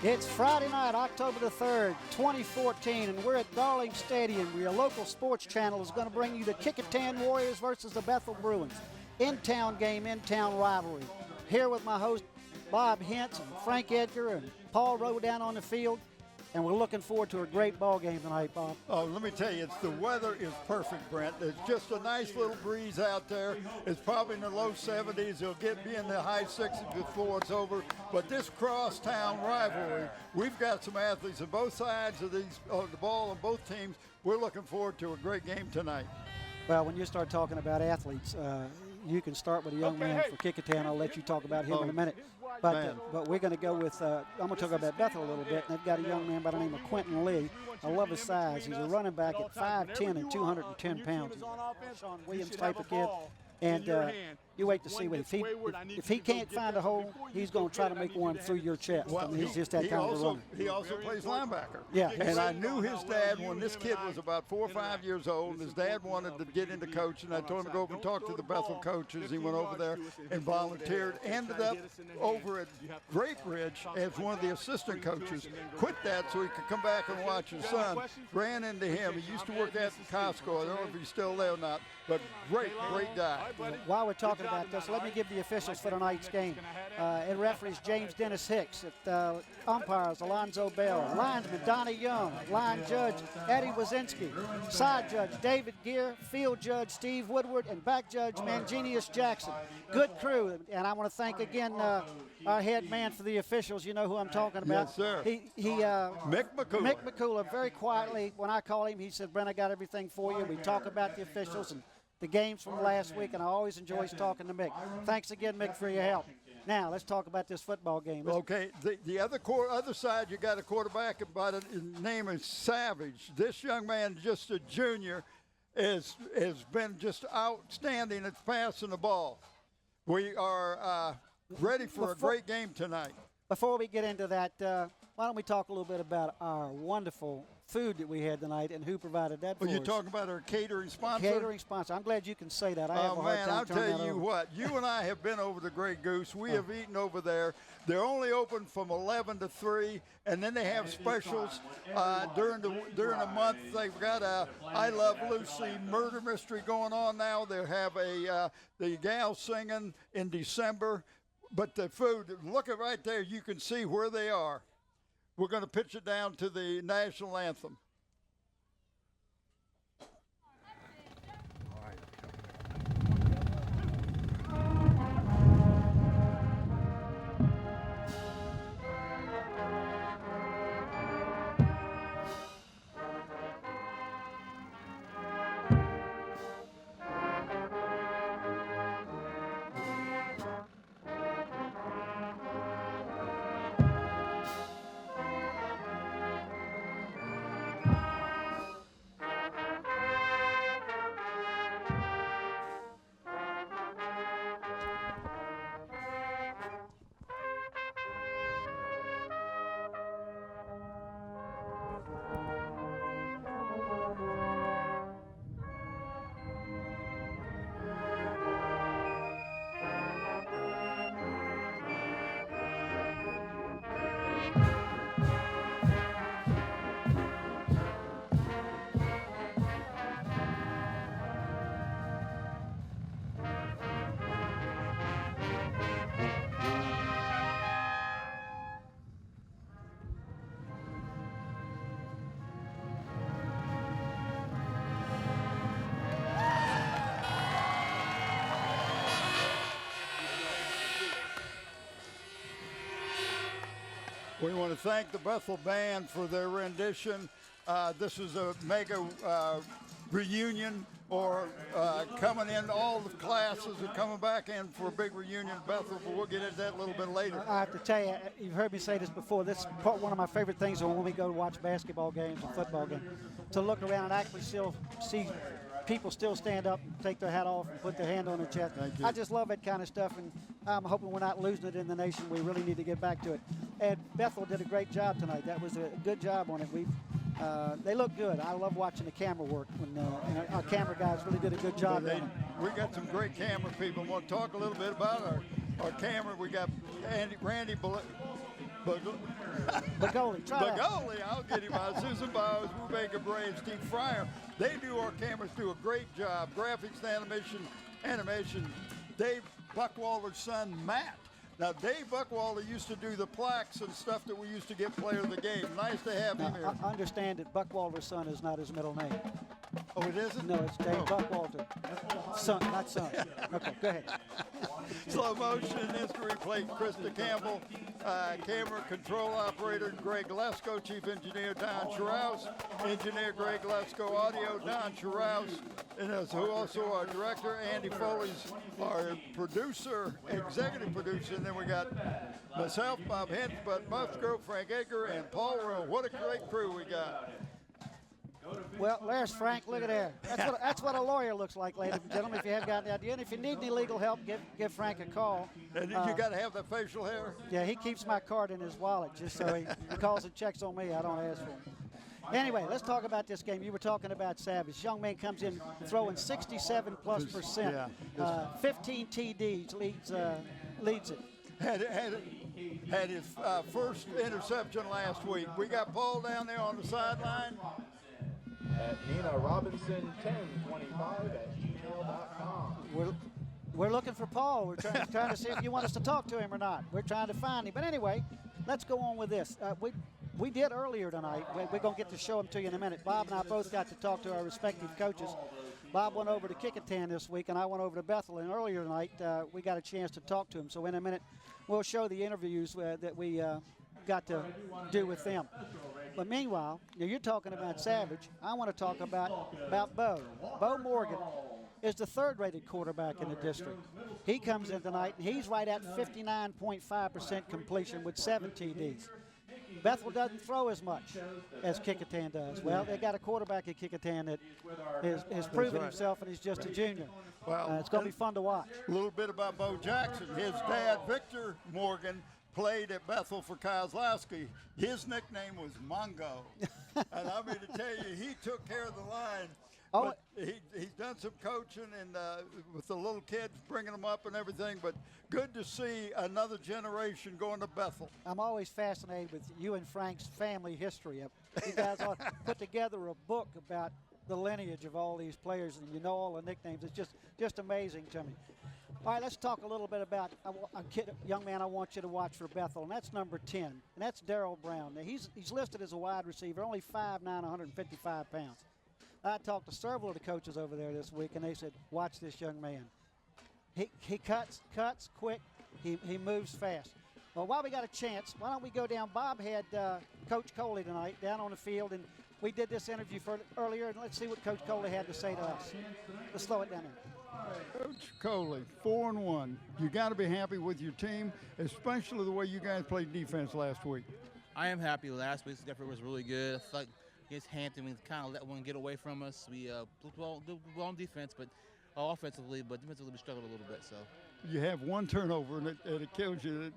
It's Friday night, October the 3rd, 2014, and we're at Darling Stadium, where your local sports channel is going to bring you the Kecoughtan Warriors versus the Bethel Bruins. In-town game, in-town rivalry. Here with my host, Bob Hintz, and Frank Edgar, and Paul Rowe down on the field. And we're looking forward to a great ball game tonight, Bob. Oh, let me tell you, the weather is perfect, Brent. It's just a nice little breeze out there. It's probably in the low 70s. It'll be in the high 60s before it's over. But this crosstown rivalry, we've got some athletes on both sides of the ball on both teams. We're looking forward to a great game tonight. Well, when you start talking about athletes, you can start with a young man for Kecoughtan. I'll let you talk about him in a minute. But we're going to go with, I'm going to talk about Bethel a little bit. And they've got a young man by the name of Quentin Lee. I love his size. He's a running back at 5'10" and 210 pounds. Sean Williams type of kid. And you wait to see what if he can't find a hole, he's going to try to make one through your chest. Well, I mean, he's just that kind of a runner. He also plays linebacker. Yeah. And I knew his dad when this kid was about 4 or 5 years old. His dad wanted to get into coaching. I told him to go over and talk to the Bethel coaches. He went over there and volunteered. Ended up over at Great Ridge as one of the assistant coaches. Quit that so he could come back and watch his son. Ran into him. He used to work at Costco. I don't know if he's still there or not, but great guy. While we're talking about this, let me give the officials for tonight's game. And referees James Dennis Hicks. At umpires Alonzo Bell. Linesman Donnie Young. Line judge Eddie Wazinski. Side judge David Gear. Field judge Steve Woodward. And back judge Mangenius Jackson. Good crew. And I want to thank again our head man for the officials. You know who I'm talking about. Yes, sir. Mick McCullough. Very quietly, when I called him, he said, Brent, I got everything for you. We talk about the officials and the games from last week, and I always enjoy talking to Mick. Thanks again, Mick, for your help. Now, let's talk about this football game. Okay, the other side, you got a quarterback by the name of Savage. This young man, just a junior, has been just outstanding at passing the ball. We are ready for a great game tonight. Before we get into that, why don't we talk a little bit about our wonderful food that we had tonight and who provided that for us. Well, you're talking about our catering sponsor? Catering sponsor. I'm glad you can say that. I have a hard time I'll turning tell you over. what. You and I have been over the Grey Goose. We have eaten over there. They're only open from 11 to 3, and then they have specials during the month. They've got a I Love Lucy murder mystery going on now. They have the gal singing in December. But the food, look at right there, you can see where they are. We're going to pitch it down to the national anthem. We want to thank the Bethel Band for their rendition. This is a mega reunion, or coming in, all the classes are coming back in for a big reunion at Bethel, but we'll get into that a little bit later. I have to tell you, you've heard me say this before, this is one of my favorite things when we go to watch basketball games and football games, to look around and actually still see people still stand up and take their hat off and put their hand on their chest. I just love that kind of stuff, and I'm hoping we're not losing it in the nation. We really need to get back to it. And Bethel did a great job tonight. That was a good job on it. They look good. I love watching the camera work. And our camera guys really did a good job. We got some great camera people. Want to talk a little bit about our camera. We got Randy Bagoli, try that. Bagoli, I'll get him out. Susan Bowers, Rebecca Braves, Steve Fryer. Our cameras do a great job. Graphics and animation. Dave Buckwalter's son, Matt. Now, Dave Buckwalter used to do the plaques and stuff that we used to get player of the game. Nice to have him here. I understand that Buckwalter's son is not his middle name. Oh, it isn't? No, it's Dave Buckwalter. Son, not son. Okay, go ahead. Slow motion, instant replay, Krista Campbell. Camera control operator, Greg Lesko. Chief engineer, Don Chiraus. Engineer, Greg Lesko. Audio, Don Chiraus. And who also our director, Andy Foley's our producer, executive producer. And then we got myself, Bob Hens, Bud Musgrove, Frank Edgar, and Paul Rowe. What a great crew we got. Well, there's Frank. Look at there. That's what a lawyer looks like, ladies and gentlemen, if you haven't got the idea. And if you need any legal help, give Frank a call. And you got to have the facial hair? Yeah, he keeps my card in his wallet just so he calls and checks on me. I don't ask for him. Anyway, let's talk about this game. You were talking about Savage. Young man comes in throwing 67+%. Yeah. 15 TDs, leads it. Had his first interception last week. We got Paul down there on the sideline. At Nina Robinson 1025 at gmail.com. We're looking for Paul. We're trying to see if you want us to talk to him or not. We're trying to find him. But anyway, let's go on with this. We did earlier tonight. We're going to get to show them to you in a minute. Bob and I both got to talk to our respective coaches. Bob went over to Kecoughtan this week, and I went over to Bethel. And earlier tonight, we got a chance to talk to him. So in a minute, we'll show the interviews that we got to do with them. But meanwhile, you're talking about Savage. I want to talk about Bo. Bo Morgan is the third-rated quarterback in the district. He comes in tonight, and he's right at 59.5% completion with 7 TDs. Bethel doesn't throw as much as Kecoughtan does. Well, they got a quarterback at Kecoughtan that has proven himself, and he's just a junior. Well, it's going to be fun to watch. A little bit about Bo Jackson. His dad, Victor Morgan, played at Bethel for Kozlowski. His nickname was Mongo. And I mean to tell you, he took care of the line. Oh, he's done some coaching and with the little kids, bringing them up and everything. But good to see another generation going to Bethel. I'm always fascinated with you and Frank's family history. You guys ought to put together a book about the lineage of all these players, and you know all the nicknames. It's just amazing to me. All right, let's talk a little bit about a young man I want you to watch for Bethel, and that's number 10, and that's Darrell Brown. Now, he's listed as a wide receiver, only 5'9", 155 pounds. I talked to several of the coaches over there this week, and they said, watch this young man. He cuts quick. He moves fast. Well, while we got a chance, why don't we go down? Bob had Coach Coley tonight down on the field, and we did this interview earlier, and let's see what Coach Coley had to say to us. Let's slow it down there. Coach Coley, 4-1. You got to be happy with your team, especially the way you guys played defense last week. I am happy. Last week's effort was really good. I thought against Hampton, we kind of let one get away from us. We did well on defense, but offensively, but defensively we struggled a little bit. So you have one turnover, and it kills you.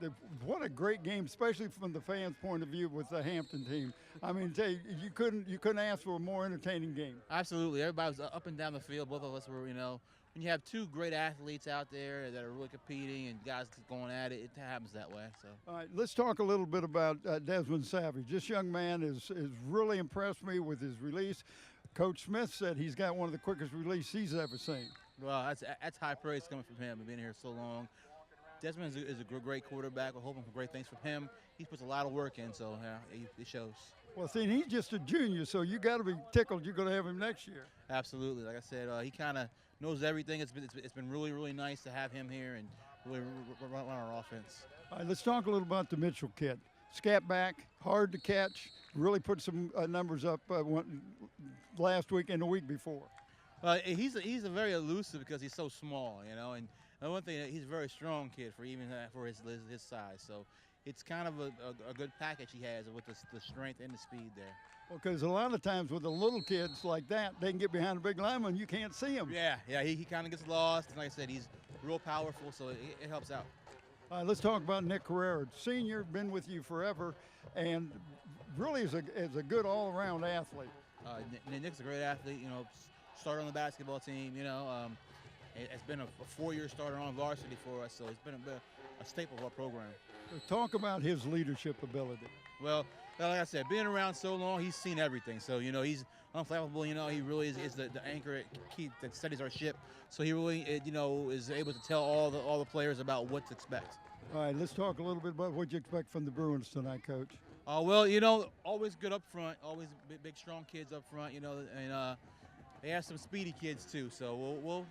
What a great game, especially from the fans' point of view with the Hampton team. I mean, you couldn't ask for a more entertaining game. Absolutely, everybody was up and down the field. Both of us were, when you have two great athletes out there that are really competing and guys going at it, it happens that way. So. All right, let's talk a little bit about Desmond Savage. This young man has really impressed me with his release. Coach Smith said he's got one of the quickest releases he's ever seen. Well, that's high praise coming from him and being here so long. Desmond is a great quarterback. We're hoping for great things from him. He puts a lot of work in, so yeah, it shows. Well, see, he's just a junior, so you got to be tickled you're going to have him next year. Absolutely. Like I said, he kind of knows everything. It's been really, really nice to have him here and really run our offense. All right, let's talk a little about the Mitchell kid. Scat back, hard to catch, really put some numbers up last week and the week before. He's a very elusive because he's so small, and one thing, he's a very strong kid for his size. So it's kind of a good package he has with the strength and the speed there. Well, because a lot of times with the little kids like that, they can get behind a big lineman, you can't see him. Yeah, he kind of gets lost. And like I said, he's real powerful, so it helps out. All right, let's talk about Nick Carrera. Senior, been with you forever, and really is a good all-around athlete. Nick's a great athlete, started on the basketball team, It's been a 4-year starter on varsity for us, so it's been a staple of our program. Talk about his leadership ability. Well, like I said, being around so long, he's seen everything. So, he's unflappable. He really is the anchor that steadies our ship. So he really, is able to tell all the players about what to expect. All right, let's talk a little bit about what you expect from the Bruins tonight, Coach. Well, always good up front, always big strong kids up front, and they have some speedy kids too. So we'll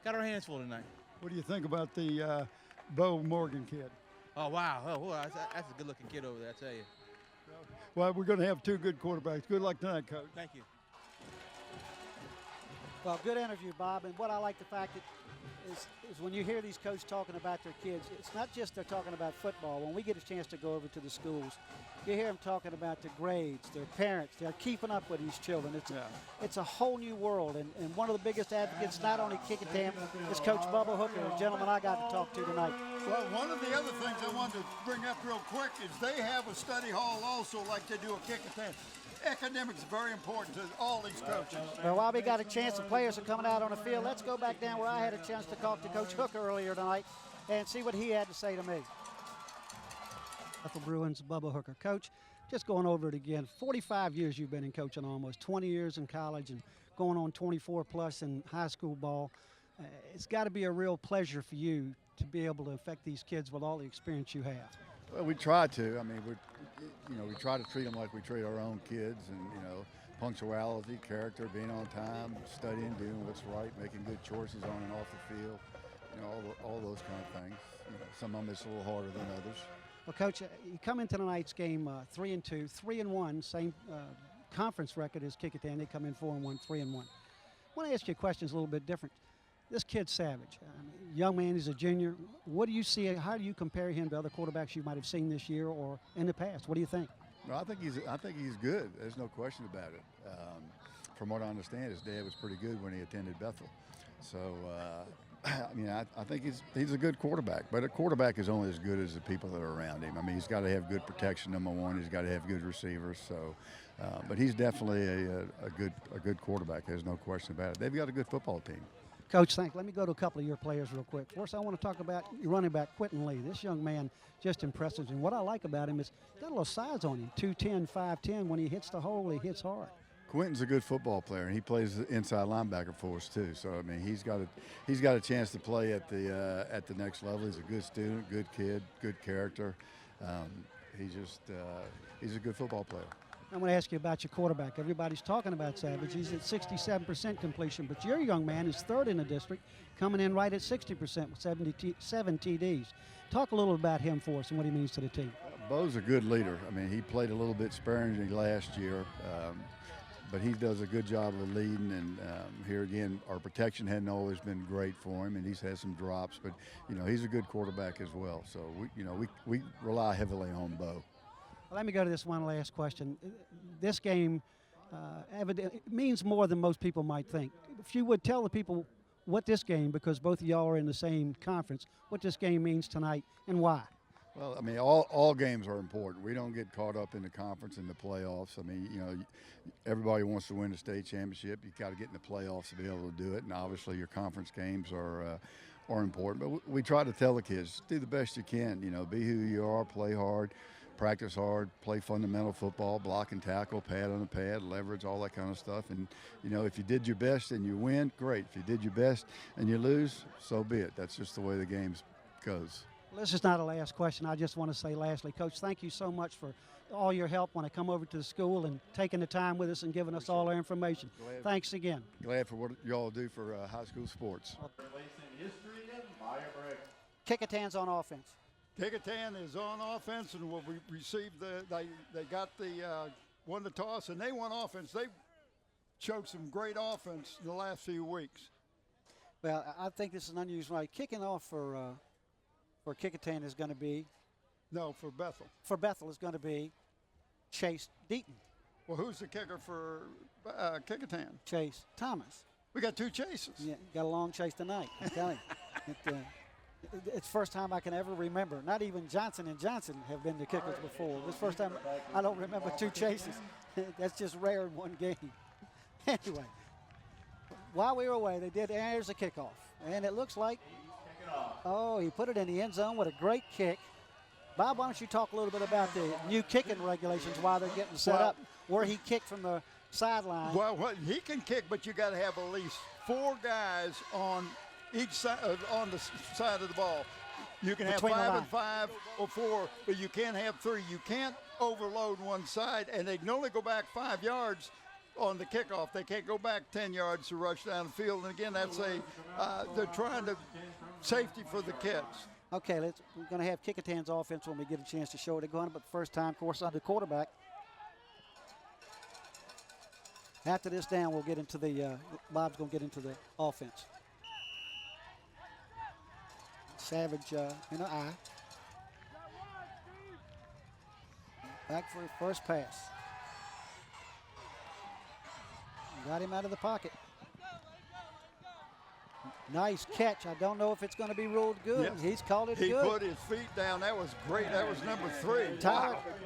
got our hands full tonight. What do you think about the Bo Morgan kid? Oh, wow. That's a good-looking kid over there, I tell you. Well, we're going to have two good quarterbacks. Good luck tonight, Coach. Thank you. Well, good interview, Bob. And what I like the fact that is when you hear these coaches talking about their kids, it's not just they're talking about football. When we get a chance to go over to the schools, you hear them talking about their grades, their parents. They're keeping up with these children. It's a whole new world. And one of the biggest advocates, not only Kecoughtan, is Coach Bubba Hooker, a gentleman I got to talk to tonight. Well, one of the other things I wanted to bring up real quick is they have a study hall also like they do at Kecoughtan. Academics are very important to all these coaches. Well, while we got a chance, the players are coming out on the field. Let's go back down where I had a chance to talk to Coach Hooker earlier tonight and see what he had to say to me. Bethel Bruins, Bubba Hooker. Coach, just going over it again, 45 years you've been in coaching almost, 20 years in college and going on 24 plus in high school ball. It's got to be a real pleasure for you to be able to affect these kids with all the experience you have. Well, we try to. I mean, we try to treat them like we treat our own kids, and punctuality, character, being on time, studying, doing what's right, making good choices on and off the field. All those kind of things. Some of them it's a little harder than others. Well, Coach, you come into tonight's game 3-2, 3-1, same conference record as Kecoughtan. They come in 4-1, 3-1. I want to ask you questions a little bit different. This kid's savage. Young man, he's a junior. What do you see? How do you compare him to other quarterbacks you might have seen this year or in the past? What do you think? No, I think he's good. There's no question about it. From what I understand, his dad was pretty good when he attended Bethel. So, I think he's a good quarterback. But a quarterback is only as good as the people that are around him. I mean, he's got to have good protection, number one. He's got to have good receivers. So, but he's definitely a good quarterback. There's no question about it. They've got a good football team. Coach, thanks. Let me go to a couple of your players real quick. First, I want to talk about your running back, Quentin Lee. This young man just impresses me. What I like about him is he's got a little size on him, 210, 5'10". When he hits the hole, he hits hard. Quentin's a good football player, and he plays inside linebacker for us too. So I mean, he's got a chance to play at the next level. He's a good student, good kid, good character. He's a good football player. I'm going to ask you about your quarterback. Everybody's talking about Savage. He's at 67% completion, but your young man is third in the district, coming in right at 60% with 77 TDs. Talk a little about him for us and what he means to the team. Bo's a good leader. I mean, he played a little bit sparingly last year, but he does a good job of leading. And here again, our protection hadn't always been great for him, and he's had some drops. But he's a good quarterback as well. So we rely heavily on Bo. Let me go to this one last question. This game evidently means more than most people might think. If you would tell the people what this game, because both of y'all are in the same conference, what this game means tonight and why. Well, I mean, all games are important. We don't get caught up in the conference and the playoffs. I mean, everybody wants to win the state championship. You got to get in the playoffs to be able to do it, and obviously your conference games are important. But we try to tell the kids, do the best you can. Be who you are, play hard. Practice hard, play fundamental football, block and tackle, pad on the pad, leverage, all that kind of stuff. And, if you did your best and you win, great. If you did your best and you lose, so be it. That's just the way the game goes. Well, this is not a last question. I just want to say lastly, Coach, thank you so much for all your help when I come over to the school and taking the time with us and giving us all our information. Thanks again. Glad for what y'all do for high school sports. Kecoughtan's on offense. Kecoughtan is on offense, and we received they got won the toss, and they won offense. They showed some great offense in the last few weeks. Well, I think this is an unusual night. Kicking off for Kecoughtan is going to be. No, for Bethel. For Bethel is going to be Chase Deaton. Well, who's the kicker for Kecoughtan? Chase Thomas. We got two chases. Yeah, got a long chase tonight, I'm telling you. It's the first time I can ever remember. Not even Johnson & Johnson have been the kickers before. This first time I don't remember two chases. That's just rare in one game. Anyway, while we were away, they did. There's a kickoff. And it looks like, oh, he put it in the end zone with a great kick. Bob, why don't you talk a little bit about the new kicking regulations while they're getting set up, where he kicked from the sideline. Well, he can kick, but you got to have at least 4 guys on each side on the side of the ball. You can Between have 5 and 5 or 4, but you can't have 3. You can't overload one side, and they can only go back 5 yards on the kickoff. They can't go back 10 yards to rush down the field. And again, that's they're trying to safety for the kids. Okay, we're going to have Kecoughtan's offense when we get a chance to show it again, but first time, of course, under quarterback. After this down, we'll get into the, Bob's going to get into the offense. Savage in the eye. Back for his first pass. Got him out of the pocket. Nice catch. I don't know if it's going to be ruled good. Yep. He's called it he good. He put his feet down. That was great. That was number 3.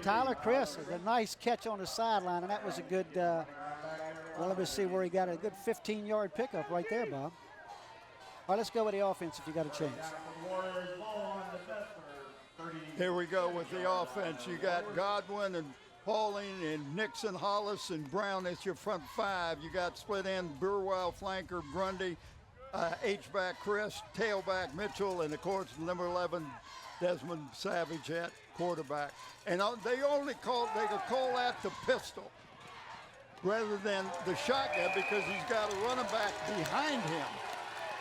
Tyler Chris, a nice catch on the sideline, and that was a good, well, let me see where he got a good 15-yard pickup right there, Bob. All right, let's go with the offense if you got a chance. Here we go with the offense. You got Godwin and Pauling and Nixon, Hollis, and Brown. That's your front 5. You got split end, Burwell, flanker, Grundy, H-back Chris, tailback Mitchell, and of course number 11 Desmond Savage at quarterback. And they could call that the pistol rather than the shotgun because he's got a running back behind him.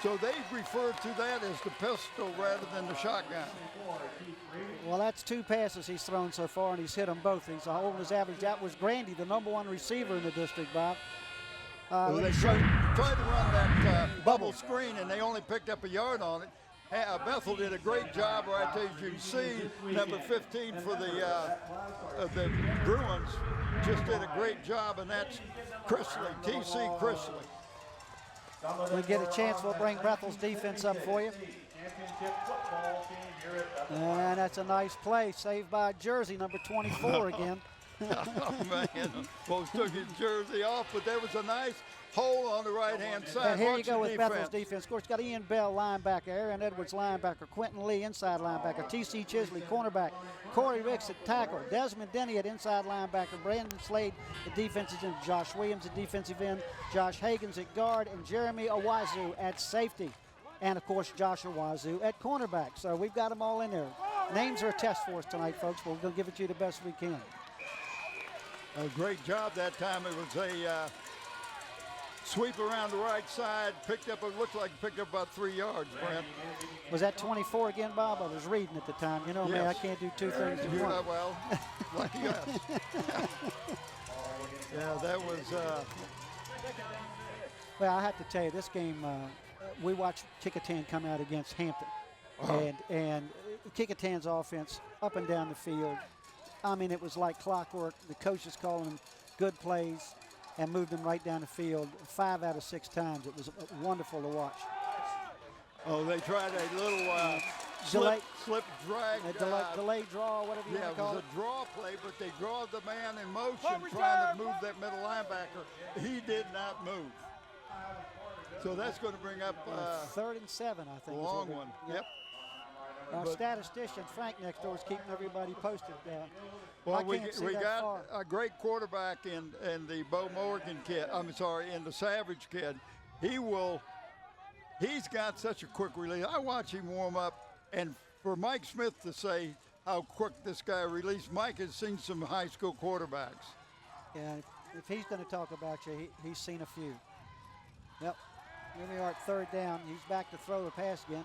So they refer to that as the pistol rather than the shotgun. Well, that's 2 passes he's thrown so far, and he's hit them both. He's holding his average. That was Grandy, the number 1 receiver in the district, Bob. They tried to run that bubble screen, and they only picked up a yard on it. Bethel did a great job right there. As you can see, number 15 for the Bruins just did a great job, and that's Chrisley, T.C. Chrisley. When we get a chance, we'll bring Bethel's defense up for you. And that's a nice play, saved by Jersey, number 24 again. Oh, man. Folks took his jersey off, but there was a nice hole on the right-hand side. And here you go with Bethel's defense. Of course, got Ian Bell, linebacker, Aaron Edwards, linebacker, Quentin Lee, inside linebacker, T.C. Chisley, cornerback, Corey Ricks at tackle, Desmond Denny at inside linebacker, Brandon Slade at defensive end, Josh Williams at defensive end, Josh Hagens at guard, and Jeremy Awazu at safety. And, of course, Josh Awazu at cornerback. So we've got them all in there. Names are a test for us tonight, folks, but we're going to give it to you the best we can. A great job that time. It was a sweep around the right side, looked like picked up about 3 yards, Brent. Was that 24 again, Bob? I was reading at the time. You know me, I can't do 2 things at once. Well, lucky us. Yeah, that was... Well, I have to tell you, this game, we watched Kecoughtan come out against Hampton. And Kecoughtan's offense up and down the field. I mean, it was like clockwork. The coaches calling them good plays and moved them right down the field 5 out of 6 times. It was wonderful to watch. Oh, they tried a little slip drag. Delay draw, whatever you want to call it. Yeah, it was a draw play, but they draw the man in motion trying to move that middle linebacker. He did not move. So that's going to bring up 3rd and 7, I think. A long one. Yep. Our statistician, Frank, next door is keeping everybody posted. Well, we got a great quarterback in the Bo Morgan kid. In the Savage kid. He's got such a quick release. I watch him warm up, and for Mike Smith to say how quick this guy released, Mike has seen some high school quarterbacks. Yeah, if he's going to talk about you, he's seen a few. Yep. Here we are at 3rd down. He's back to throw the pass again.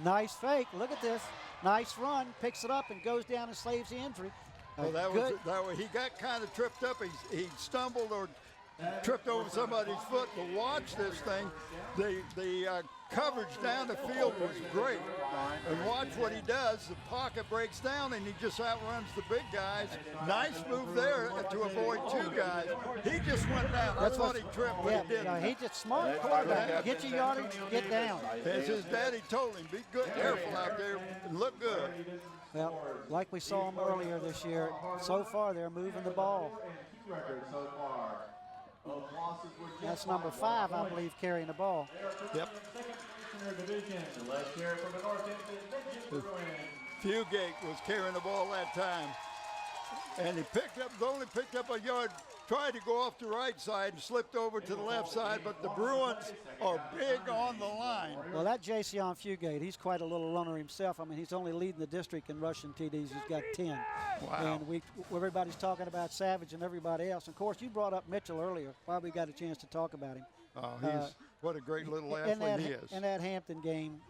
Nice fake. Look at this. Nice run. Picks it up and goes down and saves the injury. Well, that was he got kind of tripped up. He stumbled or tripped over somebody's foot. But watch this thing. The coverage down the field was great. And watch what he does. The pocket breaks down and he just outruns the big guys. Nice move there to avoid 2 guys. He just went down. I thought he tripped, but he didn't. No, he's just smart quarterback. Get your yardage, get down. As his daddy told him, be good, careful out there, and look good. Well, like we saw him earlier this year, so far they're moving the ball. That's number 5, I believe, carrying the ball. Yep. Division. Let's hear it from the Northampton Bruins. Fugate was carrying the ball that time. And he only picked up a yard, tried to go off the right side and slipped over to the left side, but the Bruins are big on the line. Well, that Jason Fugate, he's quite a little runner himself. I mean, he's only leading the district in rushing TDs. He's got 10. Wow. And everybody's talking about Savage and everybody else. Of course, you brought up Mitchell earlier. Why we got a chance to talk about him. What a great little athlete he is. In that Hampton game,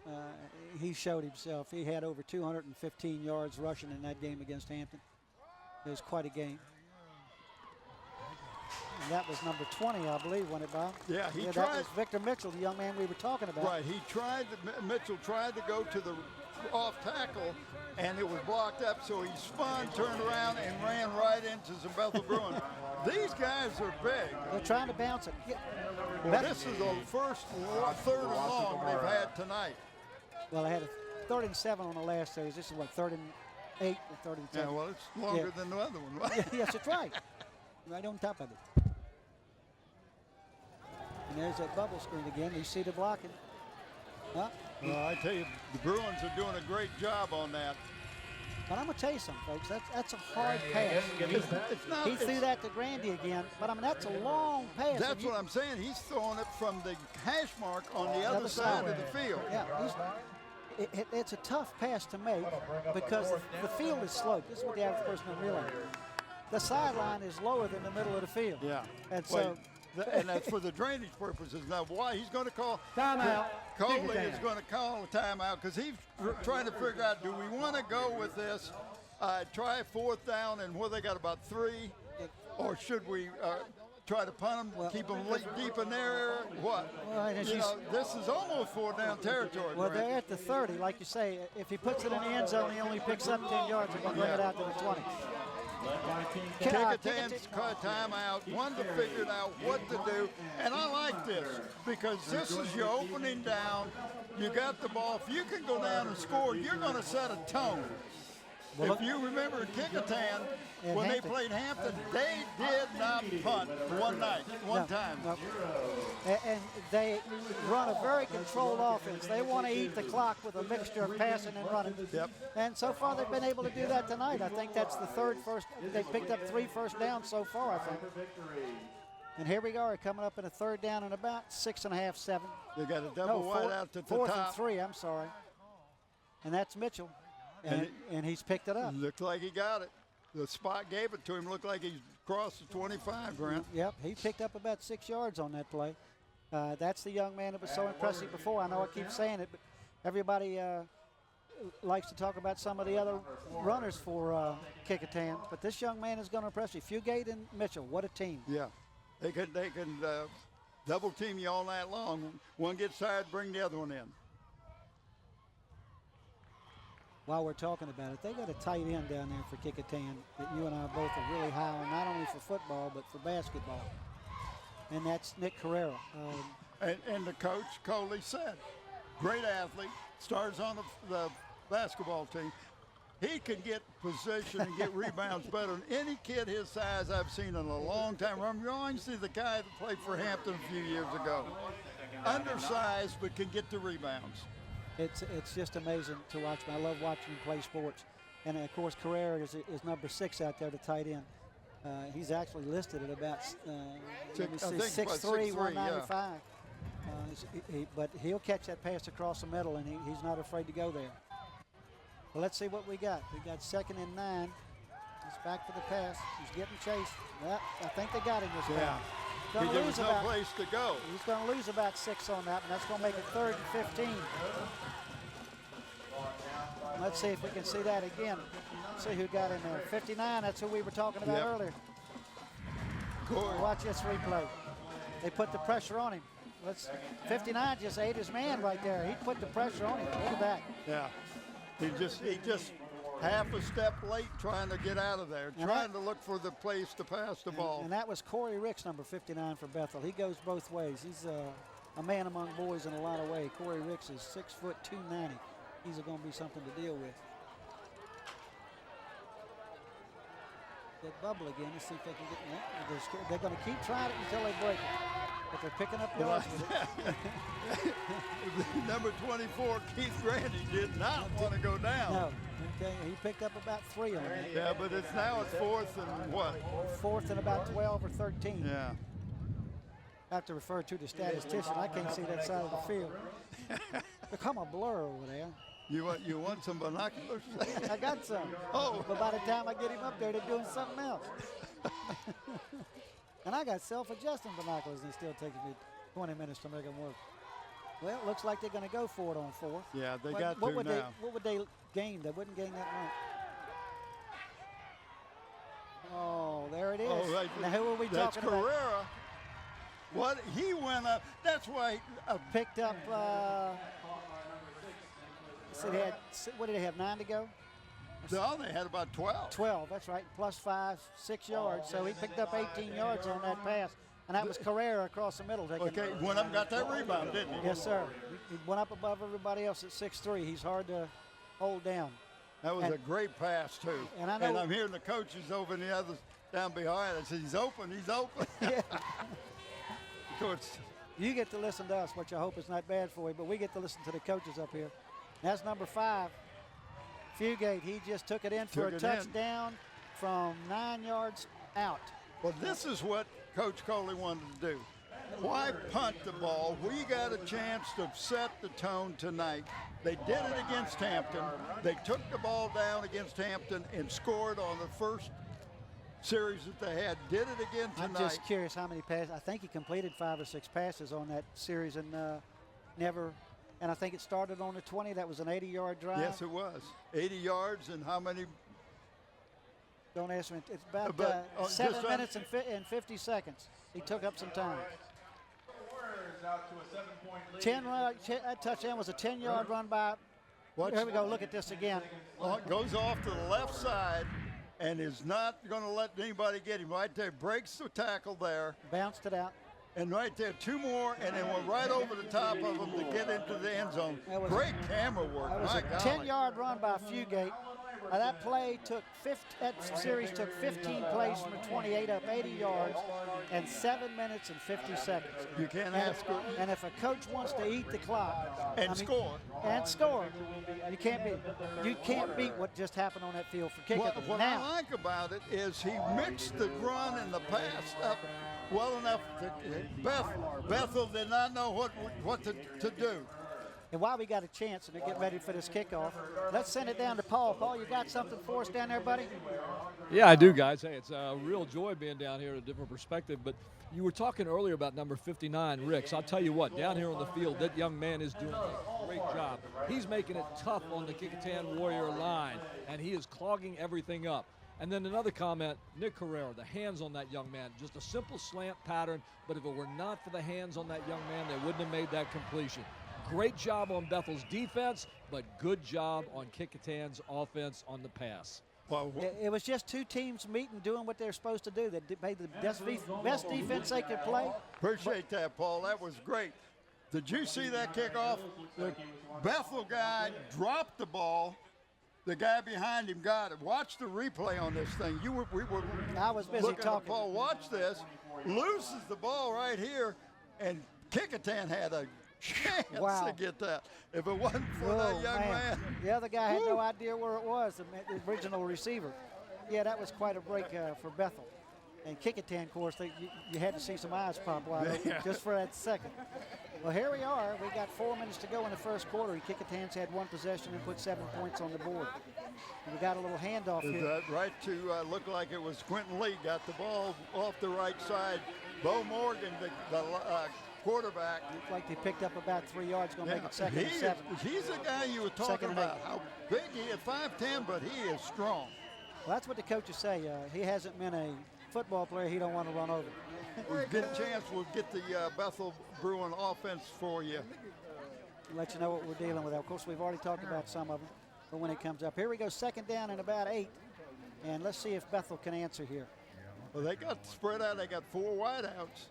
he showed himself. He had over 215 yards rushing in that game against Hampton. It was quite a game. And that was number 20, I believe, went it by. Yeah, he tried. That was Victor Mitchell, the young man we were talking about. Right, Mitchell tried to go to the off tackle, and it was blocked up, so he spun, turned around, and ran right into some Bethel Bruins. These guys are big. They're trying to bounce it. Well, this is the first third and long they've had tonight. Well, they had a 3rd and 7 on the last series. This is what, 3rd and 8 or 3rd and 7? Yeah, well, it's longer than the other one, right? Yes, it's right. Right on top of it. And there's that bubble screen again. You see the blocking. Huh? Well, I tell you, the Bruins are doing a great job on that. But I'm going to tell you something, folks. That's a hard pass. He threw that to Grandy again. But, I mean, that's a long pass. That's what I'm saying. He's throwing it from the hash mark on the other side of the field. Yeah, it's a tough pass to make because the field is sloped. This is what the average person doesn't realize. The sideline is lower than the middle of the field. Yeah. And so... and that's for the drainage purposes. Now, why he's going to call timeout. Coley is going to call a timeout because he's trying to figure out, do we want to go with this, try 4th down and where they got about 3, or should we try to punt them, keep them deep in their area? What? Well, this is almost 4th down territory. Well, they're at the 30, like you say. If he puts it in the end zone, he only picks up 10 yards. They're going to bring it out to the 20. Kecoughtan's timeout, one to figure out what to do. And I like this because this is your opening down. You got the ball. If you can go down and score, you're going to set a tone. Well, if you remember Kecoughtan, when they played Hampton, they did not punt one time. No. And they run a very controlled offense. They want to eat the clock with a mixture of passing and running. Yep. And so far, they've been able to do that tonight. I think that's the they picked up 3 first downs so far, I think. And here we are, coming up in a 3rd down and about 6.5, 7. They got a double wide out to the 4th top. and 3, I'm sorry. And that's Mitchell. And he's picked it up. Looked like he got it. The spot gave it to him. Looked like he's crossed the 25, Grant. Yep, he picked up about 6 yards on that play. That's the young man that was so impressive before. I know I keep saying it, but everybody likes to talk about some of the other runners for Kecoughtan. But this young man is going to impress you. Fugate and Mitchell, what a team. Yeah, they can double team you all night long. One gets tired, bring the other one in. While we're talking about it, they got a tight end down there for Kecoughtan that you and I both are really high on, not only for football, but for basketball. And that's Nick Carrera. And the coach, Coley, said, great athlete, starts on the basketball team. He can get position and get rebounds better than any kid his size I've seen in a long time. Remember, you always see the guy that played for Hampton a few years ago. Undersized, but can get the rebounds. It's just amazing to watch. I love watching him play sports. And, of course, Carrera is number 6 out there, the tight end. He's actually listed at about 6'3", 195. Yeah. But he'll catch that pass across the middle, and he's not afraid to go there. Well, let's see what we got. We got 2nd and 9. He's back for the pass. He's getting chased. Well, I think they got him this time. There was no place to go. He's going to lose about 6 on that, and that's going to make it 3rd and 15. Let's see if we can see that again. Let's see who got in there. 59, that's who we were talking about earlier. Watch this replay. They put the pressure on him. 59 just ate his man right there. He put the pressure on him. Look at that. Yeah. He just half a step late trying to get out of there, trying to look for the place to pass the ball. And that was Corey Ricks, number 59 for Bethel. He goes both ways. He's a man among boys in a lot of ways. Corey Ricks is 6 foot 290. He's going to be something to deal with. that bubble again. Let's see if they can get it. They're going to keep trying it until they break it. But they're picking up yards with it. Number 24, Keith Grandy, did not want to go down. No. Okay, he picked up about 3 on it. Yeah, but it's now it's 4th and what? 4th and about 12 or 13. Yeah. I have to refer to the statistician. I can't see that side of the field. Become a blur over there. You want some binoculars? I got some. Oh. But by the time I get him up there, they're doing something else. And I got self-adjusting binoculars, and it still takes me 20 minutes to make them work. Well, it looks like they're going to go for it on 4th. Yeah, they What- got what to would now. What would they gain? They wouldn't gain that much. Oh, there it is. Oh, right. Now, who are we That's talking about? Carrera. What he went up. That's why. Picked up. So they had, what did they have? 9 to go. No, they had about 12. 12. That's right. Plus 5, 6 yards. So he picked up 18 yards on that pass, and that was Carrera across the middle. Okay, went up and got that rebound, didn't he? Yes, sir. He went up above everybody else at 6'3". He's hard to hold down. That was And- a great pass too. and I know- I'm hearing the coaches over in the other down behind. I said, he's open, he's open. Yeah. Coach, You get to listen to us, which I hope is not bad for you, but we get to listen to the coaches up here. That's number 5, Fugate. He just took it in for Took a it in. touchdown from 9 yards out. well, this is what Coach Coley wanted to do. Why punt the ball? We got a chance to set the tone tonight. They did it against Hampton. They took the ball down against Hampton and scored on the first series that they had. Did it again tonight. I'm just curious how many passes. I think he completed 5 or 6 passes on that series and never. And I think it started on the 20. That was an 80-yard drive. Yes, it was. 80 yards and how many? Don't ask me. It's about But, 7 just minutes and 50 seconds. He took up some time. Warriors out to a 7-point lead. 10 run. That touchdown was a 10-yard run by. Watch- Here we go. Look at this again. Well, it goes off to the left side and is not going to let anybody get him. Right there, breaks the tackle there. Bounced it out. And right there, 2 more, and then went right over the top of him to get into the end zone. That was- Great camera work. That was My a golly. 10-yard run by Fugate. That play took that series took 15 plays from the 28 up 80 yards and 7 minutes and 50 seconds. You can't And ask her. and if a coach wants to eat the clock And score. you can't beat what just happened on that field for Kecoughtan. What Now, I like about it is he mixed the run and the pass up well enough that Bethel did not know what to do. and while we got a chance and they're getting ready for this kickoff, let's send it down to Paul. Paul, you got something for us down there, buddy? Yeah, I do, guys. Hey, it's a real joy being down here at a different perspective. But you were talking earlier about number 59, Ricks. I'll tell you what, down here on the field, that young man is doing a great job. He's making it tough on the Kecoughtan Warrior line, and he is clogging everything up. And then another comment, Nick Carrera, the hands on that young man. Just a simple slant pattern, but if it were not for the hands on that young man, they wouldn't have made that completion. Great job on Bethel's defense, but good job on Kecoughtan's offense on the pass. Well, It was just 2 teams meeting, doing what they're supposed to do. They made the best defense they could play. appreciate that, Paul. That was great. Did you see that kickoff? The Bethel guy dropped the ball. The guy behind him got it. Watch the replay on this thing. We were I was busy looking at talking. Paul. Watch this. Loses the ball right here, and Kecoughtan had a chance Wow. to get that. If it wasn't for Whoa, that young man. The other guy had Woo. no idea where it was, the original receiver. Yeah, that was quite a break for Bethel. And Kecoughtan, of course, you had to see some eyes pop wide open just for that second. Well, here we are. We got 4 minutes to go in the first quarter. Kecoughtan's had 1 possession and put 7 points on the board. And we got a little handoff Is here. that right to look like it was Quentin Lee got the ball off the right side. Bo Morgan, the quarterback. Looked like they picked up about 3 yards, going to make it second and He is- 7. he's the guy you were talking Second and about. 8. How big he is, 5'10", but he is strong. Well, that's what the coaches say. He hasn't been a football player he don't want to run over. We get a chance, we'll get the Bethel Bruin offense for you. Let you know what we're dealing with. Of course, we've already talked about some of them, but when it comes up. Here we go, second down and about 8. And let's see if Bethel can answer here. Well, they got spread out. They got 4 wideouts.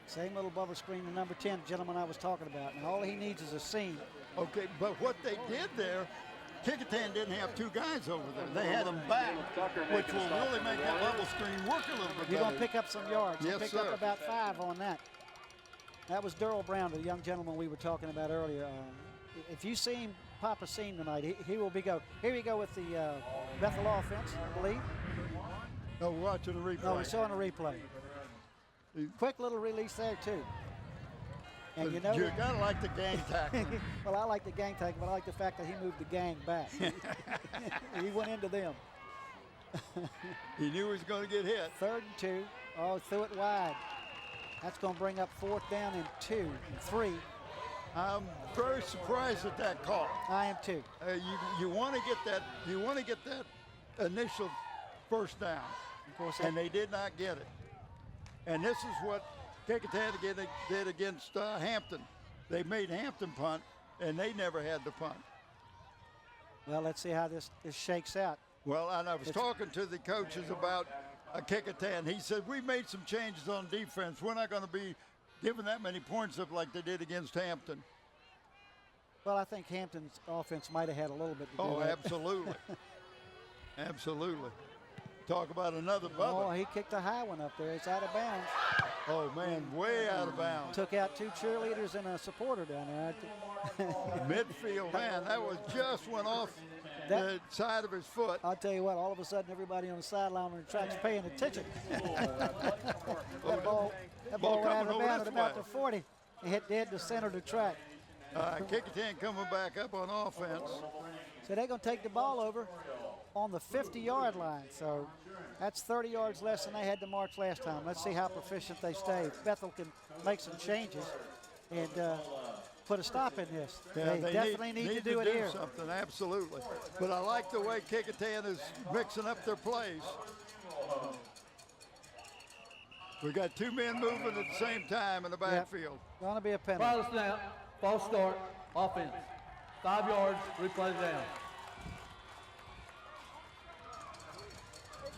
Same little bubble screen, the number 10 gentleman I was talking about. And all he needs is a seam. Okay, but what they did there, Kecoughtan didn't have two guys over there. They had them back, which will really make that level screen work a little bit better. You're going to pick up some yards. You Yes, picked sir. up about 5 on that. That was Durrell Brown, the young gentleman we were talking about earlier. If you see him pop a seam tonight, he will be go. Here we go with the Bethel offense, I believe. No, we're watching the replay. No, we saw in a replay. Quick little release there, too. And you know, you gotta like the gang tackling. well, I like the gang tackle, but I like the fact that he moved the gang back. He went into them. He knew he was going to get hit. 3rd and 2. Oh, threw it wide. That's going to bring up 4th down and 2 and 3. I'm very surprised at that call. I am too. You want to get that. You want to get that initial first down, Of course, and they did not get it. And this is what Kecoughtan did against Hampton. They made Hampton punt, and they never had the punt. well, let's see how this shakes out. Well, and I was talking to the coaches about Kecoughtan. He said, we made some changes on defense. We're not going to be giving that many points up like they did against Hampton. Well, I think Hampton's offense might have had a little bit to do Oh, with it. absolutely. Absolutely. Talk about another Oh, Bubba. he kicked a high one up there. It's out of bounds. Oh, man, way out of bounds. Took out 2 cheerleaders and a supporter down there. Midfield, man, that was just went off the side of his foot. I'll tell you what, all of a sudden everybody on the sideline on the track's paying attention. that ball went out coming of over bounds this at about way. the 40 and hit dead to center of the track. Kecoughtan coming back up on offense. So they're going to take the ball over on the 50-yard line. So that's 30 yards less than they had to march last time. Let's see how proficient they stay. If Bethel can make some changes and put a stop in this. Yeah, they definitely need to do it here. Something, absolutely. But I like the way Kecoughtan is mixing up their plays. We got 2 men moving at the same time in the backfield. Going to be a penalty. Final snap, false start, offense. 5 yards, replay down.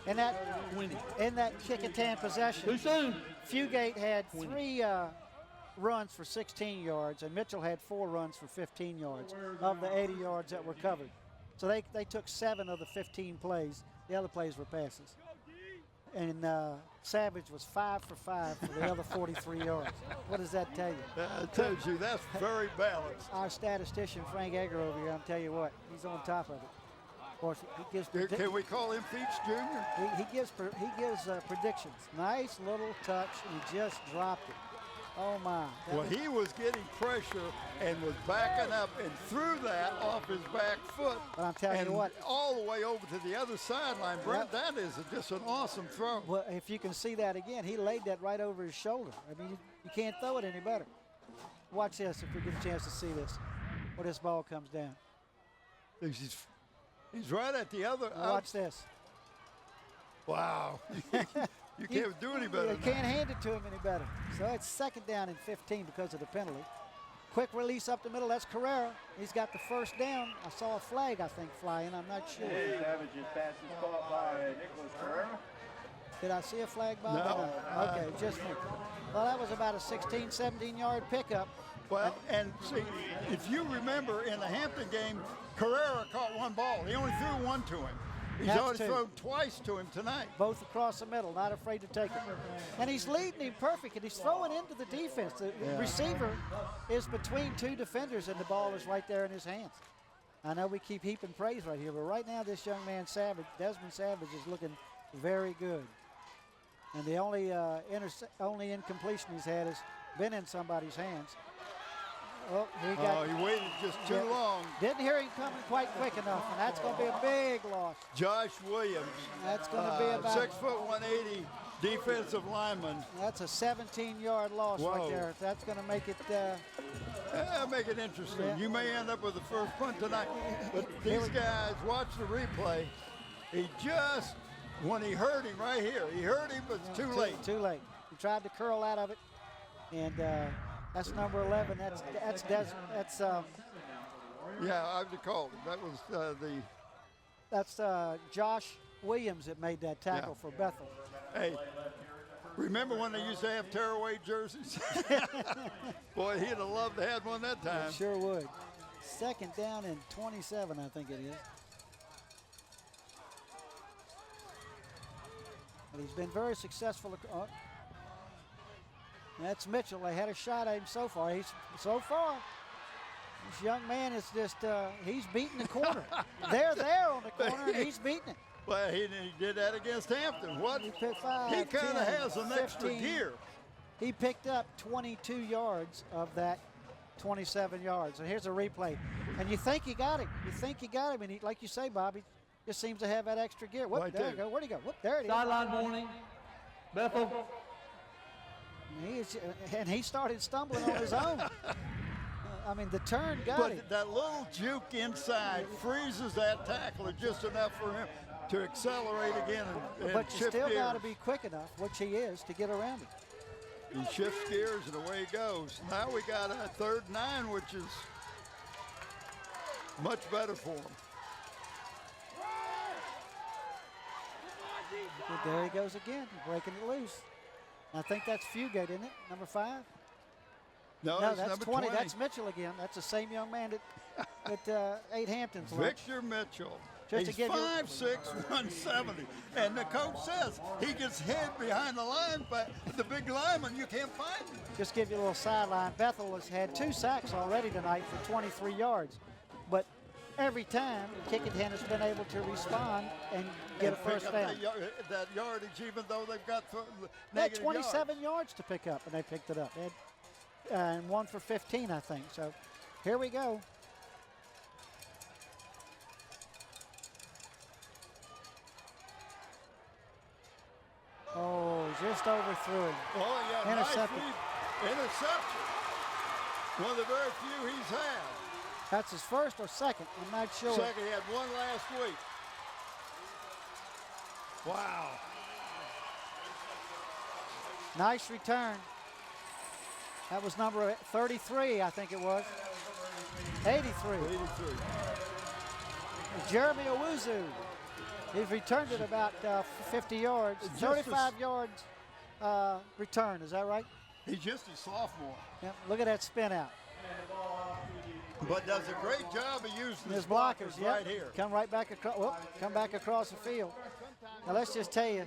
In that Kecoughtan possession, Too soon. Fugate had 3 runs for 16 yards, and Mitchell had 4 runs for 15 yards of the 80 yards that were covered. So they took 7 of the 15 plays. The other plays were passes. And Savage was 5 for 5 for the other 43 yards. What does that tell you? It tells you that's very balanced. Our statistician, Frank Egger over here, I'll tell you what, he's on top of it. Of course, he gives Can we call him Feats Jr.? he gives predictions. Nice little touch, and he just dropped it. Oh my! Well, he was getting pressure and was backing up and threw that off his back foot. But I'm telling and you what, all the way over to the other sideline. Brent, that is just an awesome throw. well, if you can see that again, he laid that right over his shoulder. I mean, you can't throw it any better. Watch this if we get a chance to see this, where this ball comes down. He's right at the other. Watch this. Wow. You can't do any better. You can't hand it to him any better. So it's 2nd down and 15 because of the penalty. Quick release up the middle. That's Carrera. He's got the 1st down. I saw a flag, I think, fly in. I'm not sure. Savage's pass is caught by Nicholas Carrera. Did I see a flag, Bob? No. Okay, just me. Well, that was about a 16, 17-yard pickup. Well, and see, if you remember in the Hampton game, Carrera caught 1 ball. He only threw 1 to him. He's That's already 2. thrown twice to him tonight. Both across the middle, not afraid to take it. And he's leading him perfect, and he's throwing into the defense. The receiver is between 2 defenders, and the ball is right there in his hands. I know we keep heaping praise right here, but right now this young man, Desmond Savage, is looking very good. And the only incompletion he's had has been in somebody's hands. Oh, He waited just too long. Didn't hear him coming quite quick enough, and that's going to be a big loss. Josh Williams. That's going to be about 6 foot 180 defensive lineman. That's a 17-yard loss right Whoa. there. That's going to make it. Make it interesting. Yeah. You may end up with the first punt tonight. But these guys, watch the replay. He just, when he hurt him right here, he hurt him, but it's too late. Too late. He tried to curl out of it, and that's number 11. That's Yeah, I recalled him. That was that's Josh Williams that made that tackle for Bethel. Hey, remember when they used to have tearaway jerseys? Boy, he'd have loved to have one that time. Sure would. Second down and 27, I think it is. But he's been very successful. That's Mitchell. They had a shot at him so far. This young man is just, he's beating the corner. They're there on the corner, and he's beating it. Well, he did that against Hampton. What? He picked 5, He kind 10, of has an extra 15. gear. He picked up 22 yards of that 27 yards. And here's a replay. And you think he got him. And he, like you say, Bobby, just seems to have that extra gear. Whoop, Right there there. you go. Where'd he go? Whoop, there it is. Sideline warning. Bethel. And he started stumbling on his own. I mean, the turn got him. But that little juke inside freezes that tackler just enough for him to accelerate again and But you shift still gears. got to be quick enough, which he is, to get around him. He shifts gears and away he goes. Now we got a 3rd and 9, which is much better for him. But there he goes again, breaking it loose. I think that's Fugate, isn't it? Number 5? No, No, it's that's number 20. That's Mitchell again. That's the same young man that ate Hampton's lunch. Victor Mitchell. Just to He's give you- 5'6", 170. And the coach says he gets hid behind the line, but the big lineman, you can't find him. Just give you a little sideline. Bethel has had 2 sacks already tonight for 23 yards. But every time, Kecoughtan has been able to respond and get a And pick first up down. that yardage, even though they've got They had negative 27 yards to pick up, and they picked it up. They had, and 1 for 15, I think. So here we go. Oh, just overthrew him. Oh, yeah, Intercepted. nice lead. Interception. One of the very few he's had. That's his first or second, I'm not sure. Second, he had one last week. Wow. Nice return. That was number 33, I think it was. 83. 83. Jeremy Owuzu. He's returned it about 50 yards. Just 35 yards return, is that right? He's just a sophomore, Yep. Look at that spin out. but does a great job of using His his blockers, blockers yep. right here. Come right back across. Come back across the field. Now let's just tell you,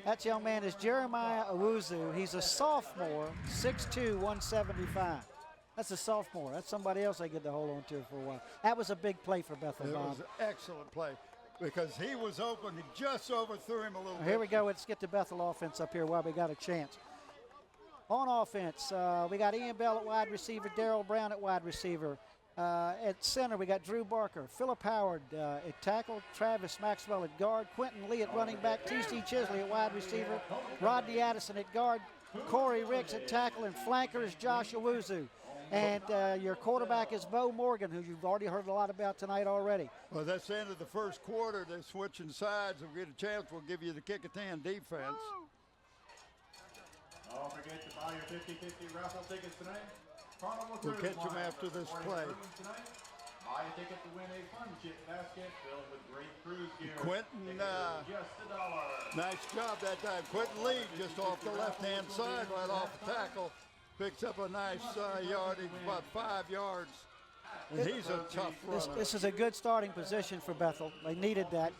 that young man is Jeremiah Owuzu. He's a sophomore, 6'2", 175. That's a sophomore. That's somebody else they get to hold on to for a while. That was a big play for Bethel. It Bob. was an excellent play because he was open. He just overthrew him a little bit. Here we go. Let's get the Bethel offense up here while we got a chance. On offense, we got Ian Bell at wide receiver, Darrell Brown at wide receiver. At center, we got Drew Barker, Philip Howard at tackle, Travis Maxwell at guard, Quentin Lee at running back, T.C. Chisley at wide receiver, Rodney Addison at guard, Corey Ricks at tackle, and flanker is Josh Owuzu. And your quarterback is Bo Morgan, who you've already heard a lot about tonight already. Well, that's the end of the first quarter. They're switching sides. If we get a chance, we'll give you the Kecoughtan defense. Don't forget to buy your 50-50 raffle tickets tonight. We'll catch them after this play. Buy a ticket to win a fun chip basket filled with great cruise gear. Quentin, Just $1. nice job that time. Quentin Lee just off the left-hand side, right off the tackle. Picks up a nice yardage, about 5 yards. And he's a tough runner. This is a good starting position for Bethel. They needed that.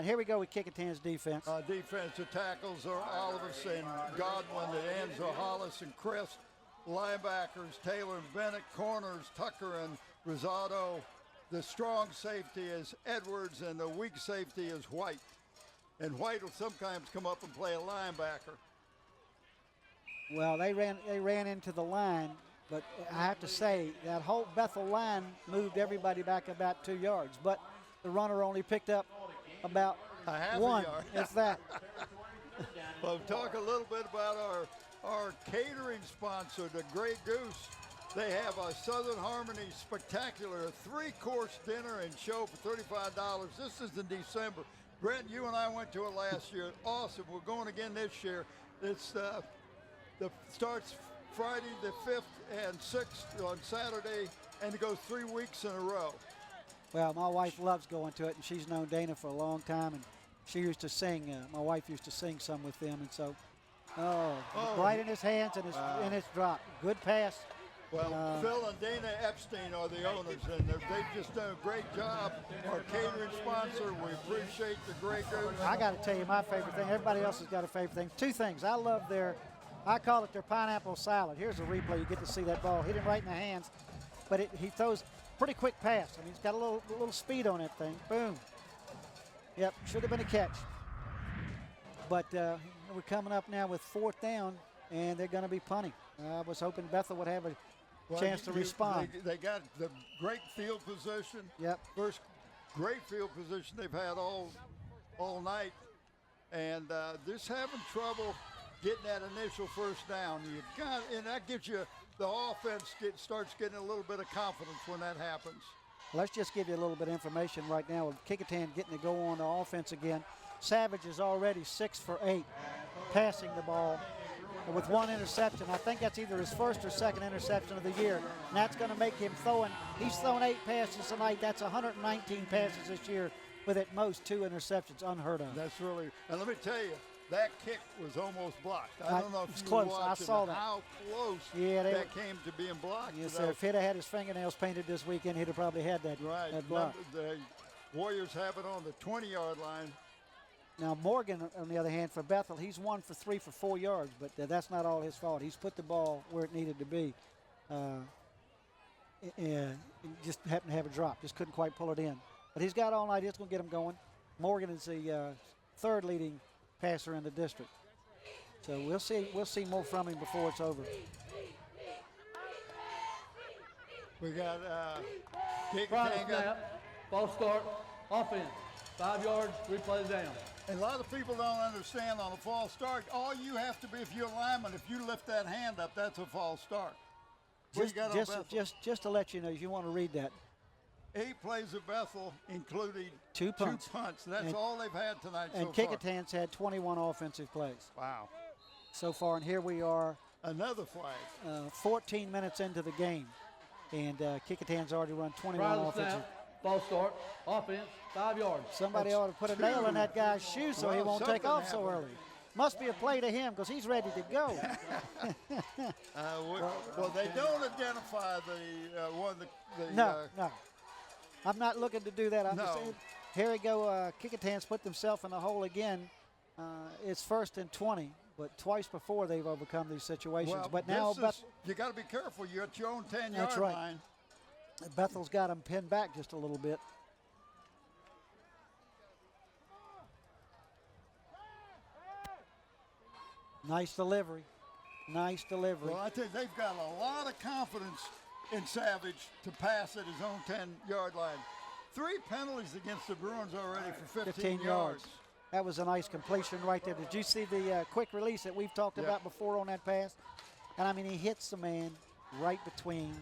Here we go with Kecoughtan's defense. Defensive tackles are Olivers and Godwin, the ends are Hollis and Chris. Linebackers, Taylor and Bennett. Corners, Tucker and Rosado. The strong safety is Edwards, and the weak safety is White. And White will sometimes come up and play a linebacker. Well, they ran into the line, but I have to say that whole Bethel line moved everybody back about 2 yards, but the runner only picked up about A half a 1. yard. If that. Well, talk a little bit about our catering sponsor, the Grey Goose. They have a Southern Harmony Spectacular, a 3-course dinner and show for $35. This is in December. Brent, you and I went to it last year. Awesome. We're going again this year. It's starts Friday the 5th and 6th on Saturday, and it goes 3 weeks in a row. Well, my wife loves going to it, and she's known Dana for a long time, and she used to sing. My wife used to sing some with them, and so, right in his hands and his drop. Good pass. Well, Phil and Dana Epstein are the owners, and they've just done a great job. Our catering sponsor, we appreciate the Grey Goose. I got to tell you my favorite thing. Everybody else has got a favorite thing. Two things. I love I call it their pineapple salad. Here's a replay. You get to see that ball hit him right in the hands, but he throws pretty quick pass. I mean, he's got a little speed on that thing. Boom. Yep, should have been a catch. But we're coming up now with 4th down, and they're going to be punting. I was hoping Bethel would have a chance to respond. They got the great field position. Yep. First great field position they've had all night, and just having trouble getting that initial first down. And that gives you the offense starts getting a little bit of confidence when that happens. Let's just give you a little bit of information right now with Kecoughtan getting to go on the offense again. Savage is already 6 for 8 passing the ball with 1 interception. I think that's either his first or second interception of the year, and that's going to make him he's thrown 8 passes tonight. That's 119 passes this year with at most 2 interceptions, unheard of. That's really, and let me tell you, that kick was almost blocked. I don't know if you close. were watching I saw that. How close that came to being blocked. Yes, sir. If he'd have had his fingernails painted this weekend, he'd have probably had that, right. that block. The Warriors have it on the 20-yard line. Now, Morgan, on the other hand, for Bethel, he's 1 for 3 for 4 yards, but that's not all his fault. He's put the ball where it needed to be. And just happened to have a drop. Just couldn't quite pull it in. But he's got all night. It's going to get him going. Morgan is the 3rd leading passer in the district. So we'll see more from him before it's over. We got Final snap, false start, offense. 5 yards, replay down. And a lot of people don't understand on a false start, all you have to be, if you're a lineman, if you lift that hand up, that's a false start. Just to let you know, if you want to read that. 8 plays at Bethel, including 2 punts. That's all they've had tonight so far. And Kecoughtan's had 21 offensive plays. Wow. So far, and here we are. Another flag. 14 minutes into the game, and Kecoughtan's already run 21 offensive. Snap, false start, offense, 5 yards. Somebody ought to put a nail in that guy's shoe so he won't take off so early. Must be a play to him because he's ready to go. Well, they don't identify the one. No. I'm not looking to do that. I'm just No. saying, here we go. Kecoughtan's put themselves in the hole again. It's 1st and 20, but twice before they've overcome these situations. Well, but now you got to be careful. You're at your own 10-yard That's right. line. Bethel's got them pinned back just a little bit. Nice delivery. Nice delivery. Well, I tell you, they've got a lot of confidence in Savage to pass at his own 10-yard line. 3 penalties against the Bruins already for 15 yards. That was a nice completion right there. Did you see the quick release that we've talked about before on that pass? And, I mean, he hits the man right between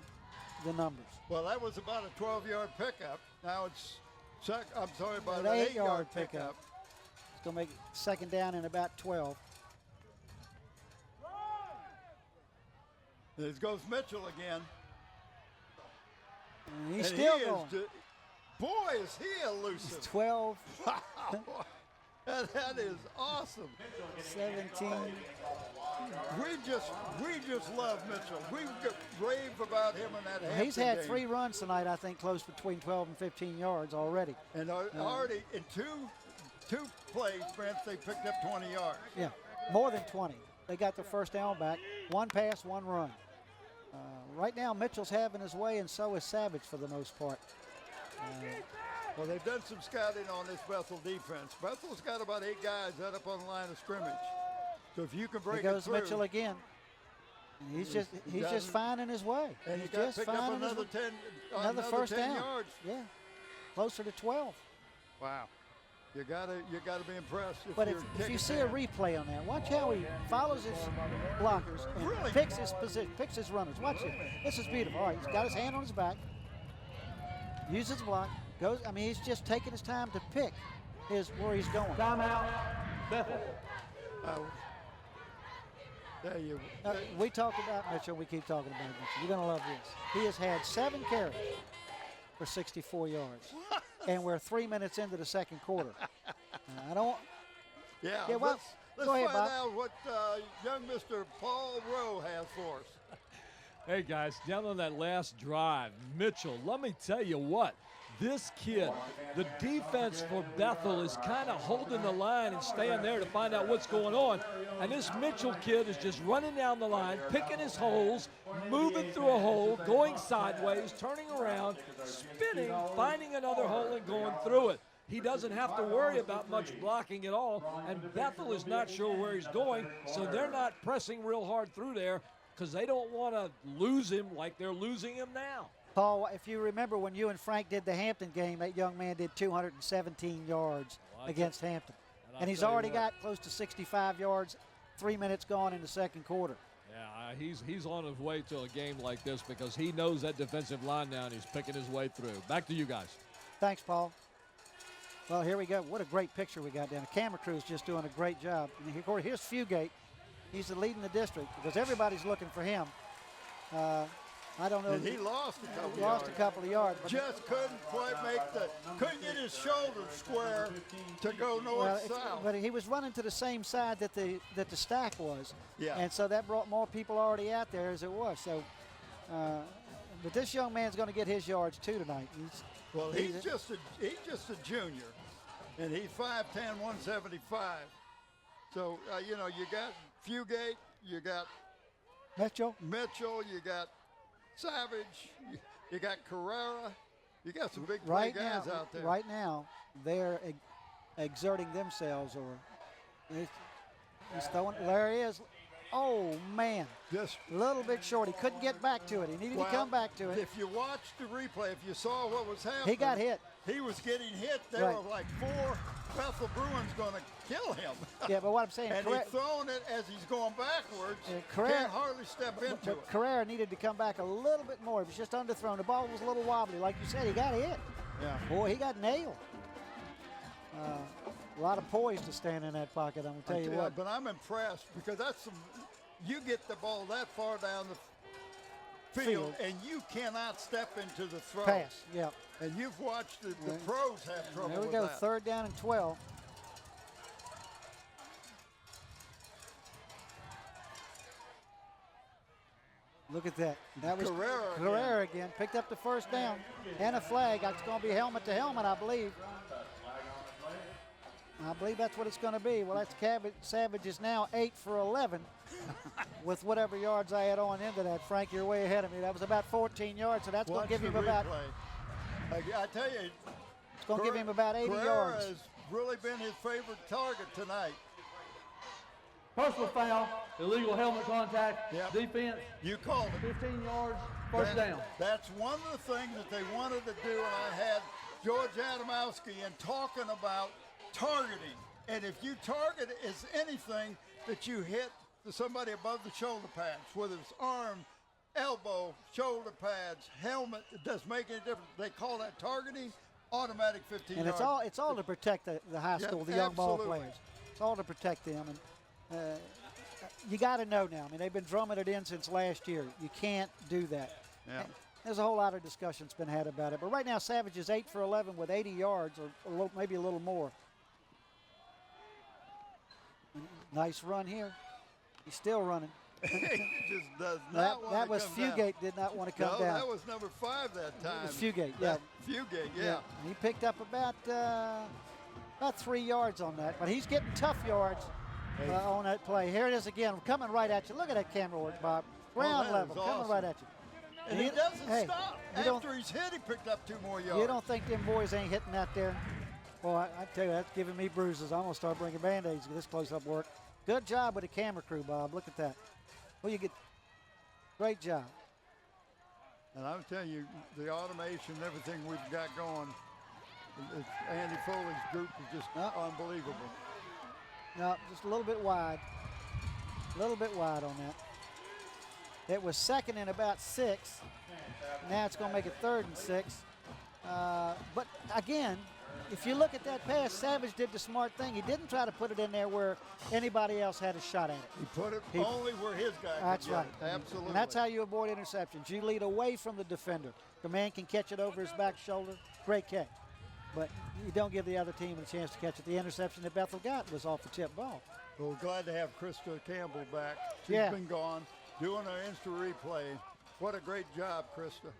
the numbers. Well, that was about a 12-yard pickup. Now it's, about an an 8-yard 8-yard pickup. It's going to make it 2nd down and about 12. There goes Mitchell again. And he's And still he going. Boy, is he elusive. 12, Wow. That is awesome. 17. We just love Mitchell. We rave about him in that Hampton He's had game. 3 runs tonight, I think, close between 12 and 15 yards already. And already in two plays, Brent, they picked up 20 yards. Yeah, more than 20. They got their first down back. 1 pass, 1 run. Right now, Mitchell's having his way, and so is Savage for the most part. Well, they've done some scouting on this Bethel defense. Bethel's got about 8 guys right up on the line of scrimmage. So if you can break Here goes it through. Mitchell again. And he's just finding his way. And he's he got just picked up finding his another way. 10, Another first 10 down. yards. Yeah, closer to 12. Wow. You gotta be impressed. But if you see a replay on that, watch how he follows his blockers and picks his position, picks his runners. Watch it. This is beautiful. All right, he's got his hand on his back, uses the block, goes. I mean, he's just taking his time to pick where he's going. Timeout, Bethel. We talked about Mitchell. We keep talking about Mitchell. You're gonna love this. He has had 7 carries for 64 yards. And we're 3 minutes into the second quarter. I don't. Yeah, well, let's go ahead, find Bob. out what young Mr. Paul Rowe has for us. Hey, guys, down on that last drive, Mitchell, let me tell you what. This kid, the defense for Bethel is kind of holding the line and staying there to find out what's going on. And this Mitchell kid is just running down the line, picking his holes, moving through a hole, going sideways, turning around, spinning, finding another hole and going through it. He doesn't have to worry about much blocking at all, and Bethel is not sure where he's going, so they're not pressing real hard through there because they don't want to lose him like they're losing him now. Paul, if you remember when you and Frank did the Hampton game, that young man did 217 yards against Hampton. And he's already got close to 65 yards, 3 minutes gone in the second quarter. Yeah, he's on his way to a game like this because he knows that defensive line now and he's picking his way through. Back to you guys. Thanks, Paul. Well, here we go. What a great picture we got down. The camera crew is just doing a great job. And of course, here's Fugate. He's the lead in the district because everybody's looking for him. I don't know. And he lost a couple a couple of yards. Just couldn't quite couldn't get his shoulders square to go north-south. But he was running to the same side that the stack was. Yeah. And so that brought more people already out there as it was. So, but this young man's going to get his yards too tonight. He's just a junior, and he's 5'10", 175. So, you got Fugate, you got Mitchell, you got Savage, you got Carrera, you got some big play guys out there. Right now, they're exerting themselves. He's throwing. There he is. Oh, man. Just a little bit short. He couldn't get back to it. He needed to come back to it. If you watched the replay, if you saw what was happening. He got hit. He was getting hit. There were like 4 Bethel Bruins going to kill him. Yeah, but what I'm saying. And he's throwing it as he's going backwards. Can't hardly step into it. Carrera needed to come back a little bit more. He was just underthrown. The ball was a little wobbly. Like you said, he got hit. Yeah. Boy, he got nailed. A lot of poise to stand in that pocket, I'm going to tell you what. But I'm impressed because you get the ball that far down the field and you cannot step into the throw. Pass, yeah. And you've watched the pros have trouble with that. There we go, 3rd down and 12. Look at that. That was Carrera again. Picked up the 1st down and a flag. It's going to be helmet to helmet, I believe. I believe that's what it's going to be. Well, that's Savage is now 8 for 11 with whatever yards I had on into that. Frank, you're way ahead of me. That was about 14 yards, so that's going to give him about. I tell you, it's going to give him about 80 Carrera yards. Has really been his favorite target tonight. Personal foul, illegal helmet contact, defense. You called it. 15 yards, 1st down. That's one of the things that they wanted to do, and I had George Adamowski in talking about targeting. And if you target is anything that you hit somebody above the shoulder pads, whether it's arm, elbow, shoulder pads, helmet, it doesn't make any difference. They call that targeting, automatic 15 and yards. And it's all to protect the high school, the young ball players. It's all to protect them. And you got to know now. I mean, they've been drumming it in since last year. You can't do that. Yeah. There's a whole lot of discussions been had about it. But right now, Savage is 8 for 11 with 80 yards or maybe a little more. Nice run here. He's still running. He just does not want to that was come Fugate down. Did not want to come no, down. That was number 5 that time. It was Fugate, yeah. Fugate, yeah. He picked up about 3 yards on that, but he's getting tough yards on that play. Here it is again, coming right at you. Look at that camera work, Bob. Ground level, coming right at you. And he doesn't stop. After he's hit, he picked up 2 more yards. You don't think them boys ain't hitting out there? Boy, I tell you, that's giving me bruises. I'm going to start bringing Band-Aids to this close-up work. Good job with the camera crew, Bob. Look at that. Well, you get great job. And I'm telling you, the automation and everything we've got going, Andy Foley's group is just unbelievable. No, just a little bit wide. A little bit wide on that. It was 2nd and about 6. Now it's going to make it 3rd and 6. But again, if you look at that pass, Savage did the smart thing. He didn't try to put it in there where anybody else had a shot at it. He put it only where his guy That's could right. get it. Absolutely. And that's how you avoid interceptions. You lead away from the defender. The man can catch it over his back shoulder. Great catch. But you don't give the other team a chance to catch it. The interception that Bethel got was off the tip ball. Well, we're glad to have Krista Campbell back. She's been gone, doing our instant replay. What a great job, Krista.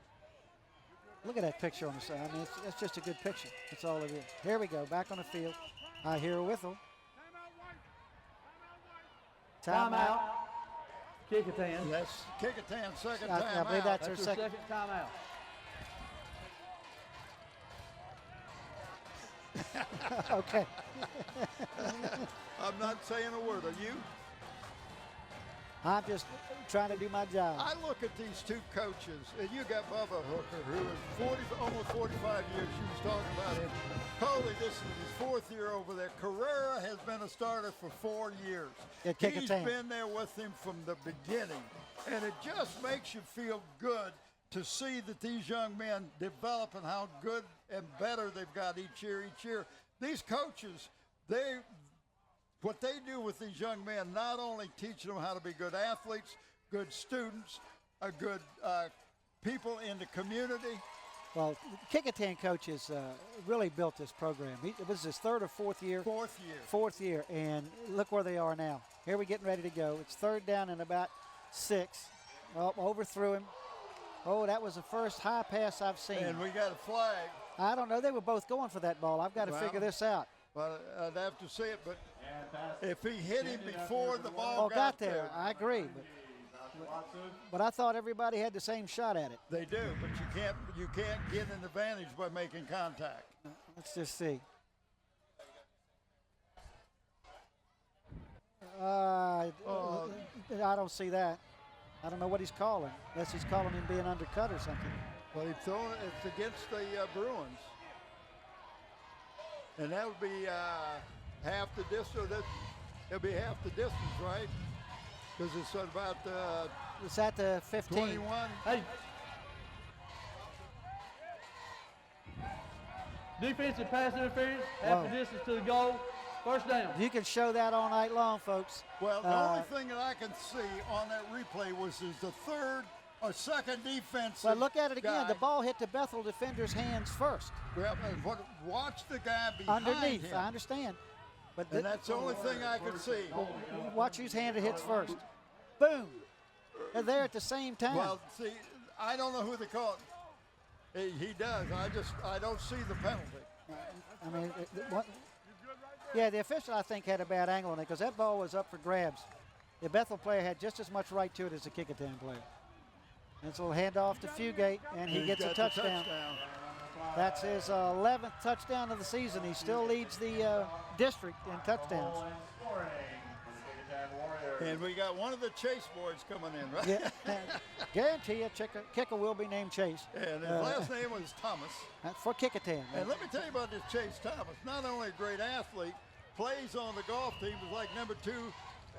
Look at that picture on the side. I mean, it's just a good picture. That's all it is. Here we go, back on the field. I hear a whistle. Timeout. Kecoughtan. That's Kecoughtan's second I time believe out. that's her That's your second. second timeout. Okay. I'm not saying a word. Are you? I'm just trying to do my job. I look at these two coaches, and you got Bubba Hooker, who is almost 45 years. She was talking about him. Coley, this is his 4th year over there. Carrera has been a starter for 4 years. At He's Kecoughtan. been there with him from the beginning. And it just makes you feel good to see that these young men develop and how good and better they've got each year. These coaches, what they do with these young men, not only teaching them how to be good athletes, good students, good people in the community. Well, Kecoughtan coaches really built this program. It was his 3rd or 4th year. 4th year. 4th year, and look where they are now. Here we're getting ready to go. It's 3rd down and about 6. Oh, overthrew him. Oh, that was the first high pass I've seen. And we got a flag. I don't know. They were both going for that ball. I've got to figure this out. Well, I'd have to see it, but if he hit him before the ball Got there. I agree. But I thought everybody had the same shot at it. they do, but you can't get an advantage by making contact. Let's just see. I don't see that. I don't know what he's calling, unless he's calling him being undercut or something. Well, it's against the Bruins. And that would be half the distance. It'll be half the distance, right? Because it's about It's at the 15. 21. Hey. Defensive pass interference, half the distance to the goal. First down. You can show that all night long, folks. Well, the only thing that I can see on that replay was the third or second defensive. Well, look at it again. guy. The ball hit the Bethel defender's hands first. Well, watch the guy behind Underneath, him. I understand. But And that's the only thing I could see. watch whose hand it hits first. Boom. They're there at the same time. Well, see, I don't know who they call it. He does. I don't see the penalty. I mean, yeah, the official, I think, had a bad angle on it because that ball was up for grabs. The Bethel player had just as much right to it as the Kecoughtan player. And it's a little handoff to Fugate, and he gets a got the touchdown. That's his 11th touchdown of the season. He still leads the district in touchdowns. And we got one of the Chase boys coming in, right? Yeah, guarantee you, kicker will be named Chase. And his last name was Thomas. For Kecoughtan. And let me tell you about this Chase Thomas. Not only a great athlete, plays on the golf team, was like number 2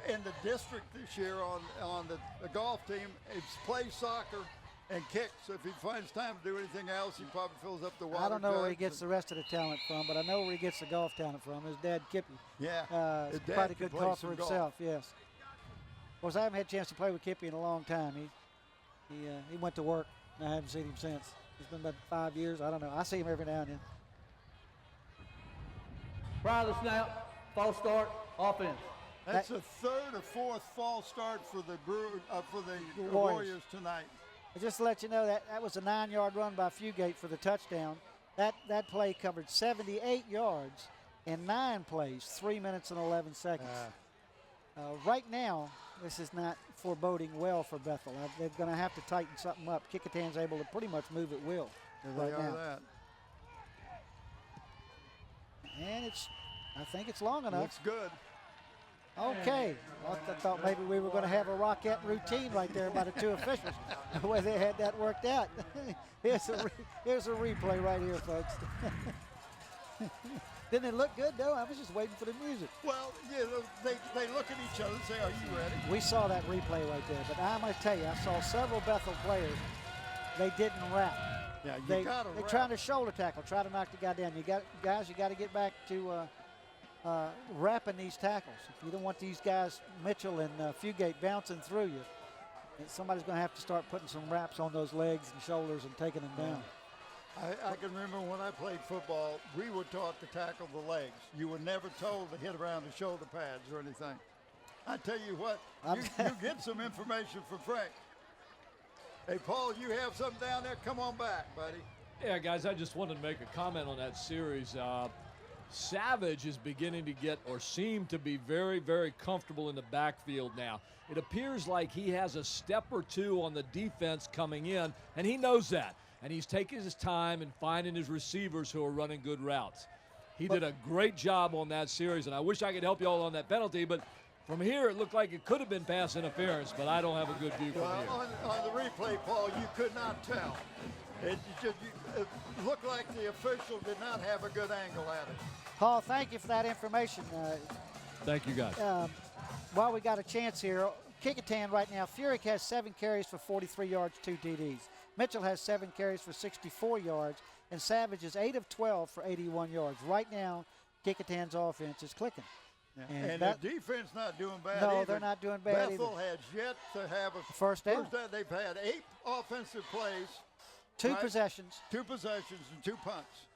in the district this year on the golf team. He plays soccer and kicks. So if he finds time to do anything else, he probably fills up the water. I don't know where he jugs gets the rest of the talent from, but I know where he gets the golf talent from. His dad, Kippy. Yeah. His dad Quite a can good play golfer some golf. himself, yes. Of course, I haven't had a chance to play with Kippy in a long time. He went to work, and I haven't seen him since. It's been about 5 years. I don't know. I see him every now and then. Prior to the snap, false start, offense. That's the 3rd or 4th false start for the Warriors. Warriors tonight. Just to let you know, that was a 9-yard run by Fugate for the touchdown. That play covered 78 yards in 9 plays, 3 minutes and 11 seconds. Right now, this is not foreboding well for Bethel. They're going to have to tighten something up. Kecoughtan's able to pretty much move at will right now. That. And I think it's long enough. Looks good. Okay. I thought maybe we were going to have a Rockette routine right there by the two officials, the way they had that worked out. Here's a replay right here, folks. Didn't it look good, though? I was just waiting for the music. Well, yeah, they look at each other and say, "Are you ready?" We saw that replay right there, but I'm going to tell you, I saw several Bethel players. They didn't wrap. Yeah, They're wrap. trying to shoulder tackle, try to knock the guy down. You got to get back to wrapping these tackles. If you don't want these guys, Mitchell and Fugate, bouncing through you, somebody's going to have to start putting some wraps on those legs and shoulders and taking them down. I can remember when I played football, we were taught to tackle the legs. You were never told to hit around the shoulder pads or anything. I tell you what, you get some information from Frank. Hey, Paul, you have something down there? Come on back, buddy. Yeah, guys, I just wanted to make a comment on that series. Savage is beginning to get, or seem to be, very, very comfortable in the backfield now. It appears like he has a step or two on the defense coming in, and he knows that. And he's taking his time and finding his receivers who are running good routes. He did a great job on that series, and I wish I could help you all on that penalty, but from here it looked like it could have been pass interference, but I don't have a good view from here. On the replay, Paul, you could not tell. It looked like the official did not have a good angle at it. Paul, thank you for that information. Thank you, guys. While we got a chance here, Kecoughtan right now, Furyk has 7 carries for 43 yards, 2 TDs. Mitchell has 7 carries for 64 yards, and Savage is 8 of 12 for 81 yards. Right now, Kecoughtan's offense is clicking. Yeah. And the defense not doing bad no, either. They're not doing bad Bethel either. has yet to have a first down. They've had 8 offensive plays. 2 possessions. 2 possessions and 2 punts.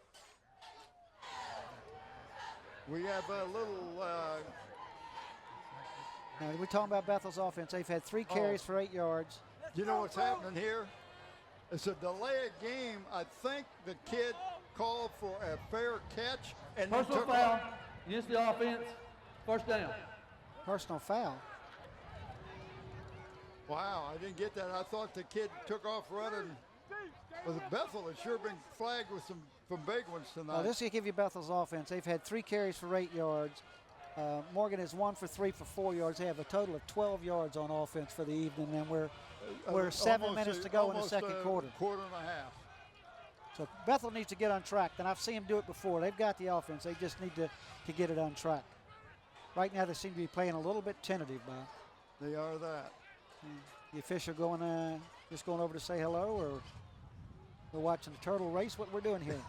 We have a little... Now, we're talking about Bethel's offense. They've had 3 carries for 8 yards. You know what's happening here? It's a delay of game. I think the kid called for a fair catch and then Personal took foul off. against the offense. First down. Personal foul. Wow, I didn't get that. I thought the kid took off running. Well, Bethel has sure been flagged with some big ones tonight. Well, this will give you Bethel's offense. They've had 3 carries for 8 yards. Morgan is 1 for 3 for 4 yards. They have a total of 12 yards on offense for the evening, and we're 7 minutes to go in the second quarter. Quarter and a half. So Bethel needs to get on track, and I've seen them do it before. They've got the offense. They just need to get it on track. Right now, they seem to be playing a little bit tentative, Bob. They are that. The official just going over to say hello, or we're watching the turtle race. What we're doing here?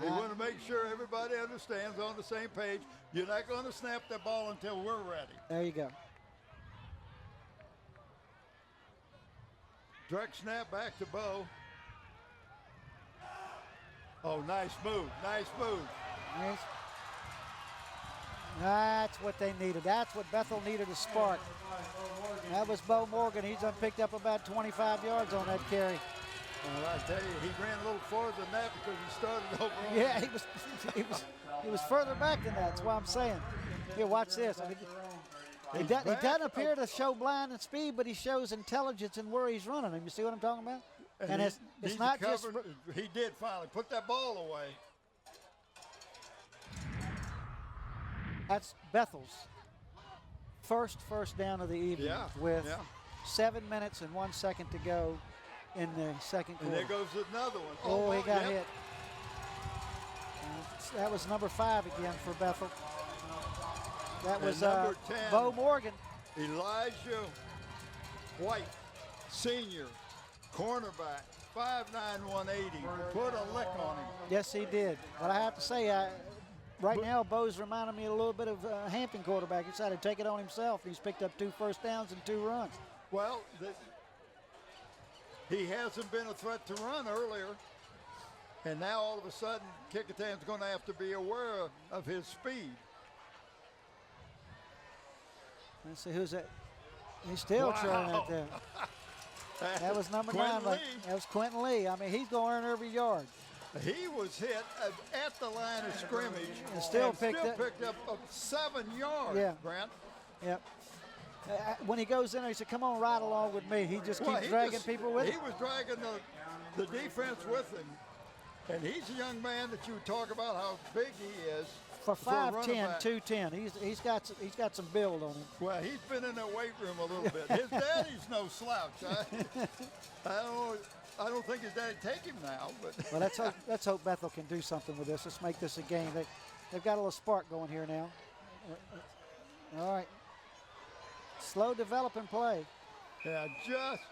They want to make sure everybody understands on the same page. You're not going to snap the ball until we're ready. There you go. Direct snap back to Bo. Oh, nice move. Nice move. Nice. That's what they needed. That's what Bethel needed to spark. That was Bo Morgan. He's picked up about 25 yards on that carry. Well, I tell you, he ran a little farther than that because he started over. Yeah, he was further back than that. That's what I'm saying. Here, watch this. I mean, he doesn't appear to show blind and speed, but he shows intelligence in where he's running. You see what I'm talking about? And it's not just. He did finally put that ball away. That's Bethel's first down of the evening with 7 minutes and 1 second to go in the second quarter. And there goes another one. Oh, he got hit. That was number 5 again for Bethel. That was number 10, Bo Morgan. Elijah White, senior, cornerback, 5'9", 180. Put a lick on him. Yes, he did. But I have to say, right now, Bo's reminding me a little bit of a Hampton quarterback. He decided to take it on himself. He's picked up 2 first downs and 2 runs. Well, he hasn't been a threat to run earlier. And now all of a sudden, Kecoughtan's going to have to be aware of his speed. Let's see, who's that? He's still trailing out there. That was number 9. That was Quentin Lee. I mean, he's going to earn every yard. He was hit at the line of scrimmage and still picked up 7 yards, Grant. Yep. When he goes in there, he said, come on, ride along with me. He just keeps dragging people with him. He was dragging the defense with him. And he's a young man that you talk about how big he is. For 5'10", 210, he's got some build on him. Well, he's been in the weight room a little bit. His daddy's no slouch. I don't think his daddy take him now. But well, let's hope Bethel can do something with this. Let's make this a game. They've got a little spark going here now. All right. Slow developing play. Yeah, just.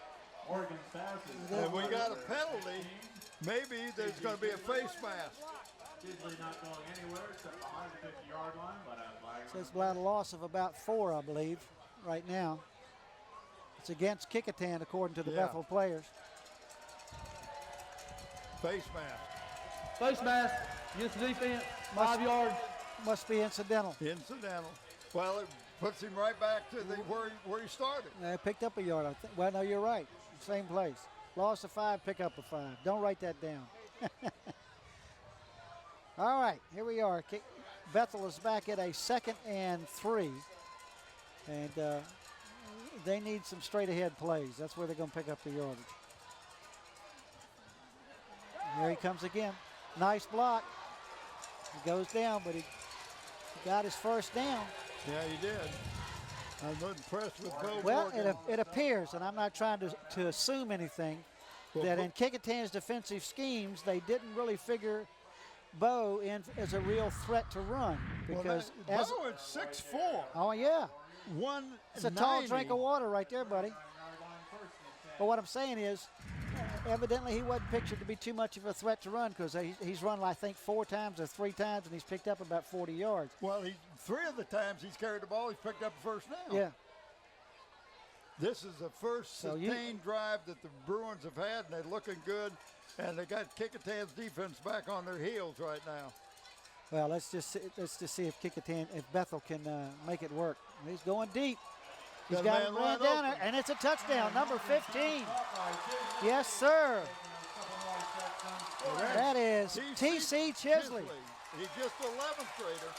Morgan's passes. And we got a penalty. Maybe there's going to be a face mask. Usually not going anywhere except behind the 50-yard line, but Says about a loss of about 4, I believe, right now. It's against Kecoughtan, according to the Bethel players. Face mask. Face mask against the defense. 5 yards. Must be incidental. Incidental. Well, it puts him right back to where he started. They picked up a yard, I think. Well, no, you're right. same place. Lost a 5, pick up a 5. Don't write that down. All right, here we are. Bethel is back at a 2nd and 3. And they need some straight ahead plays. That's where they're going to pick up the yardage. Here he comes again. Nice block. He goes down, but he got his first down. Yeah, he did. I'm impressed with Bo Well, Morgan. it appears, and I'm not trying to assume anything, that in Kecoughtan's defensive schemes, they didn't really figure Bo in as a real threat to run. Because Bo is 6'4". Oh, yeah. It's a tall 190. drink of water right there, buddy. But what I'm saying is, evidently he wasn't pictured to be too much of a threat to run because he's run, I think, 4 times or 3 times, and he's picked up about 40 yards. Well, 3 of the times he's carried the ball, he's picked up a first down. Yeah. This is the first sustained drive that the Bruins have had, and they're looking good. And they got Kecoughtan's defense back on their heels right now. Well, let's just see if Bethel can make it work. He's going deep. He's got it ran down there, and it's a touchdown, number 15. Yes, sir. That is T.C. Chisley. He's just 11th grader,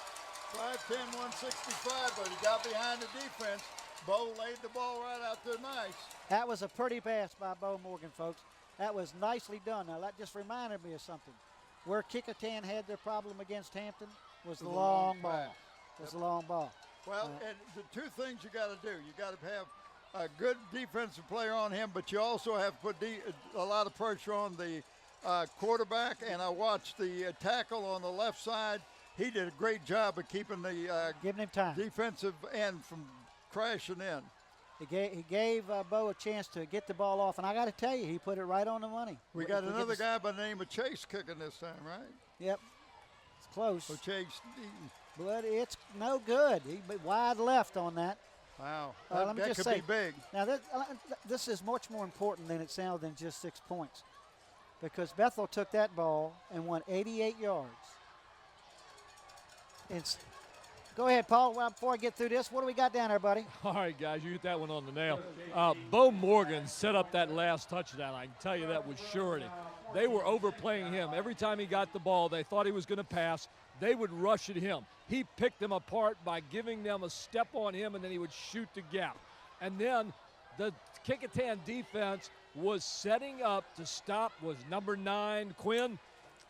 5'10", 165, but he got behind the defense. Bo laid the ball right out there nice. That was a pretty pass by Bo Morgan, folks. That was nicely done. Now, that just reminded me of something. Where Kecoughtan had their problem against Hampton was the long ball. Was the long ball. Well, and the 2 things you got to do, you got to have a good defensive player on him, but you also have to put a lot of pressure on the quarterback. And I watched the tackle on the left side. He did a great job of keeping the giving him time. Defensive end from crashing in. He gave Bo a chance to get the ball off, and I got to tell you, he put it right on the money. We got another guy by the name of Chase kicking this time, right? Yep, it's close. Oh, Chase. But it's no good. He wide left on that. Wow, Let me that just could say, be big. Now, this is much more important than it sounds than just 6 points, because Bethel took that ball and won 88 yards. Go ahead, Paul. Well, before I get through this, what do we got down there, buddy? All right, guys, you hit that one on the nail. Bo Morgan set up that last touchdown. I can tell you that with surety. They were overplaying him. Every time he got the ball, they thought he was going to pass. They would rush at him. He picked them apart by giving them a step on him, and then he would shoot the gap. And then the Kecoughtan defense was setting up to stop, was number 9, Quinn,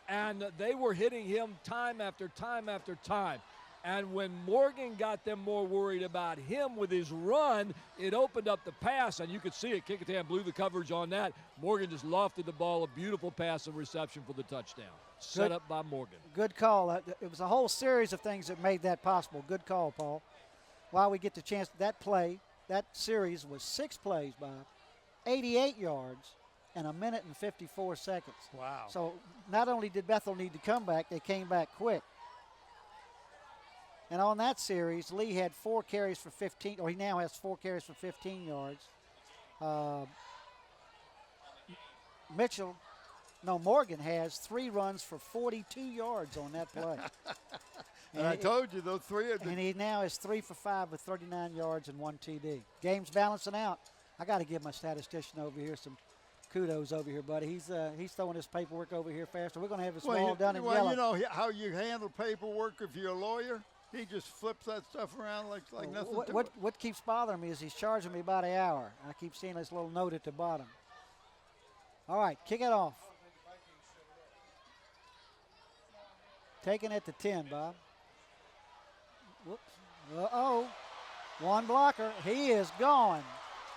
and they were hitting him time after time after time. And when Morgan got them more worried about him with his run, it opened up the pass, and you could see it. Kecoughtan blew the coverage on that. Morgan just lofted the ball, a beautiful pass and reception for the touchdown. Set up by Morgan. Good call. It was a whole series of things that made that possible. Good call, Paul. While we get the chance, that series was 6 plays, Bob, 88 yards, and 1 minute and 54 seconds. Wow. So not only did Bethel need to come back, they came back quick. And on that series, Lee had 4 carries for 15, or he now has 4 carries for 15 yards. Morgan has 3 runs for 42 yards on that play. And I told you, those 3 of them. And he now is 3 for 5 with 39 yards and 1 TD. Game's balancing out. I got to give my statistician over here some kudos over here, buddy. He's throwing his paperwork over here faster. We're going to have this all done in yellow. Well, you know how you handle paperwork if you're a lawyer? He just flips that stuff around like nothing to it. What keeps bothering me is he's charging me about an hour. I keep seeing this little note at the bottom. All right, kick it off. Taking it to 10, Bob. Whoops. Uh-oh. One blocker. He is gone.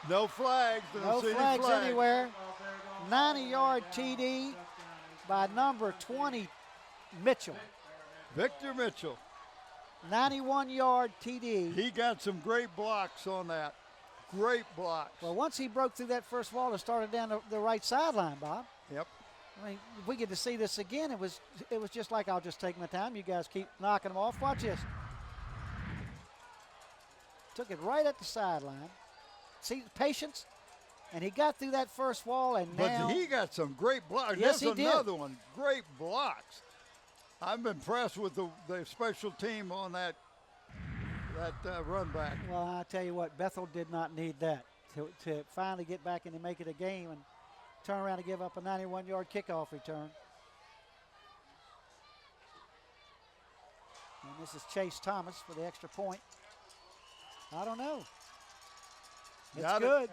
No flags. No flags anywhere. 90-yard TD by number 20, Mitchell. Victor Mitchell. 91-yard TD. He got some great blocks on that. Great blocks. Well, once he broke through that first wall and started down the right sideline, Bob. Yep. I mean, if we get to see this again, it was just like, I'll just take my time. You guys keep knocking them off. Watch this. Took it right at the sideline. See, patience. And he got through that first wall, and now. But he got some great blocks. Yes, There's he another one. Great blocks. I'm impressed with the special team on that run back. Well, I tell you what, Bethel did not need that. to finally get back and to make it a game and turn around and give up a 91-yard kickoff return. And this is Chase Thomas for the extra point. I don't know. It's Got it. good.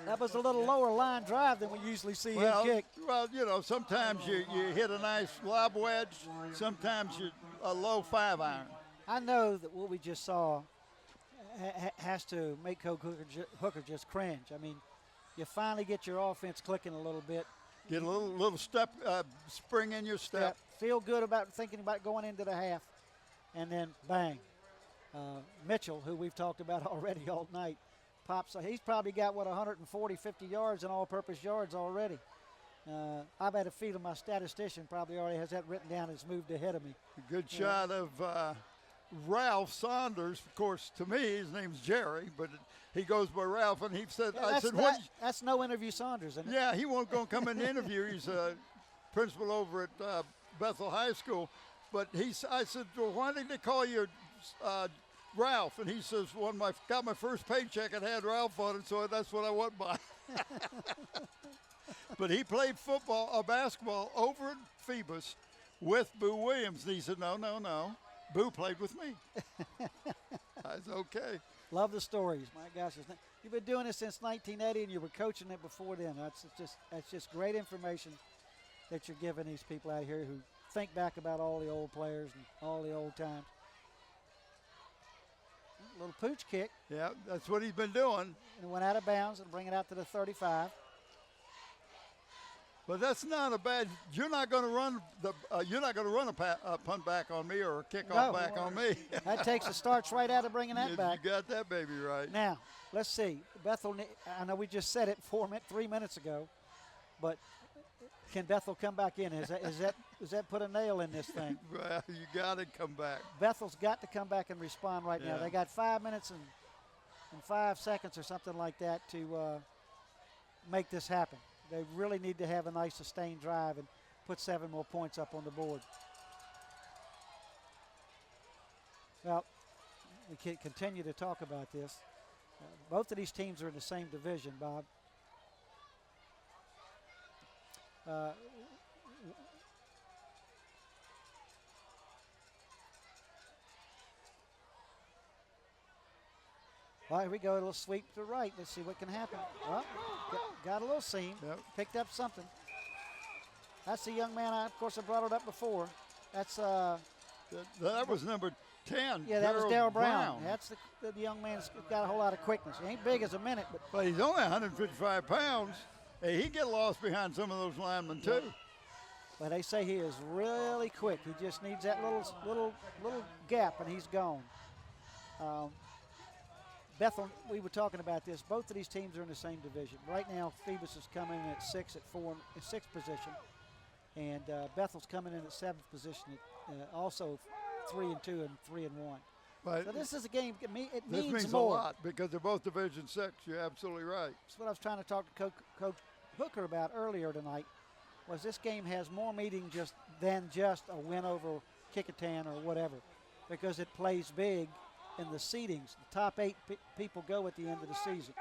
That was a little lower line drive than we usually see him kick. Well, you know, sometimes you hit a nice lob wedge, sometimes you a low 5-iron. I know that what we just saw has to make Coach Hooker just cringe. I mean, you finally get your offense clicking a little bit. Get a little step, spring in your step. Yeah, feel good about thinking about going into the half, and then bang. Mitchell, who we've talked about already all night, pops. He's probably got, 140, 50 yards in all-purpose yards already. I've had a feeling my statistician probably already has that written down and has moved ahead of me. A good shot of Ralph Saunders. Of course, to me, his name's Jerry, but he goes by Ralph, and he said, Yeah, that's no interview Saunders, isn't it? Yeah, he won't go come in the interview. He's a principal over at Bethel High School. But I said, well, why did they call you Ralph? And he says, when I got my first paycheck, it had Ralph on it, so that's what I went by. But he played basketball over at Phoebus with Boo Williams. And he said, no. Boo played with me. I said, okay. Love the stories. My gosh, you've been doing this since 1980, and you were coaching it before then. That's just great information that you're giving these people out here who think back about all the old players and all the old times. A little pooch kick. Yeah, that's what he's been doing. And it went out of bounds and bring it out to the 35. But that's not a bad. You're not going to run a punt back on me or a kickoff back on me. That takes the starts right out of bringing that back. You got that baby right. Now, let's see. Bethel, I know we just said it 3 minutes ago, but can Bethel come back in? Does that put a nail in this thing? Well, you got to come back. Bethel's got to come back and respond right now. Yeah. They got 5 minutes and 5 seconds or something like that to make this happen. They really need to have a nice sustained drive and put 7 more points up on the board. Well, we can continue to talk about this. Both of these teams are in the same division, Bob. Well, here we go. A little sweep to the right. Let's see what can happen. Well, got a little seam. Yep. Picked up something. That's the young man. Of course, I brought it up before. That's that was number 10. yeah, that was Darryl Brown. That's the young man's got a whole lot of quickness. He ain't big as a minute, But he's only 155 pounds. Hey, he'd get lost behind some of those linemen too. but they say he is really quick. He just needs that little gap, and he's gone. Bethel, we were talking about this. Both of these teams are in the same division. Right now, Phoebus is coming in at 6th position, and Bethel's coming in at 7th position, also 3-2 and 3-1. But So this is a game. It this means means more. a lot because they're both Division 6. You're absolutely right. That's what I was trying to talk to Coach Hooker about earlier tonight. Was this game has more meaning than just a win over Kecoughtan or whatever, because it plays big in the seedings. The top 8 people go at the end of the season.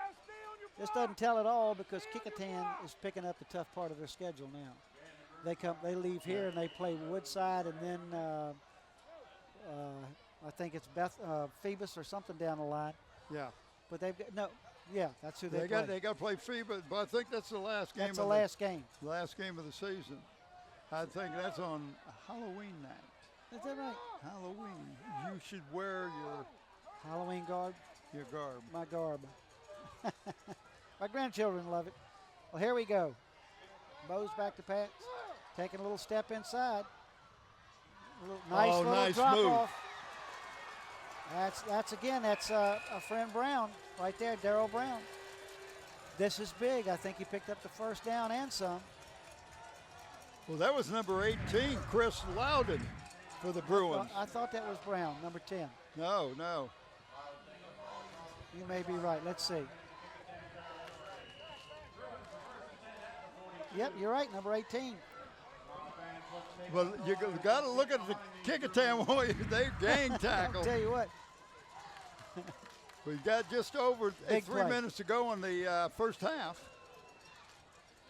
This doesn't tell it all because Kecoughtan is picking up the tough part of their schedule now. They leave here and they play Woodside, and then I think it's Phoebus or something down the line. Yeah. But they've got that's who they play. They got to play Phoebus, but I think that's the last game. That's the last game. Last game of the season. I think that's on Halloween night. Is that right? Halloween. You should wear your Halloween garb. Your garb. My garb. My grandchildren love it. Well, here we go. Bo's back to pass. Taking a little step inside. Nice little drop move. off. That's a friend Brown right there, Darryl Brown. This is big. I think he picked up the first down and some. Well, that was number 18, Chris Loudon for the Bruins. I thought that was Brown, number 10. No. You may be right. Let's see. Yep, you're right, number 18. Well, you got to look at the Kecoughtan Warriors. They gang tackle. I'll tell you what. We've got just over Big 3 play. minutes to go in the first half.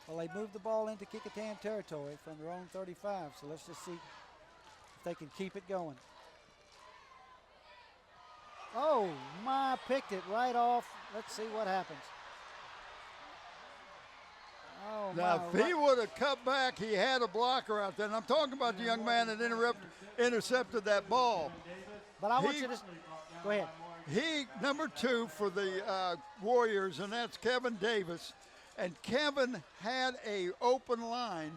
Well, they moved the ball into Kecoughtan territory from their own 35, so let's just see if they can keep it going. Oh, my, picked it right off. Let's see what happens. Oh, Now, my. if he would have cut back, he had a blocker out there. And I'm talking about the young man that intercepted that ball. But I want you to go ahead. He, number 2 for the Warriors, and that's Kevin Davis. And Kevin had a open line,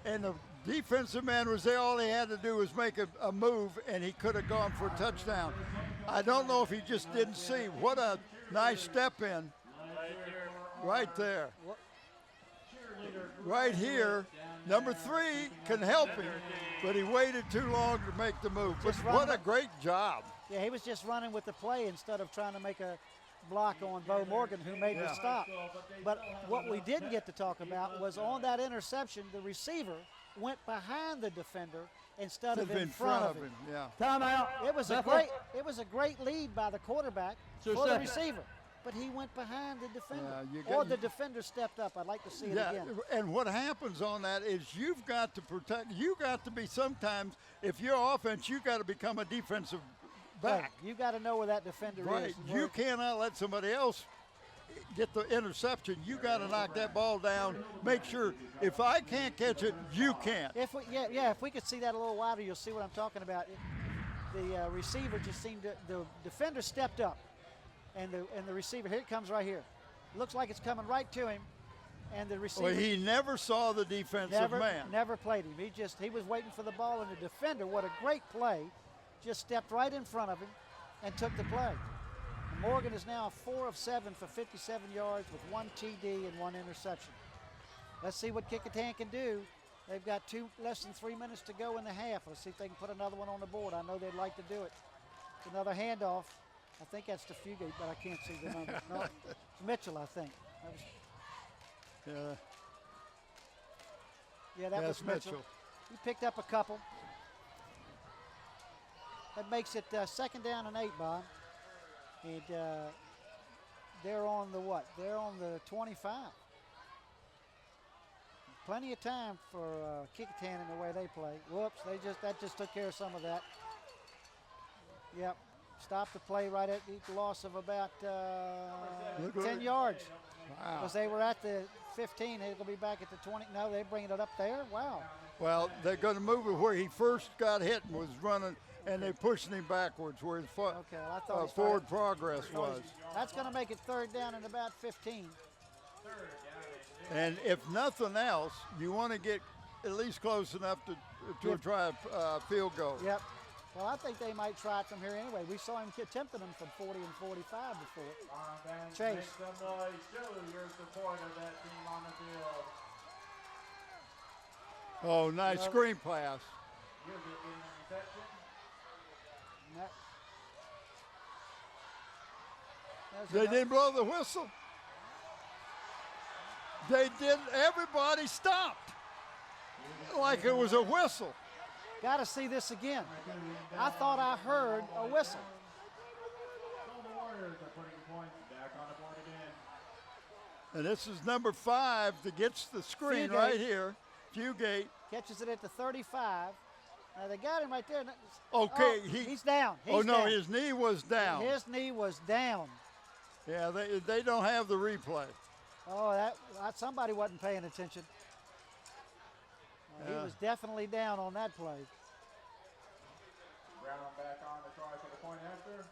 and the defensive man was there. All he had to do was make a move, and he could have gone for a touchdown. I don't know if he just didn't see. What a nice step in right there. Right here, number 3 can help him, but he waited too long to make the move. But what a great job. Yeah, he was just running with the play instead of trying to make a block on Bo Morgan, who made the stop. But what we didn't get to talk about was on that interception, the receiver went behind the defender instead of in front of him. Yeah. Timeout. It was a great lead by the quarterback So for the second. receiver, but he went behind the defender, Yeah, you got- or the defender stepped up. I'd like to see it again. And what happens on that is you've got to protect. You got to be sometimes. If you're offense, you got to become a defensive back. Right. You got to know where that defender Right. is. and You where- cannot let somebody else get the interception. You got to knock that ball down. Make sure if I can't catch it, you can't. If we, if we could see that a little wider, you'll see what I'm talking about. The receiver just seemed to, the defender stepped up, and the receiver, here it comes right here. Looks like it's coming right to him, and the receiver Well, he never saw the defensive man. never played him. He was waiting for the ball, and the defender, what a great play, just stepped right in front of him and took the play. And Morgan is now 4 of 7 for 57 yards with 1 TD and 1 interception. Let's see what Kecoughtan can do. They've got less than 3 minutes to go in the half. Let's see if they can put another one on the board. I know they'd like to do it. Another handoff. I think that's to Fugate, but I can't see the number. No, it's Mitchell, I think. That was Mitchell. He picked up a couple. That makes it 2nd down and 8, Bob. And they're on the what? They're on the 25. Plenty of time for Kecoughtan in the way they play. Whoops, that just took care of some of that. Yep, stopped the play right at the loss of about 10 yards. Wow. Because they were at the 15, they're going to be back at the 20. No, they're bringing it up there. Wow. Well, they're going to move it where he first got hit and was running, and they're pushing him backwards where his Okay, well, I thought he forward started- progress was. That's going to make it 3rd down and about 15. And if nothing else, you want to get at least close enough to try a field goal. Yep. Well, I think they might try it from here anyway. We saw him attempting them from 40 and 45 before. Chase. Make some noise. Show your support of that team on the field. Oh, nice screen pass. You'll get an interception. They didn't blow the whistle. They didn't. Everybody stopped like it was a whistle. Got to see this again. I thought I heard a whistle. So the Warriors are putting points back on the board again. And this is number 5 that gets the screen Fugate. right here. Fugate. Catches it at the 35. Now they got him right there. Okay, Oh, he's down. He's no, down. his knee was down. His knee was down. Yeah, they don't have the replay. Oh, that somebody wasn't paying attention. He was definitely down on that play. Brown back on the try for the point after.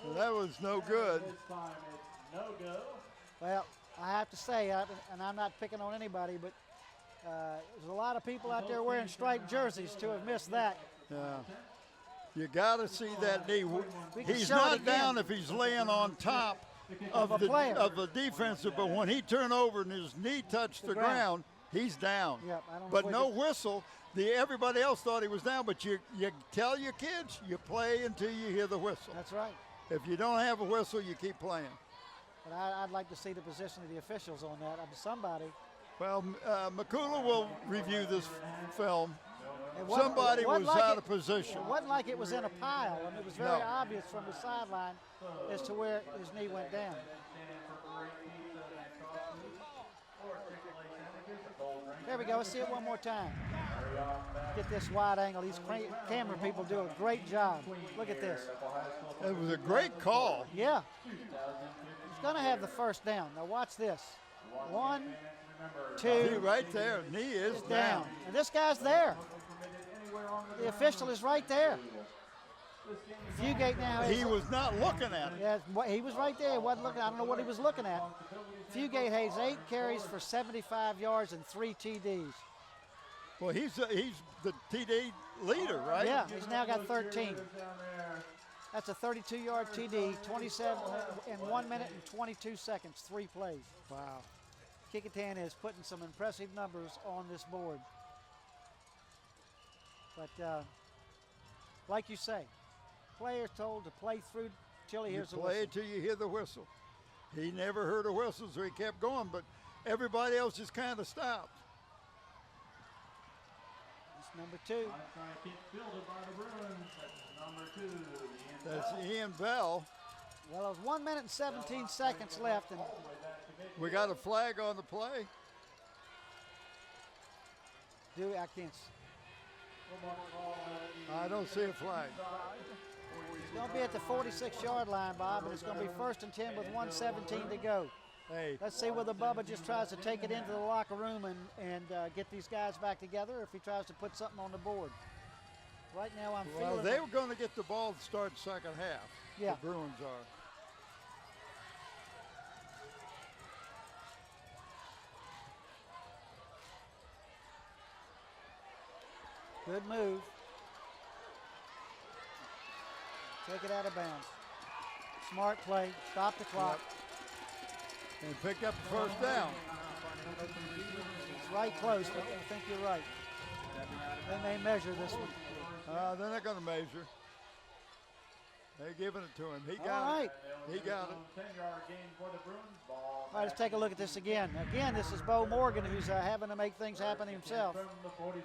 So that was no good. This time it's no go. Well, I have to say, and I'm not picking on anybody, but there's a lot of people out there wearing striped jerseys to have missed that. Yeah. You got to see that knee. We can He's show it not again. down if he's laying on top of a player. the defensive, but when he turned over and his knee touched the ground, he's down. Yep, I don't know But if no we whistle. Everybody else thought he was down, but you tell your kids, you play until you hear the whistle. That's right. If you don't have a whistle, you keep playing. But I'd like to see the position of the officials on that. Somebody. Well, Makula will review this film. Somebody was wasn't like out of position. It wasn't like it was in a pile. I mean, it was very No. obvious from the sideline as to where his knee went down. There we go. Let's see it one more time. Get this wide angle. These camera people do a great job. Look at this. It was a great call. Yeah. He's going to have the first down. Now watch this. 1, 2. He right there. Knee is down. And this guy's there. The official is right there. Fugate now is. He was not looking at it. Yeah, he was right there. He wasn't looking. I don't know what he was looking at. Fugate has 8 carries for 75 yards and 3 TDs. Well, he's the TD leader, right? Yeah, he's now got 13. That's a 32-yard TD, 27 in 1 minute and 22 seconds, 3 plays. Wow. Kecoughtan is putting some impressive numbers on this board. But like you say, players told to play through till he hears the play whistle. till you hear the whistle. He never heard a whistle, so he kept going, but everybody else just kind of stopped. That's number 2. That's Ian Bell. Well, there's 1 minute and 17 seconds left, and We got a flag on the play. I can't. I don't see a flag. It's going to be at the 46-yard line, Bob, and it's going to be 1st and 10 with 1:17 to go. Hey, Let's see whether Bubba just tries to take it into the locker room and get these guys back together, or if he tries to put something on the board. Right now, I'm well, feeling. they were going to get the ball to start second half. Yeah. The Bruins are. Good move. Take it out of bounds. Smart play. Stop the clock. And picked up the first down. It's right close, but I think you're right. They may measure this one. They're not going to measure. They're giving it to him. He got All right. it. He got it. 10-yard gain for the Bruins. Ball All right, let's take a look at this again. Again, this is Bo Morgan, who's having to make things happen himself. from the 44.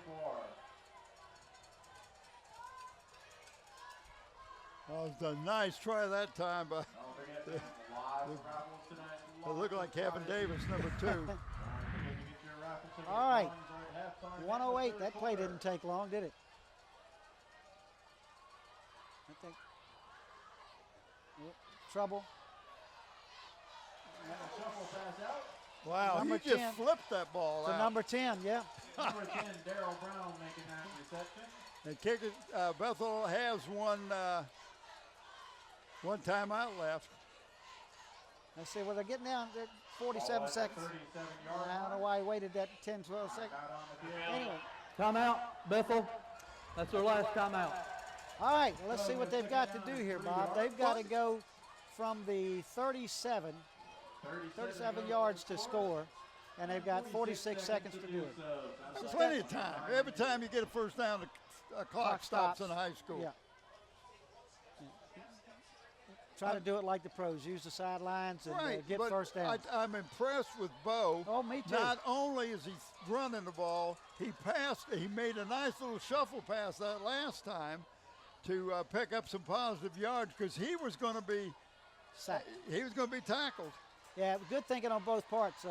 Oh, it was a nice try that time, but Don't forget live raffles tonight. it looked like Kevin Davis, number 2. All right. 108. That play didn't take long, did it? I think. Yep. Trouble. Wow, Number he just 10. flipped that ball To out. number 10, yeah. Number 10, Daryl Brown making that reception. And Bethel has one timeout left. Let's see, well, they're getting down at 47 seconds. 37 yards. I don't know why he waited that 10, 12 seconds. Anyway, Timeout, Bethel. That's their last timeout. all right, well, let's see what they've got to do here, Bob. They've got to go from the 37 yards to score, and they've got 46 seconds to do it. There's plenty of time. Every time you get a first down, the clock stops in high school. Yeah. Try to do it like the pros. Use the sidelines and Right, get but first down. I'm impressed with Bo. Oh, me too. Not only is he running the ball, he made a nice little shuffle pass that last time to pick up some positive yards because he was going to be tackled. Yeah, good thinking on both parts.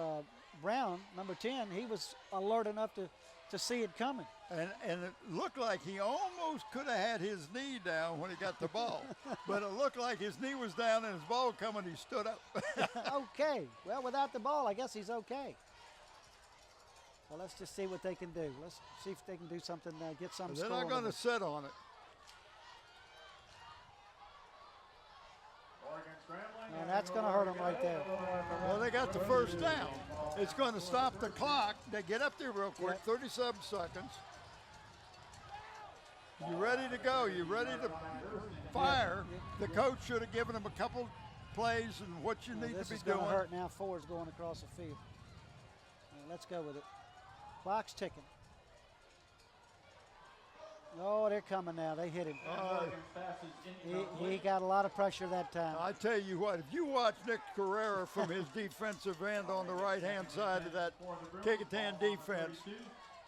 Brown, number 10, he was alert enough to see it coming. And it looked like he almost could have had his knee down when he got the ball. But it looked like his knee was down and his ball coming, he stood up. Okay. Well, without the ball, I guess he's okay. Well, let's just see what they can do. Let's see if they can do something, get some They're score not going on to it. sit on it. Oregon scrambling. And that's going to hurt them right there. Well, they got the first down. It's going to stop the clock. They get up there real quick, 37 seconds. You ready to go? You ready to fire? The coach should have given them a couple plays and what you need This to be is going doing. to hurt now. 4 is going across the field. Let's go with it. Clock's ticking. Oh, they're coming now. They hit him. He got a lot of pressure that time. I tell you what, if you watch Nick Carrera from his defensive end on the right-hand side of that Kecoughtan defense,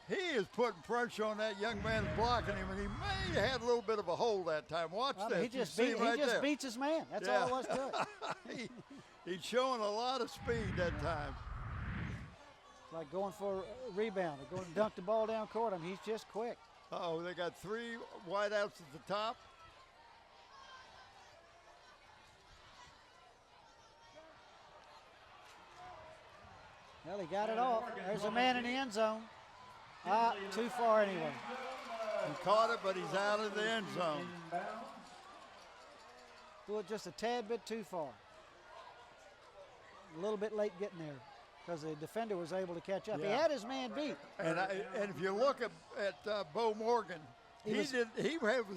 he is putting pressure on that young man blocking him, and he may have had a little bit of a hole that time. Watch Well, this. he just, You see right there. beats his man. That's all it was to it. He's showing a lot of speed that time. Like going for a rebound or going to dunk the ball down court. I mean, he's just quick. Uh-oh, they got 3 wideouts at the top. Well, he got it off. There's a man in the end zone. Too far anyway. He caught it, but he's out of the end zone. Threw it just a tad bit too far. A little bit late getting there because the defender was able to catch up. Yeah. He had his man beat. And if you look at Bo Morgan, he was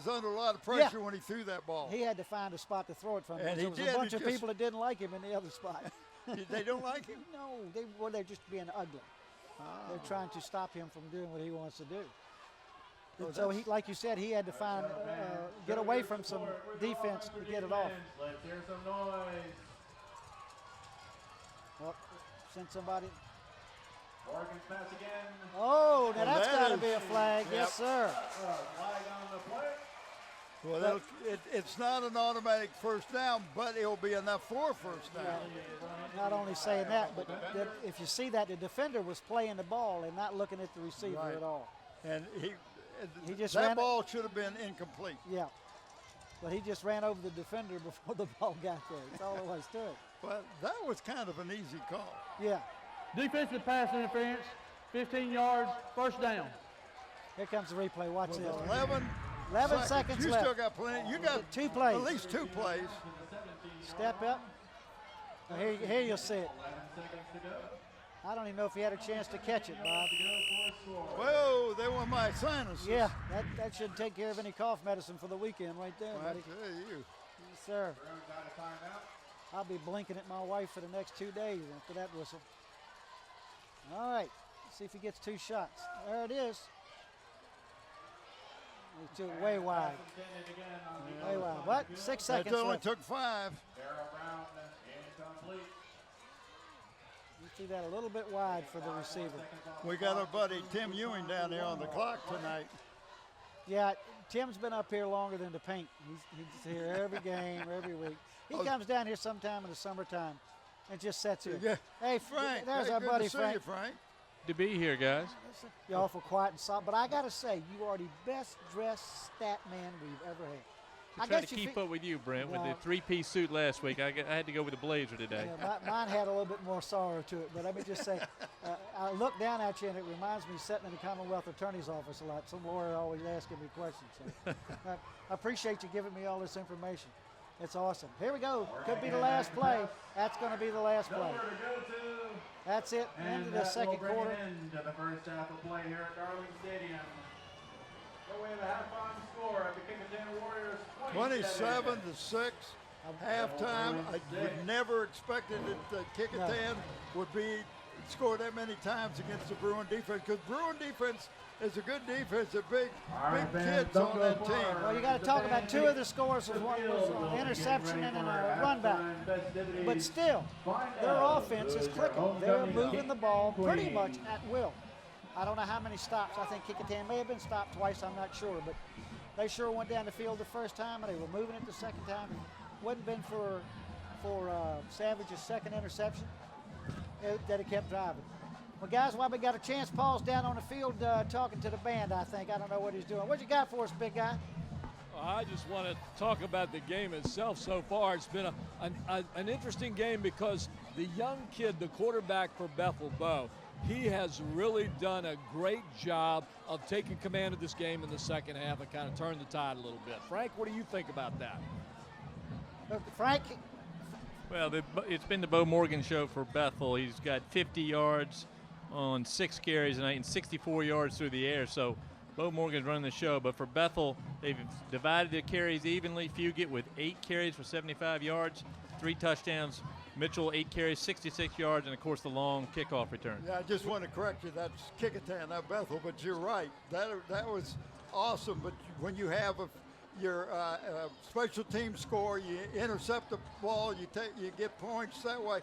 under a lot of Yeah. pressure when he threw that ball. He had to find a spot to throw it from. And There he was did. a bunch He of just- people that didn't like him in the other spot. They don't like him? No, they're just being ugly. They're trying to stop him from doing what he wants to do. And so he, like you said, he had to find get away from some defense to get it off. Let's hear some noise. Well, send somebody. Morgan's pass again. Oh, now Well, that's that got to is- be a flag. yep. Yes, sir. Flag on the play. Well, it's not an automatic first down, but it'll be enough for a first down. Not only saying that, but if you see that, the defender was playing the ball and not looking at the receiver Right. at all. And He just that ran- ball should have been incomplete. Yeah. But he just ran over the defender before the ball got there. That's all there was to it. But that was kind of an easy call. Yeah. Defensive pass interference, 15 yards, first down. Here comes the replay. Watch With this. 11 seconds You left. still got plenty. You got Two plays. at least 2 plays. Step up. Now here you'll see it. I don't even know if he had a chance to catch it, Bob. Whoa, they were my sinuses. Yeah, that should take care of any cough medicine for the weekend right there, I buddy. tell you. Yes, sir. I'll be blinking at my wife for the next 2 days after that whistle. All right, let's see if he gets 2 shots. There it is. He took it way wide. Way wide. What? 6 That seconds only left. took 5. You see that a little bit wide for the receiver. We got our buddy Tim Ewing down there on the clock tonight. Yeah, Tim's been up here longer than the paint. He's here every game, every week. He comes down here sometime in the summertime and just sits here. Yeah. Hey, Frank, there's hey, our good buddy to see Frank. you, Frank. To be here, guys. You're awful quiet and soft, but I got to say, you are the best dressed stat man we've ever had. I tried to keep up with you, Brent, with the 3-piece suit last week. I had to go with the blazer today. Yeah, mine had a little bit more sorrow to it, but let me just say, I look down at you and it reminds me of sitting in the Commonwealth Attorney's office a lot. Some lawyer always asking me questions. So I appreciate you giving me all this information. It's awesome. Here we go. Could be the last play. That's going to be the last play. That's it. Into the second quarter. Into the first half of play here at Darling Stadium. So we have a halftime score of the Kecoughtan Warriors 27-6. Halftime. I would never expected that Kecoughtan would score that many times against the Bruin defense, because Bruin defense is a good defense. They're big kids on that team. Well, you got to talk about 2 of the scores. One was an interception and a run back. But still, their offense is clicking. They're moving the ball pretty much at will. I don't know how many stops. I think Kecoughtan may have been stopped twice. I'm not sure, but they sure went down the field the first time, and they were moving it the second time. Wouldn't have been for Savage's second interception that he kept driving. Well, guys, while we got a chance, Paul's down on the field talking to the band, I think. I don't know what he's doing. What you got for us, big guy? I just want to talk about the game itself so far. It's been an interesting game because the young kid, the quarterback for Bethel, Bo, he has really done a great job of taking command of this game in the second half and kind of turned the tide a little bit. Frank, what do you think about that? Frank? Well, it's been the Bo Morgan show for Bethel. He's got 50 yards on 6 carries tonight and 64 yards through the air. So Bo Morgan's running the show. But for Bethel, they've divided the carries evenly. Fugit with 8 carries for 75 yards, 3 touchdowns. Mitchell, 8 carries, 66 yards, and, of course, the long kickoff return. Yeah, I just want to correct you. That's Kecoughtan, not Bethel, but you're right. That was awesome. But when you have your special team score, you intercept the ball, you get points that way,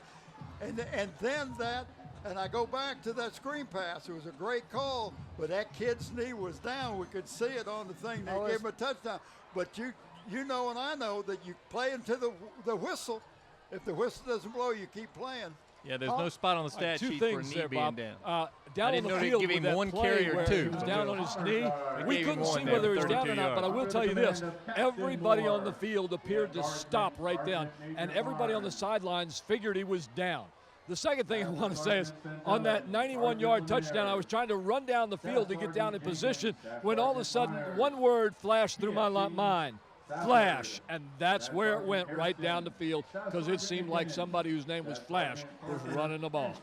and then that And I go back to that screen pass. It was a great call, but that kid's knee was down. We could see it on the thing. They gave him a touchdown. But you know and I know that you play into the whistle. If the whistle doesn't blow, you keep playing. Yeah, there's no spot on the stat sheet for a knee being down. Down on the field give with him that one play carry or where two. he was down on his knee. We gave him couldn't one see there whether he for was down 32 or not, but I will tell you this. Everybody on the field appeared to stop right down, and everybody on the sidelines figured he was down. The second thing I want to say is, on that 91-yard touchdown, I was trying to run down the field to get down in position when all of a sudden one word flashed through my mind. Flash, and that's where it went, right down the field, because it seemed like somebody whose name was Flash was running the ball.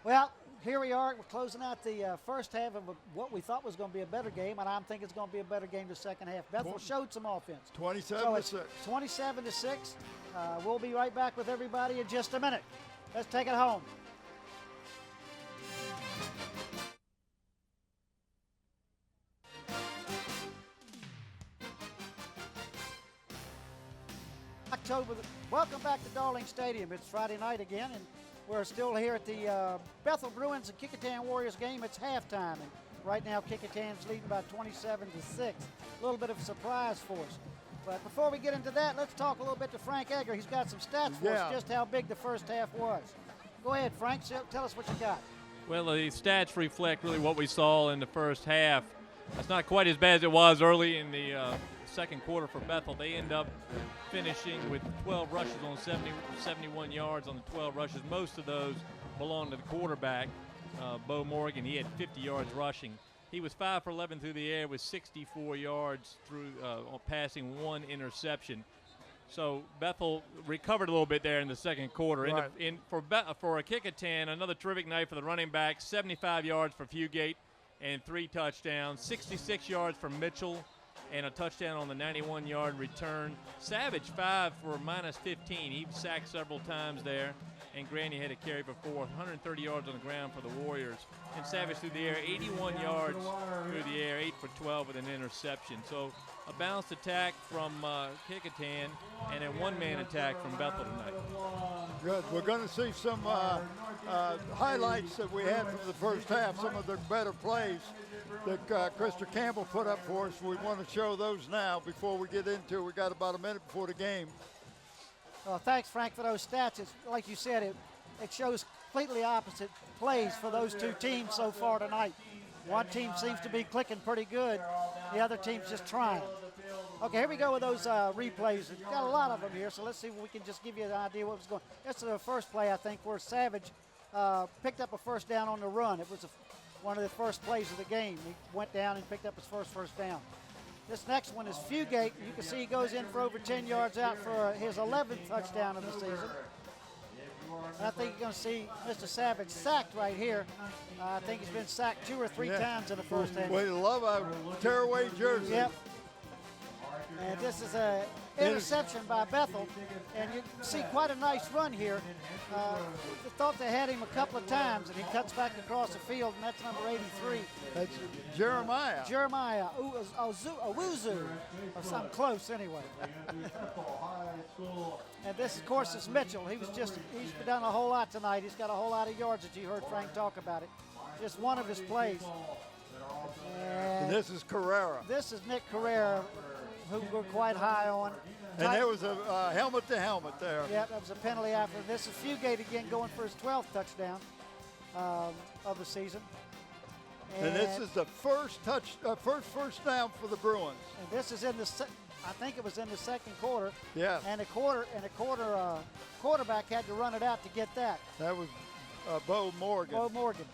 Well, here we are. We're closing out the first half of what we thought was going to be a better game, and I'm thinking it's going to be a better game the second half. Bethel showed some offense. 27-6. 27-6. We'll be right back with everybody in just a minute. Let's take it home. Welcome back to Darling Stadium. It's Friday night again, and we're still here at the Bethel Bruins and Kecoughtan Warriors game. It's halftime, and right now Kecoughtan's leading by 27-6. A little bit of a surprise for us. But before we get into that, let's talk a little bit to Frank Egger. He's got some stats for us, just how big the first half was. Go ahead, Frank. Tell us what you got. Well, the stats reflect really what we saw in the first half. It's not quite as bad as it was early in the second quarter for Bethel. They end up finishing with 12 rushes on 71 yards on the 12 rushes. Most of those belong to the quarterback, Bo Morgan. He had 50 yards rushing. He was 5 for 11 through the air with 64 yards through passing, 1 interception. So Bethel recovered a little bit there in the second quarter. Right. For a Kecoughtan, another terrific night for the running back. 75 yards for Fugate and 3 touchdowns. 66 yards for Mitchell and a touchdown on the 91-yard return. Savage 5 for -15. He sacked several times there. And Granny had a carry for 4, 130 yards on the ground for the Warriors. And Savage through the air, 81 yards through the air, 8 for 12 with an interception. So a balanced attack from Kecoughtan and a one-man attack from Bethel tonight. Good. We're going to see some highlights that we had from the first half, some of the better plays that Krista Campbell put up for us. We want to show those now before we get into it. We got about a minute before the game. Well, thanks, Frank, for those stats. It's, like you said, it shows completely opposite plays for those two teams so far tonight. One team seems to be clicking pretty good. The other team's just trying. Okay, here we go with those replays. We've got a lot of them here, so let's see if we can just give you an idea what was going on. This is the first play, I think, where Savage picked up a first down on the run. It was one of the first plays of the game. He went down and picked up his first down. This next one is Fugate. You can see he goes in for over 10 yards out for his 11th touchdown of the season. And I think you're going to see Mr. Savage sacked right here. I think he's been sacked 2 or 3 times in the first half. We love a tearaway jersey. Yep. And this is an interception by Bethel. And you see quite a nice run here. We thought they had him a couple of times, and he cuts back across the field, and that's number 83. That's Jeremiah. Jeremiah Owuzu, or something close anyway. And this, of course, is Mitchell. He's done a whole lot tonight. He's got a whole lot of yards that you heard Frank talk about it. Just one of his plays. And this is Carrera. This is Nick Carrera, who we're quite high on. And there was a helmet to helmet there. Yeah, that was a penalty after. This is Fugate again going for his 12th touchdown of the season. And this is the first first down for the Bruins. And this is in the, I think it was in the second quarter. Yeah. And a quarterback had to run it out to get that. That was Bo Morgan. Bo Morgan.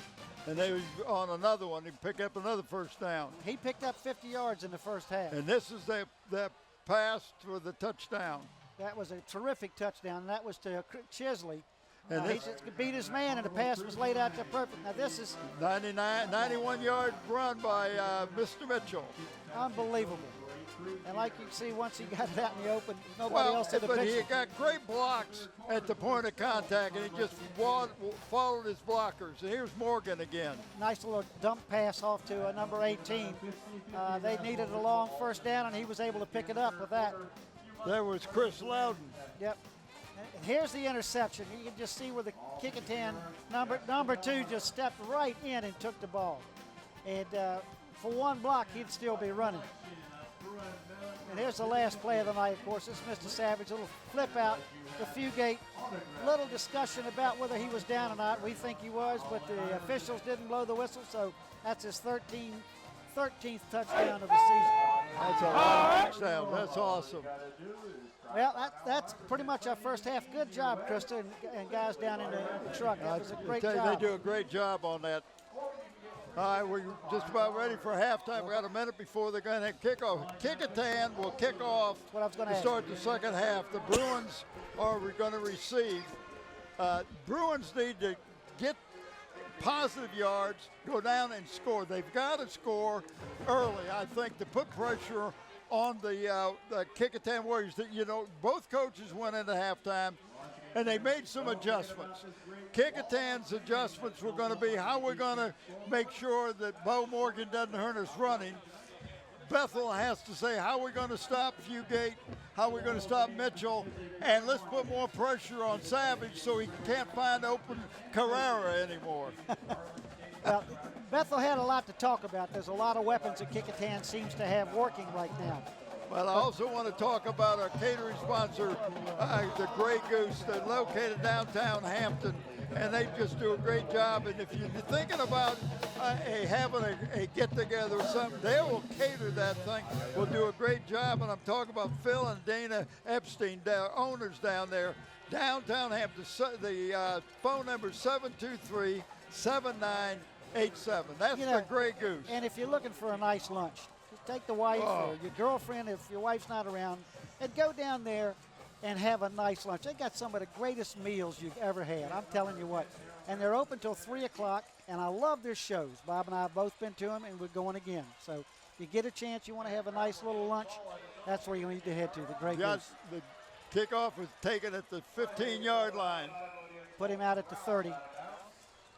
And they was on another one. He picked up another first down. He picked up 50 yards in the first half. And this is that pass for the touchdown. That was a terrific touchdown, and that was to Chisley. And he just beat his man, and the pass was laid out there perfect. Now this is 91-yard run by Mr. Mitchell. Unbelievable. And like you can see, once he got it out in the open, nobody else did the But picture. he got great blocks at the point of contact, and he just followed his blockers. And here's Morgan again. Nice little dump pass off to number 18. They needed a long first down, and he was able to pick it up with that. There was Chris Loudon. Yep. And here's the interception. You can just see where the Kecoughtan number 2 just stepped right in and took the ball. And for one block, he'd still be running. And here's the last play of the night, of course. This is Mr. Savage, little flip out to Fugate. Little discussion about whether he was down or not. We think he was, but the officials didn't blow the whistle, so that's his 13th touchdown of the season. That's a long touchdown. That's awesome. Well, that's pretty much our first half. Good job, Krista, and guys down in the truck. That was a great job. They do a great job on that. All right, we're just about ready for halftime. We got a minute before they're going to kick off. Kecoughtan will kick off to start the second half. The Bruins are going to receive. Bruins need to get positive yards, go down and score. They've got to score early, I think, to put pressure on the Kecoughtan Warriors. That, you know, both coaches went into halftime, and they made some adjustments. Kecoughtan's adjustments were going to be how we're going to make sure that Bo Morgan doesn't hurt us running. Bethel has to say how we're going to stop Fugate, how we're going to stop Mitchell, and let's put more pressure on Savage so he can't find open Carrera anymore. Well, Bethel had a lot to talk about. There's a lot of weapons that Kecoughtan seems to have working right now. Well, I also want to talk about our catering sponsor, the Grey Goose. They're located downtown Hampton, and they just do a great job. And if you're thinking about having a get-together or something, they will cater that thing. Will do a great job. And I'm talking about Phil and Dana Epstein, their owners down there, downtown Hampton. The phone number is 723-7987. That's the Grey Goose. And if you're looking for a nice lunch, just take the wife or your girlfriend, if your wife's not around, and go down there and have a nice lunch. They got some of the greatest meals you've ever had. I'm telling you what. And they're open till 3 o'clock, and I love their shows. Bob and I have both been to them, and we're going again. So if you get a chance, you want to have a nice little lunch, that's where you need to head to, the Grey Goose. The kickoff was taken at the 15-yard line. Put him out at the 30.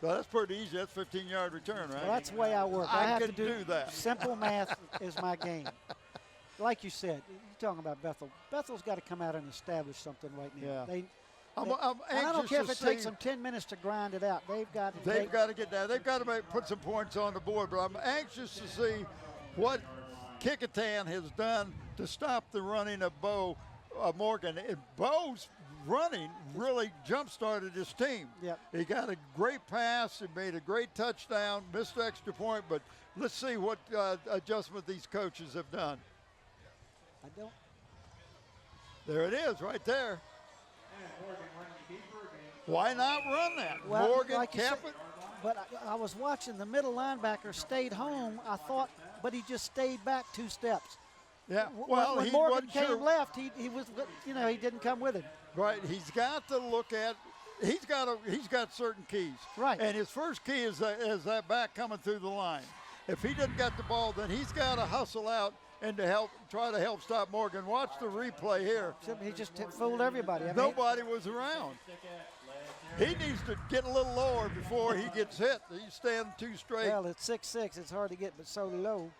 Well, that's pretty easy. That's 15-yard return, right? Well, that's the way I work. I have to do that. Simple math is my game. Like you said, you're talking about Bethel. Bethel's got to come out and establish something right now. Yeah. And I don't care if it takes them 10 minutes to grind it out. They've got to get down. They've got to put some points on the board. But I'm anxious to see what Kecoughtan has done to stop the running of Bo Morgan. And Bo's running really jump-started his team. Yep. He got a great pass. He made a great touchdown, missed the extra point. But let's see what adjustment these coaches have done. I don't. There it is right there. Why not run that? Well, Morgan like kept it. But I was watching the middle linebacker stayed home, I thought, but he just stayed back 2 steps. Yeah, when Morgan came left, he was, he didn't come with him. Right, he's got to look at, he's got certain keys. Right. And his first key is that back coming through the line. If he doesn't get the ball, then he's got to hustle out and try to help stop Morgan. Watch the replay here. He just fooled everybody. Nobody was around. He needs to get a little lower before he gets hit. He's standing too straight. Well, at 6'6", it's hard to get, but so low.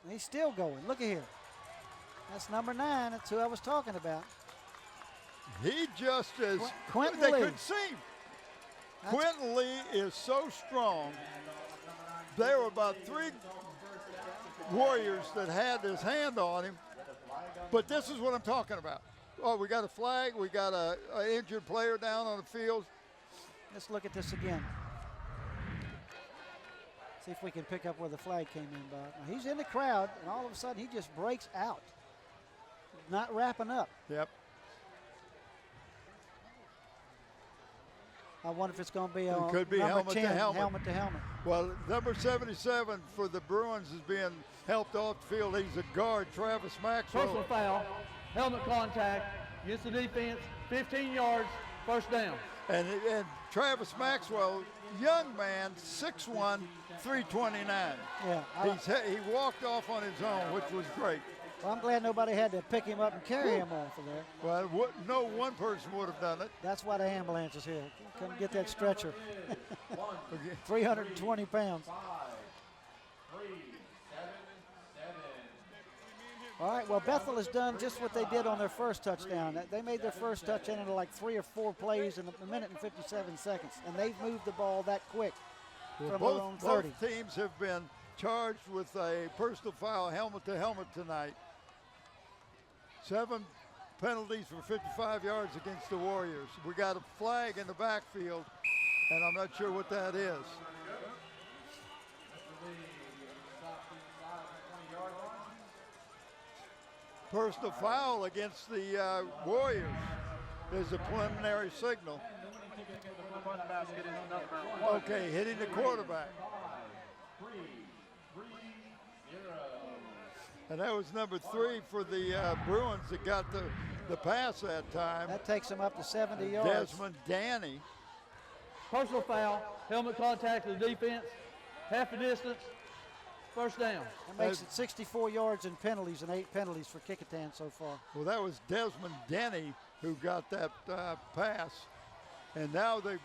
And he's still going. Look at here. That's number 9. That's who I was talking about. He just is. Quentin they Lee. couldn't see him. Quentin Lee is so strong. There were about 3 Warriors that had his hand on him. But this is what I'm talking about. Oh, we got a flag. We got an injured player down on the field. Let's look at this again. See if we can pick up where the flag came in, Bob. Now, he's in the crowd, and all of a sudden he just breaks out. Not wrapping up. Yep. I wonder if it's going to be it could be helmet 10, to helmet. Helmet to helmet. Well, number 77 for the Bruins is being helped off the field. He's a guard, Travis Maxwell. Personal foul, helmet contact against the defense, 15 yards, first down. And Travis Maxwell, young man, 6'1", 329. Yeah. He walked off on his own, which was great. Well, I'm glad nobody had to pick him up and carry him off of there. Well, no one person would have done it. That's why the ambulance is here. Come get that stretcher. 320 pounds. All right, well, Bethel has done just what they did on their first touchdown. They made their first touchdown in like 3 or 4 plays in a minute and 57 seconds, and they've moved the ball that quick from their own 30. Both teams have been charged with a personal foul, helmet to helmet tonight. 7 penalties for 55 yards against the Warriors. We got a flag in the backfield, and I'm not sure what that is. Personal foul against the Warriors is a preliminary signal. Okay, hitting the quarterback. And that was number 3 for the Bruins that got the pass that time. That takes them up to 70 yards. Desmond Danny. Personal foul, helmet contact to the defense, half the distance, first down. That makes it 64 yards in penalties and 8 penalties for Kecoughtan so far. Well, that was Desmond Denny who got that pass. And now the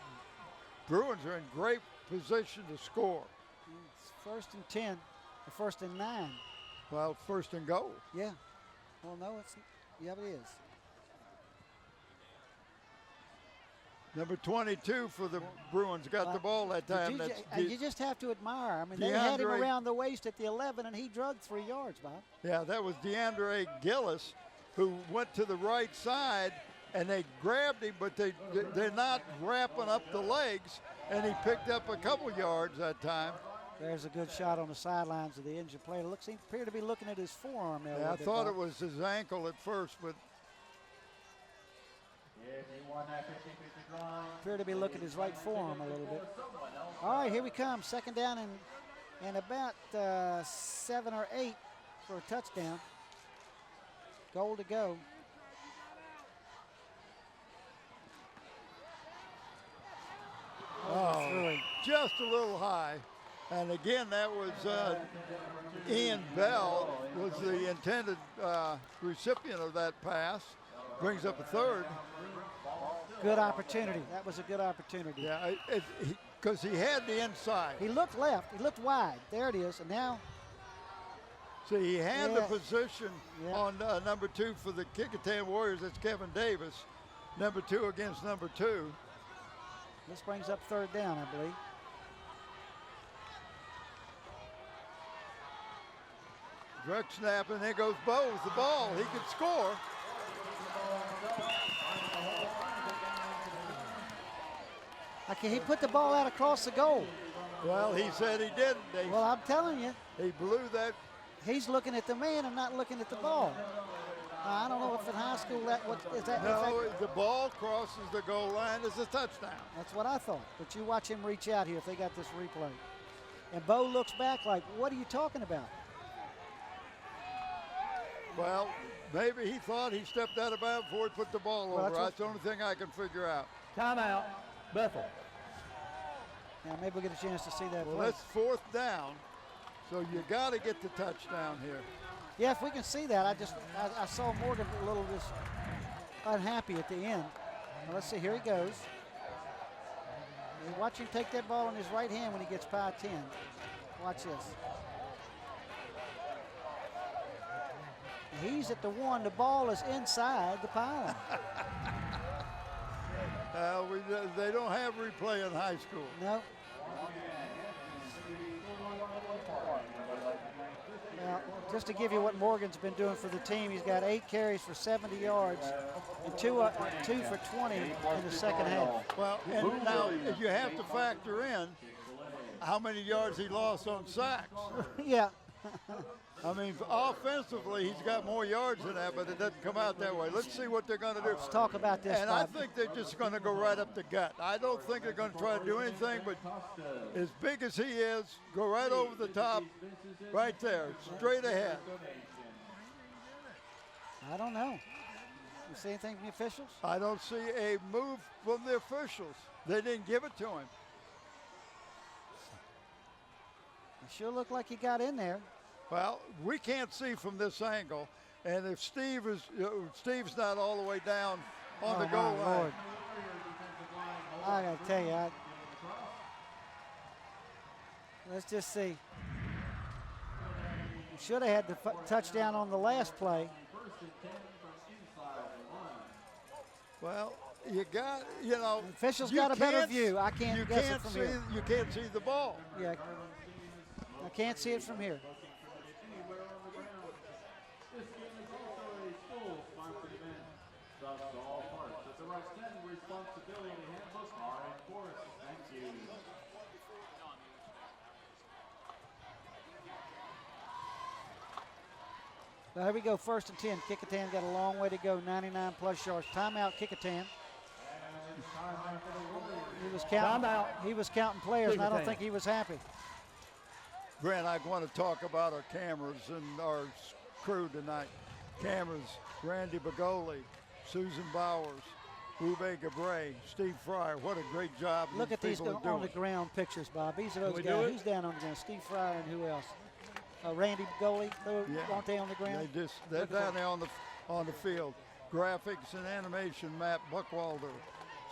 Bruins are in great position to score. It's 1st and 10, or 1st and 9. Well, 1st and goal. Yeah. Well, no, it's, yeah, it is. Number 22 for the Bruins got the ball that time. You just have to admire. I mean, they had him around the waist at the 11, and he drugged 3 yards, Bob. Yeah, that was DeAndre Gillis, who went to the right side, and they grabbed him, but they're not wrapping up the legs, and he picked up a couple yards that time. There's a good shot on the sidelines of the injured player. He appeared to be looking at his forearm there. Yeah, I thought it was his ankle at first, but appeared to be looking at his right forearm a little bit. All right, here we come. 2nd down and about 7 or 8 for a touchdown. Goal to go. oh, just a little high. And again, that was Ian Bell was the intended recipient of that pass. Brings up a 3rd. Good opportunity. That was a good opportunity. Yeah, because he had the inside. He looked left. He looked wide. There it is. And now. See, he had the position on number 2 for the Kecoughtan Warriors. That's Kevin Davis. Number 2 against number 2. This brings up 3rd down, I believe. Direct snap, and there goes Bo with the ball. He could score. Okay, he put the ball out across the goal. Well, he said he didn't. Well, I'm telling you. He blew that. He's looking at the man and not looking at the ball. I don't know if in high school is that. No, the ball crosses the goal line as a touchdown. That's what I thought. But you watch him reach out here if they got this replay. And Bo looks back like, what are you talking about? Well, maybe he thought he stepped out of bounds before he put the ball over. That's the only thing I can figure out. Timeout, Bethel. Now maybe we'll get a chance to see that Well, play. that's 4th down, so you got to get the touchdown here. Yeah, if we can see that. I saw Morgan a little just unhappy at the end. Now let's see, here he goes. You watch him take that ball in his right hand when he gets by 10. Watch this. He's at the 1. The ball is inside the pylon. They don't have replay in high school. No. Now, just to give you what Morgan's been doing for the team, he's got 8 carries for 70 yards and 2 for 20 in the second half. Well, and now you have to factor in how many yards he lost on sacks. Yeah. I mean, offensively, he's got more yards than that, but it doesn't come out that way. Let's see what they're going to do. Let's talk about this. And Bob. I think they're just going to go right up the gut. I don't think they're going to try to do anything, but as big as he is, go right over the top, right there, straight ahead. I don't know. You see anything from the officials? I don't see a move from the officials. They didn't give it to him. It sure looked like he got in there. Well, we can't see from this angle, and if Steve's not all the way down on the goal line. Lord. I got to tell you, let's just see. Should have had the touchdown on the last play. Well, you got, you know. Officials you got a better can't- view. I can't you guess can't it from see, here. You can't see the ball. Yeah, I can't see it from here. This game is also a school-sponsored event. Thus, to all parts of the Rush 10 responsibility handbook are enforced. Thank you. Well, here we go, 1st and 10. Kecoughtan got a long way to go, 99+ yards. Timeout, Kecoughtan. He was counting. Timeout. He was counting players, and I don't Kecoughtan. think he was happy. Grant, I want to talk about our cameras and our crew tonight. Cameras, Randy Bagoli, Susan Bowers, Ube Gabre, Steve Fryer. What a great job Look at these people are on the doing. ground pictures, Bob. These are those we do guys. it? Who's down on the ground? Steve Fryer and who else? Randy Bagoli. Aren't they on the ground? They're Look at down that. there on the field. Graphics and animation, Matt Buckwalder.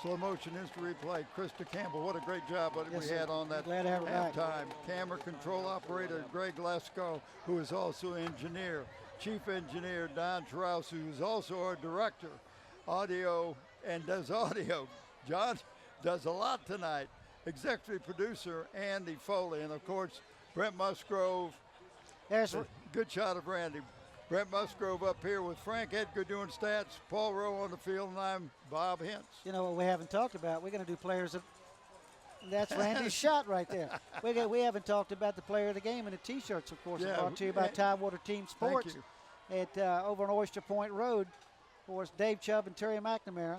Slow motion instant replay, Krista Campbell. What a great job that Yes, we sir. had on that Glad to have her back. halftime. Camera control operator Greg Lesko, who is also engineer. Chief engineer Don Trouse, who is also our director. Audio and does audio. John does a lot tonight. Executive producer Andy Foley, and of course Brent Musgrove. There's Good shot of Randy. Brent Musgrove up here with Frank Edgar doing stats, Paul Rowe on the field, and I'm Bob Hintz. You know what we haven't talked about? We're going to do players of. That's Randy's shot right there. We haven't talked about the player of the game and the T-shirts, of course, Yeah, brought to you by Tidewater Team Sports you. at over on Oyster Point Road. Of course, Dave Chubb and Terry McNamara,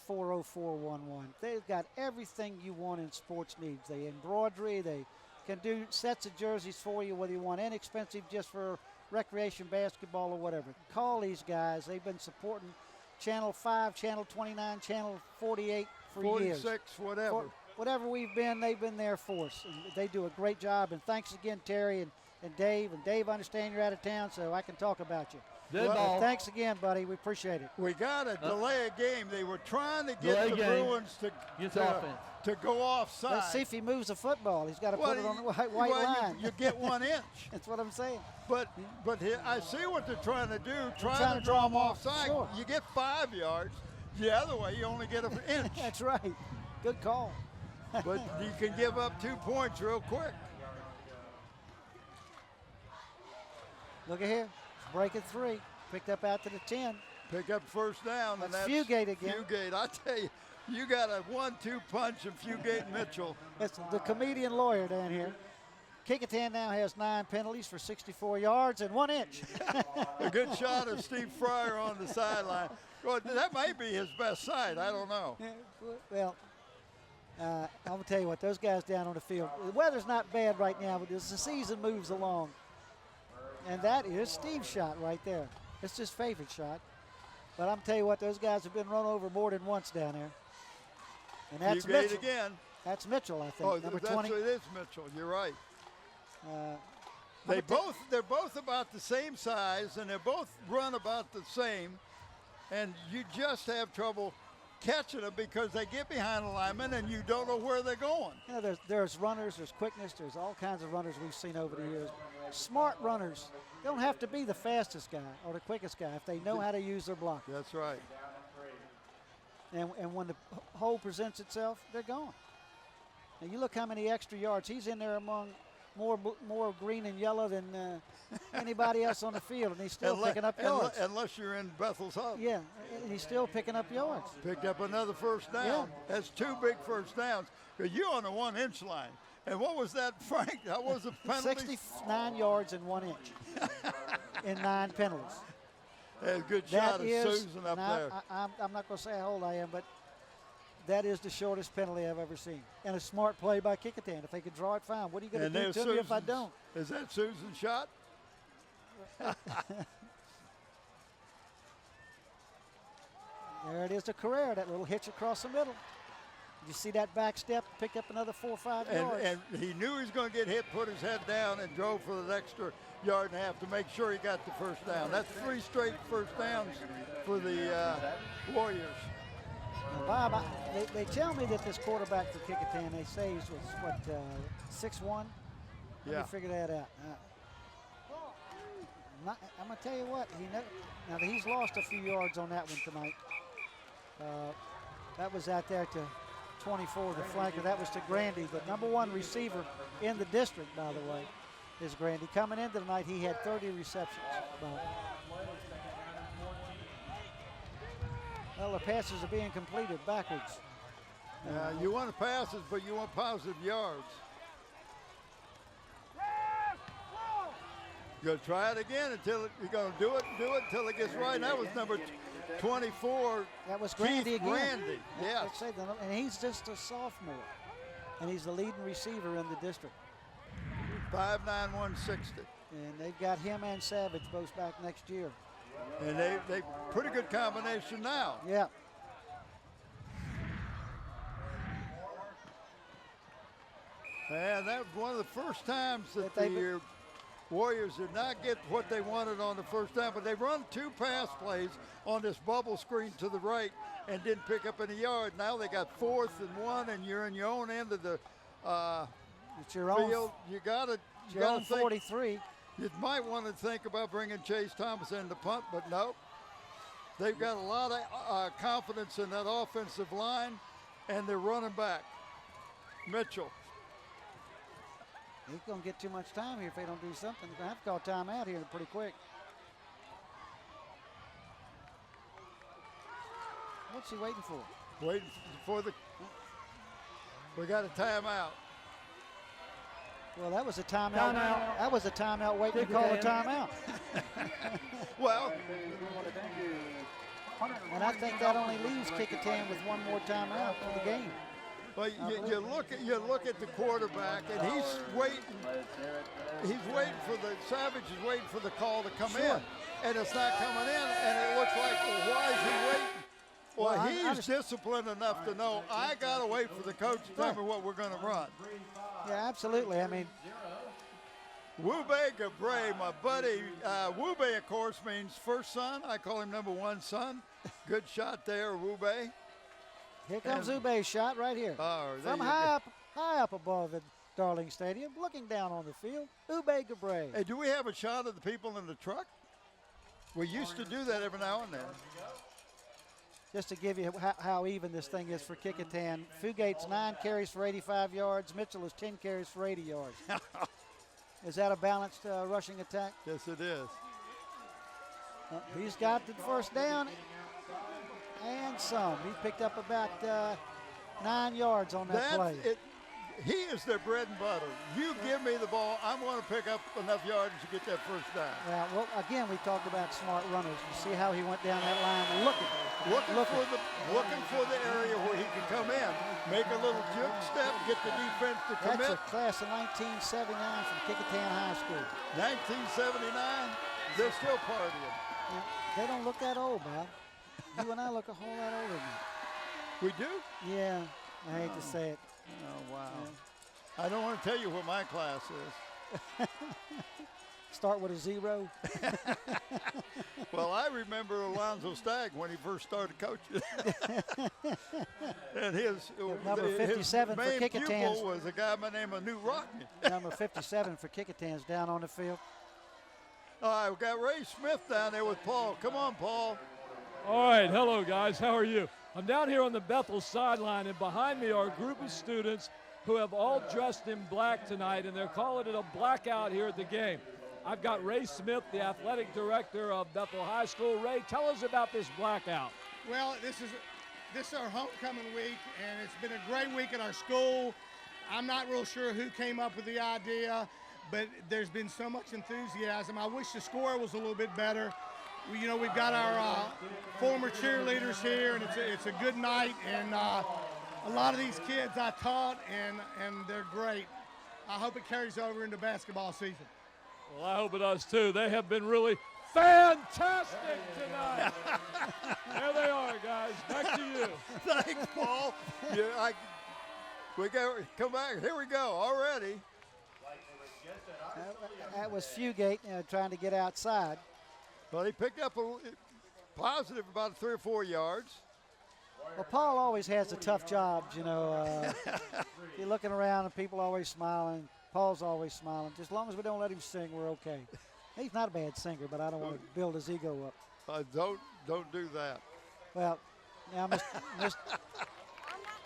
5940411. They've got everything you want in sports needs. They embroidery. They can do sets of jerseys for you, whether you want inexpensive just for recreation basketball or whatever. Call these guys. They've been supporting Channel 5, Channel 29, Channel 48 for 46, years. whatever. Whatever we've been, they've been there for us. And they do a great job. And thanks again, Terry and Dave. And Dave, I understand you're out of town, so I can talk about you. Good Well, ball. Thanks again, buddy. We appreciate it. We got to delay a game. They were trying to Delay get the game. Bruins Gets offense. to go offside. Let's see if he moves the football. He's got to Well, put it on the white well, line. You get 1 inch. That's what I'm saying. But I see what they're trying to do. trying Trying to to draw draw them them off. offside. Sure. You get 5 yards. The other way, you only get an inch. That's right. Good call. But you can give up 2 points real quick. Look at here. Break it 3. Picked up out to the 10. Pick up first down. That's and that's Fugate again. Fugate. I tell you, you got a 1-2 punch of Fugate and Mitchell. That's the comedian lawyer down here. Kecoughtan now has 9 penalties for 64 yards and 1 inch. A good shot of Steve Fryer on the sideline. Well, that might be his best side. I don't know. Well, I'm going to tell you what, those guys down on the field, the weather's not bad right now, but as the season moves along, and that is Steve's shot right there. It's his favorite shot. But I'm telling you what, those guys have been run over more than once down there. And that's Fugate Mitchell. again. That's Mitchell, I think, Oh, number that's 20. it is Mitchell. You're right. Uh, They're both about the same size, and they both run about the same. And you just have trouble catching them because they get behind the lineman, and you don't know where they're going. You know, there's runners, there's quickness, there's all kinds of runners we've seen over the years. Smart runners don't have to be the fastest guy or the quickest guy if they know how to use their block. That's right. And when the hole presents itself, they're gone. Now you look how many extra yards. He's in there among more green and yellow than anybody else on the field, and he's still picking up yards. Unless you're in Bethel's hub. Yeah, and he's still picking up yards. Picked up another first down. Yeah. That's 2 big first downs. You're on the 1 inch line. And what was that, Frank? That was a penalty? 69 yards and 1 inch in 9 penalties. A good That shot of is, Susan up now, there. I'm not going to say how old I am, but that is the shortest penalty I've ever seen. And a smart play by Kecoughtan. If they could draw it, fine. What are you going to do there's to me if I Susan's- don't? Is that Susan's shot? There it is to Carrera, that little hitch across the middle. You see that back step, pick up another 4 or 5 yards. And he knew he was going to get hit, put his head down, and drove for the extra yard and a half to make sure he got the first down. That's 3 straight first downs for the Warriors. Now, Bob, they tell me that this quarterback for Kecoughtan, they say he's 6'1". Let Yeah. me figure that out. I'm going to tell you what, now he's lost a few yards on that one tonight. That was out there to 24, the flanker. That was to Grandy, the #1 receiver in the district, by the way, is Grandy. Coming into tonight, he had 30 receptions. Well, the passes are being completed backwards. You want passes, but you want positive yards. You're going to try it again until you're going to do it until it gets right. And that was number 24. That was Grandy Keith again. Grandy, yes. And he's just a sophomore. And he's the leading receiver in the district. 5'9", 160. And they've got him and Savage both back next year. And they pretty good combination now. Yeah. And that was one of the first times that the Warriors did not get what they wanted on the first time, but they run 2 pass plays on this bubble screen to the right and didn't pick up any yard. Now they got 4th and 1, and you're in your own end of the it's your field. own, You got to your own 43. You might want to think about bringing Chase Thomas in the punt, but no. They've got a lot of confidence in that offensive line, and they're running back. Mitchell. He's going to get too much time here if they don't do something. They're going to have to call timeout here pretty quick. What's he waiting for? Waiting for we got a timeout. Well, that was a timeout. That was a timeout waiting to call a timeout. Well, and I think that only leaves Kecoughtan with one more timeout for the game. Well, you look at the quarterback, and he's waiting. He's waiting for Savage is waiting for the call to come in, and it's not coming in, and it looks like, well, why is he waiting? Well, he's disciplined enough to know I gotta wait for the coach to tell me what we're going to run. Yeah, absolutely. I mean, Wube Gabre, my buddy. Wube, of course, means first son. I call him #1 son. Good shot there, Wube. Here comes Ube's shot right here. From high up above the Darling Stadium, looking down on the field, Ube Gabre. Hey, do we have a shot of the people in the truck? We used to do that every now and then. Just to give you how even this thing is for Kecoughtan, Fugate's 9 carries for 85 yards. Mitchell is 10 carries for 80 yards. Is that a balanced rushing attack? Yes, it is. He's got the first down and some. He picked up about 9 yards on that play. He is their bread and butter. You give me the ball, I'm going to pick up enough yards to get that first down. Yeah, well, again, we talked about smart runners. You see how he went down that line looking for the area where he can come in, make a little juke step, get the defense to commit. That's a class of 1979 from Kecoughtan High School. 1979, they're still partying. Yeah, they don't look that old, Bob. You and I look a whole lot older than that. We do? Yeah, I hate to say it. Oh, wow. Yeah. I don't want to tell you what my class is. Start with a 0. Well, I remember Alonzo Stagg when he first started coaching. And his number 57 his main for Kecoughtan pupil was a guy by the name of New Rockney. Number 57 for Kecoughtan's down on the field. All right, we've got Ray Smith down there with Paul. Come on, Paul. All right, hello, guys. How are you? I'm down here on the Bethel sideline, and behind me are a group of students who have all dressed in black tonight, and they're calling it a blackout here at the game. I've got Ray Smith, the athletic director of Bethel High School. Ray, tell us about this blackout. Well, this is our homecoming week, and it's been a great week at our school. I'm not real sure who came up with the idea, but there's been so much enthusiasm. I wish the score was a little bit better. We've got our former cheerleaders here, and it's a good night. And a lot of these kids I taught, and they're great. I hope it carries over into basketball season. Well, I hope it does too. They have been really fantastic tonight. There they are, guys. Back to you. Thanks, Paul. We go. Come back. Here we go already. That was Fugate trying to get outside. Well, he picked up a positive about 3 or 4 yards. Well, Paul always has a tough job, You're looking around and people always smiling. Paul's always smiling. As long as we don't let him sing, we're okay. He's not a bad singer, but I don't want to build his ego up. Don't do that. Well, now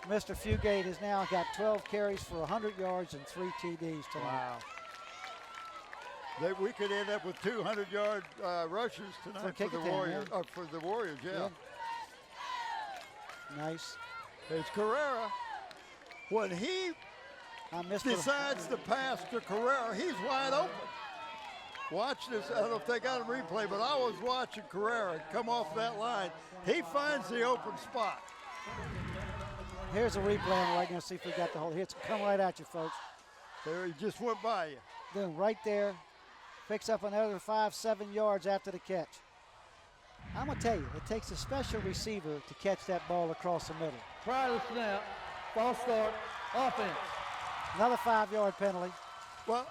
Mr. Fugate has now got 12 carries for 100 yards and 3 TDs tonight. Wow. We could end up with 200-yard rushes tonight for the Kecoughtan, Warriors. For the Warriors, yeah. Nice. It's Carrera. When he decides to pass to Carrera, he's wide open. Watch this. I don't know if they got a replay, but I was watching Carrera come off that line. He finds the open spot. Here's a replay on it right now. See if we got the whole. It's come right at you, folks. There, he just went by you. Then right there, picks up another 5-7 yards after the catch. I'm gonna tell you, it takes a special receiver to catch that ball across the middle. Prior to the snap, false start, offense. Another 5-yard penalty. Well,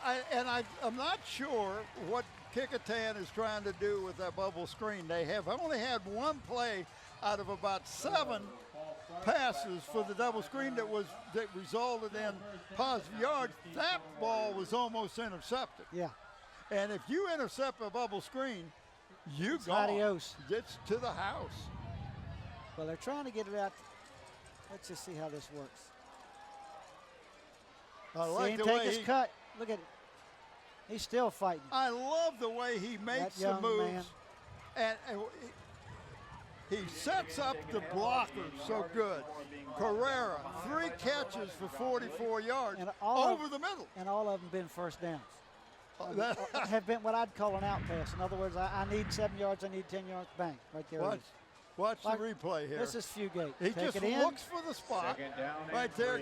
I'm not sure what Kecoughtan is trying to do with that bubble screen. They have only had one play out of about 7 passes for the double screen that resulted in positive yards. That ball was almost intercepted. Yeah. And if you intercept a bubble screen, you go. Adios. It's to the house. Well, they're trying to get it out. Let's just see how this works. I See like him the take way his cut. Look at it. He's still fighting. I love the way he makes the moves. And he sets up the blockers so good. Carrera, 3 catches for 44 yards over the middle. And all of them been first downs. Have been what I'd call an out pass. In other words, I need 7 yards, I need 10 yards, bang, right there. Watch the replay here. This is Fugate. He Take just it in. looks for the spot right there.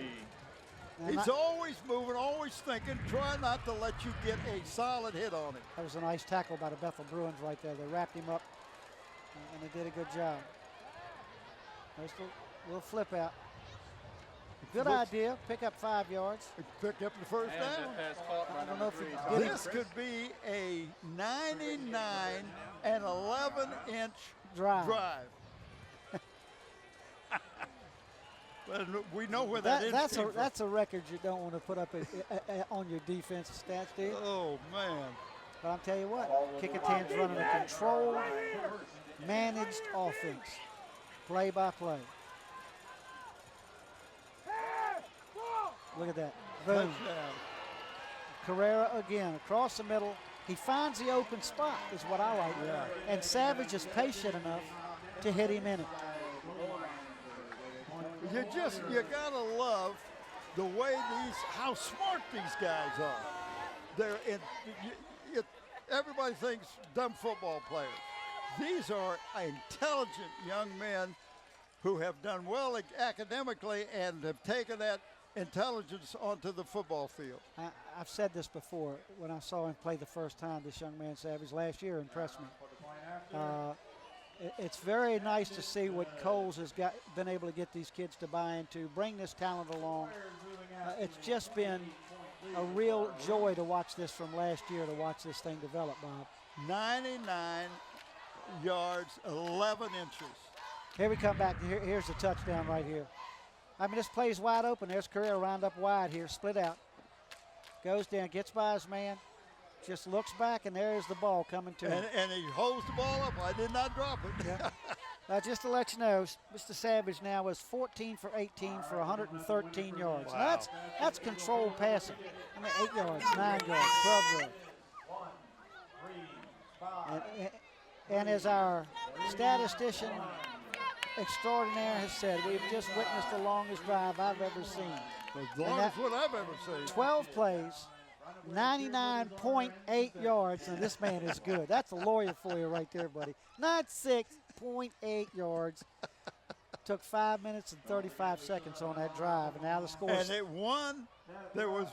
He's always moving, always thinking, try not to let you get a solid hit on him. That was a nice tackle by the Bethel Bruins right there. They wrapped him up, and they did a good job. There's a little flip out. Good idea. Pick up 5 yards. Pick up the first down. I don't know if he did This could be a 99 and 11-inch drive. But we know where that is. That's a record you don't want to put up on your defensive stats, do you? Oh, man. But I'll tell you what, Kecoughtan's running a controlled, managed offense, play by play. Look at that. Boom. Carrera again, across the middle. He finds the open spot, is what I like. Yeah. And Savage is patient enough to hit him in it. You gotta love the way how smart these guys are. Everybody thinks dumb football players. These are intelligent young men who have done well academically and have taken that intelligence onto the football field. I've said this before. When I saw him play the first time, this young man Savage last year impressed me. It's very nice to see what Coles has been able to get these kids to buy into, bring this talent along. It's just been a real joy to watch this from last year, to watch this thing develop, Bob. 99 yards, 11 inches. Here we come back. Here's the touchdown right here. I mean, this play's wide open. There's Carrera round up wide here, split out. Goes down, gets by his man, just looks back, and there's the ball coming to him. And he holds the ball up. I did not drop it. Yeah. Just to let you know, Mr. Savage now is 14 for 18 for 113 yards. Wow. Now that's controlled passing. I mean, 8 yards, 9 yards, 12 yards. And as our statistician extraordinaire has said, we've just witnessed the longest drive I've ever seen. As long as what I've ever seen. 12 plays, 99.8 yards, and this man is good. That's a lawyer for you right there, buddy. 96.8 yards. Took 5 minutes and 35 seconds on that drive, and now the score. And it won. There was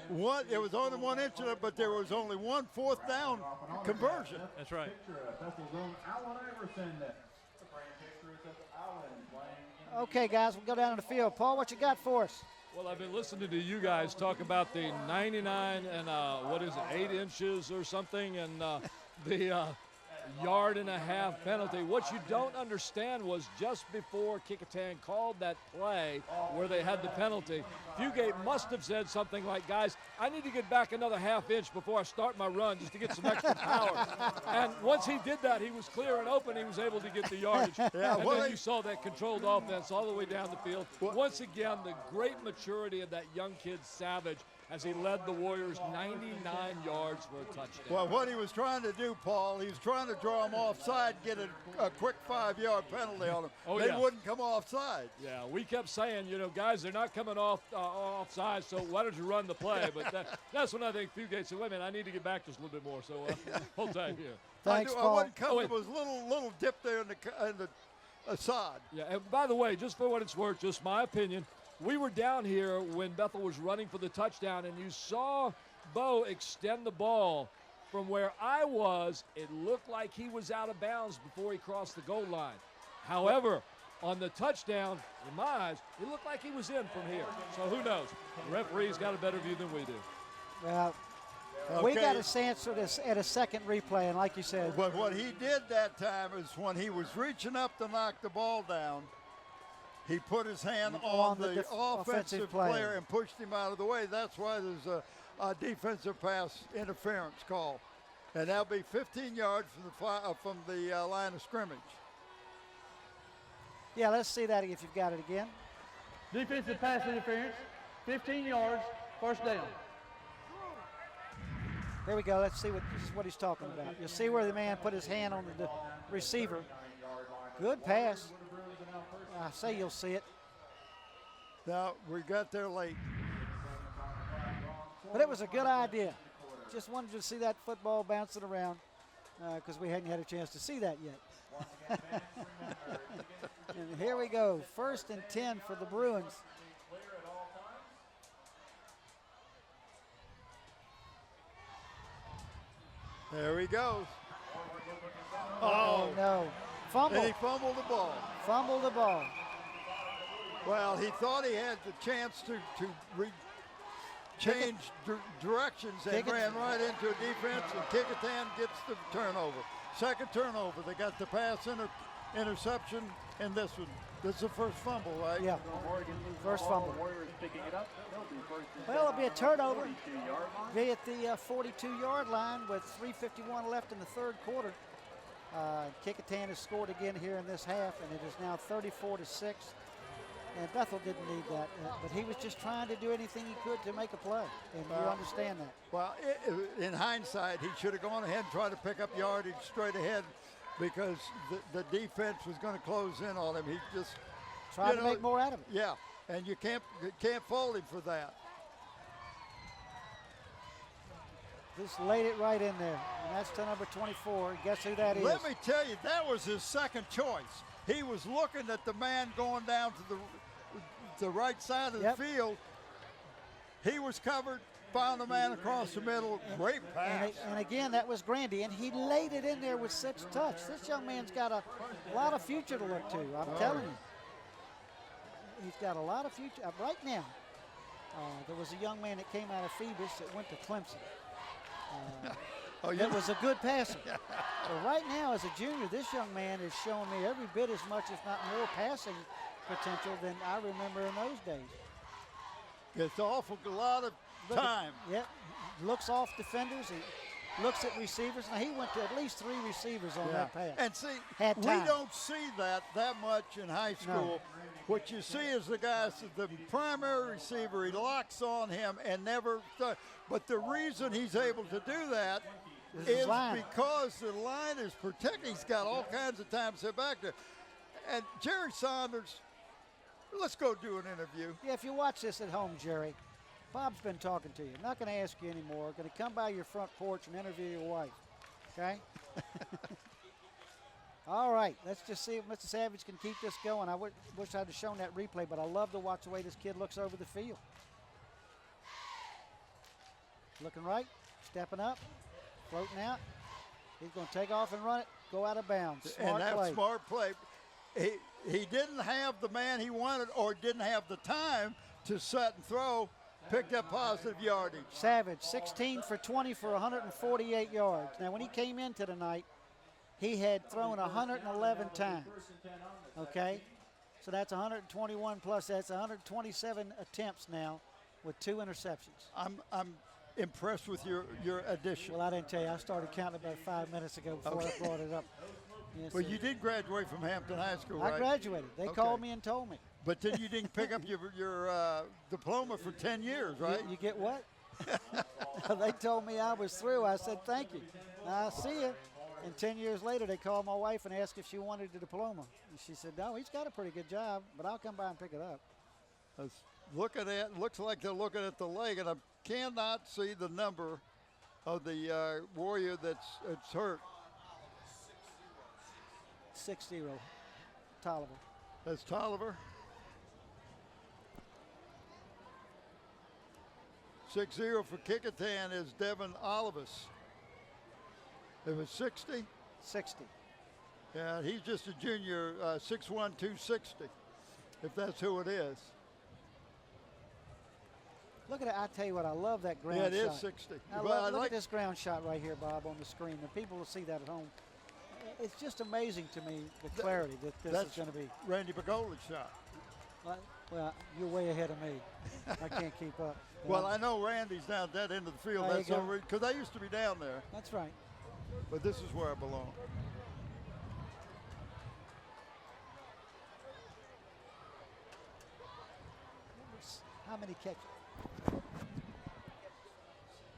one. It was only 1 inch, but there was only 1 4th down conversion. That's right. Okay, guys, we'll go down to the field. Paul, what you got for us? Well, I've been listening to you guys talk about the 99 and 8 inches or something, and yard-and-a-half penalty. What you don't understand was just before Kecoughtan called that play where they had the penalty, Fugate must have said something like, guys, I need to get back another half inch before I start my run just to get some extra power. And once he did that, he was clear and open. He was able to get the yardage. And then you saw that controlled offense all the way down the field. Once again, the great maturity of that young kid, Savage, as he led the Warriors 99 yards for a touchdown. Well, what he was trying to do, Paul, he was trying to draw him offside, get a quick 5-yard penalty on him. They wouldn't come offside. Yeah, we kept saying, you know, guys, they're not coming offside, so why don't you run the play? But that's when I think Fugate said, wait a minute, I need to get back just a little bit more. So hold tight here. Thanks, I Paul. wasn't comfortable. It was a little dip there in the sod. Yeah, and by the way, just for what it's worth, just my opinion, we were down here when Bethel was running for the touchdown, and you saw Bo extend the ball from where I was. It looked like he was out of bounds before he crossed the goal line. However, on the touchdown, in my eyes, it looked like he was in from here. So who knows? The referee's got a better view than we do. Well, we got a chance at a second replay, and like you said. But what he did that time is when he was reaching up to knock the ball down, he put his hand on the offensive player and pushed him out of the way. That's why there's a defensive pass interference call. And that'll be 15 yards from the line of scrimmage. Yeah, let's see that if you've got it again. Defensive pass interference, 15 yards, first down. Here we go. Let's see this is what he's talking about. You'll see where the man put his hand on the receiver. Good pass. I say you'll see it. Now, we got there late. But it was a good idea. Just wanted to see that football bouncing around because we hadn't had a chance to see that yet. And here we go. 1st and 10 for the Bruins. There he goes. Oh no. Fumble. And he fumbled the ball. Fumbled the ball. Well, he thought he had the chance to change directions and ran right into a defense, and Kecoughtan gets the turnover. Second turnover. They got the pass interception, and this one. This is the first fumble, right? Yeah. First fumble. Well, it'll be a turnover. Be at the 42-yard line with 3:51 left in the third quarter. Kecoughtan has scored again here in this half, and it is now 34-6. And Bethel didn't need that, but he was just trying to do anything he could to make a play, and you understand that. Well, in hindsight, he should have gone ahead and tried to pick up yardage straight ahead because the defense was going to close in on him. He just tried to make more out of it. Yeah, and you can't fault him for that. Just laid it right in there, and that's to number 24. Guess who that is? Let me tell you, that was his second choice. He was looking at the man going down to the right side of the field. He was covered, found the man across the middle. Great pass. And again, that was Grandy, and he laid it in there with such touch. This young man's got a lot of future to look to. I'm telling you. He's got a lot of future. Right now, there was a young man that came out of Phoebus that went to Clemson. It was a good passer. But right now, as a junior, this young man is showing me every bit as much, if not more, passing potential than I remember in those days. It's awful a lot of time. Looks off defenders. He looks at receivers. Now, he went to at least 3 receivers on that pass. And see, we don't see that much in high school. No. What you see is the primary receiver, he locks on him and never, but the reason he's able to do that is because the line is protected. He's got all kinds of time set back there. And Jerry Saunders, let's go do an interview. Yeah, if you watch this at home, Jerry, Bob's been talking to you. I'm not going to ask you anymore. Going to come by your front porch and interview your wife, okay? All right, let's just see if Mr. Savage can keep this going. I wish I'd have shown that replay, but I love to watch the way this kid looks over the field. Looking right, stepping up, floating out. He's going to take off and run it, go out of bounds. Smart play. He didn't have the man he wanted or didn't have the time to set and throw, picked up positive yardage. Savage, 16 for 20 for 148 yards. Now, when he came into the night, he had thrown 111 times. Okay? So that's 121 plus that's 127 attempts now with 2 interceptions. I'm impressed with your addition. Well, I didn't tell you. I started counting about 5 minutes ago before I brought it up. Yes, Well, you did graduate from Hampton High School, I right? graduated. They called me and told me. But then you didn't pick up your diploma for 10 years, right? You get what? They told me I was through. I said, thank you. I'll see you. And 10 years later, they called my wife and asked if she wanted the diploma. And she said, no, he's got a pretty good job, but I'll come by and pick it up. I was looking at, looks like they're looking at the leg, and I cannot see the number of the warrior that's hurt. 6-0, Tolliver. That's Tolliver. 6-0 for Kecoughtan is Devin Olivas. It was 60? 60. Yeah, he's just a junior, 6'1", 260, if that's who it is. Look at it. I tell you what, I love that ground shot. Yeah, it is 60. Now, look at this ground shot right here, Bob, on the screen. The people will see that at home. It's just amazing to me, the clarity that this is going to be. Randy Pagola's shot. Well, you're way ahead of me. I can't keep up. Well, I know Randy's down at that end of the field. There That's you go. over because I used to be down there. That's right. But this is where I belong. How many catches?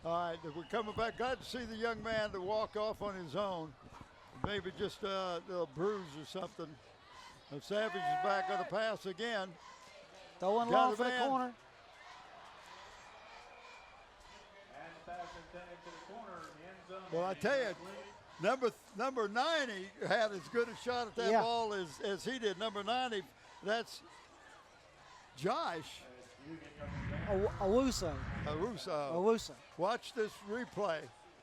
All right, we're coming back. Glad to see the young man to walk off on his own. Maybe just a little bruise or something. Savage is back on the pass again. Throwing Got long a for the man. corner. And pass intended to the corner in the end zone. Well, I tell you, number 90 had as good a shot at that ball as he did. Number 90, that's Josh Owusu. Owusu. Watch this replay.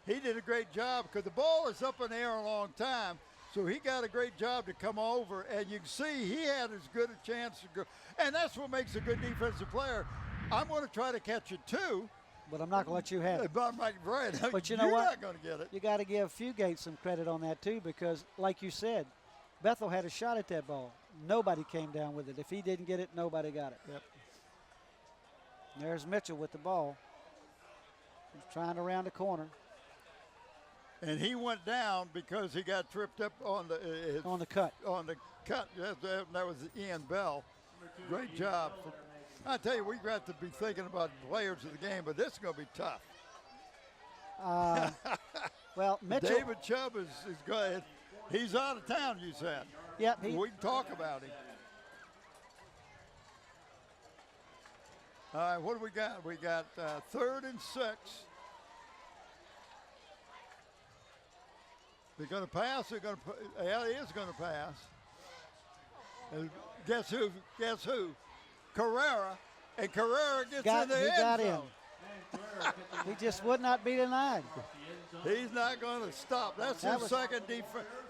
He did a great job because the ball is up in the air a long time. So he got a great job to come over, and you can see he had as good a chance to go. And that's what makes a good defensive player. I'm going to try to catch it too. But I'm not going to let you have it. Right. But you know You're what? not going to get it. You got to give Fugate some credit on that too, because like you said, Bethel had a shot at that ball. Nobody came down with it. If he didn't get it, nobody got it. Yep. There's Mitchell with the ball. He's trying to round the corner. And he went down because he got tripped up on the cut. On the cut. That was Ian Bell. Great job. I tell you, we've got to be thinking about players of the game, but this is going to be tough. Well, Mitchell. David Chubb is good. He's out of town, you said. Yep. We can talk about him. All right, what do we got? We got 3rd and 6. They're going to pass. Yeah, he is going to pass. And guess who? Carrera. And Carrera gets in the end zone. He just would not be denied. He's not going to stop. That's his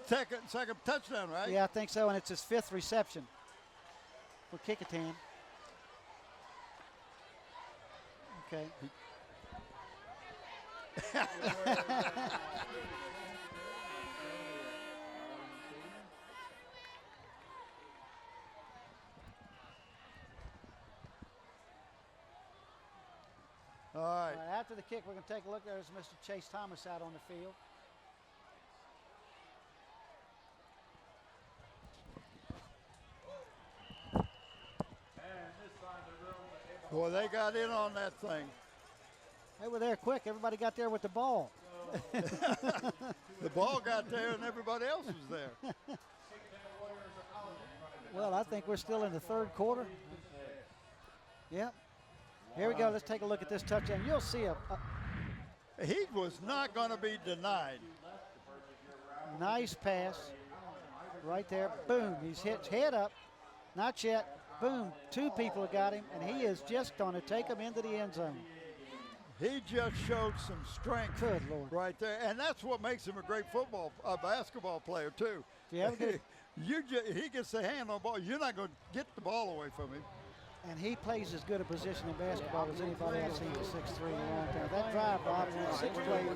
second touchdown, right? Yeah, I think so, and it's his 5th reception for Kecoughtan. Okay. All right. After the kick, we're going to take a look. There's Mr. Chase Thomas out on the field. Boy, they got in on that thing. They were there quick. Everybody got there with the ball. The ball got there and everybody else was there. Well, I think we're still in the 3rd quarter. Yep. Here we go. Let's take a look at this touchdown. You'll see He was not going to be denied. Nice pass right there. Boom. He's hit head up. Not yet. Boom. 2 people have got him, and he is just going to take him into the end zone. He just showed some strength. Good Lord. Right there. And that's what makes him a great basketball player, too. Yeah, he gets the hand on the ball. You're not going to get the ball away from him. And he plays as good a position in basketball as anybody I've seen at 6'3" in a long time. That drive, Bob, 6 plays,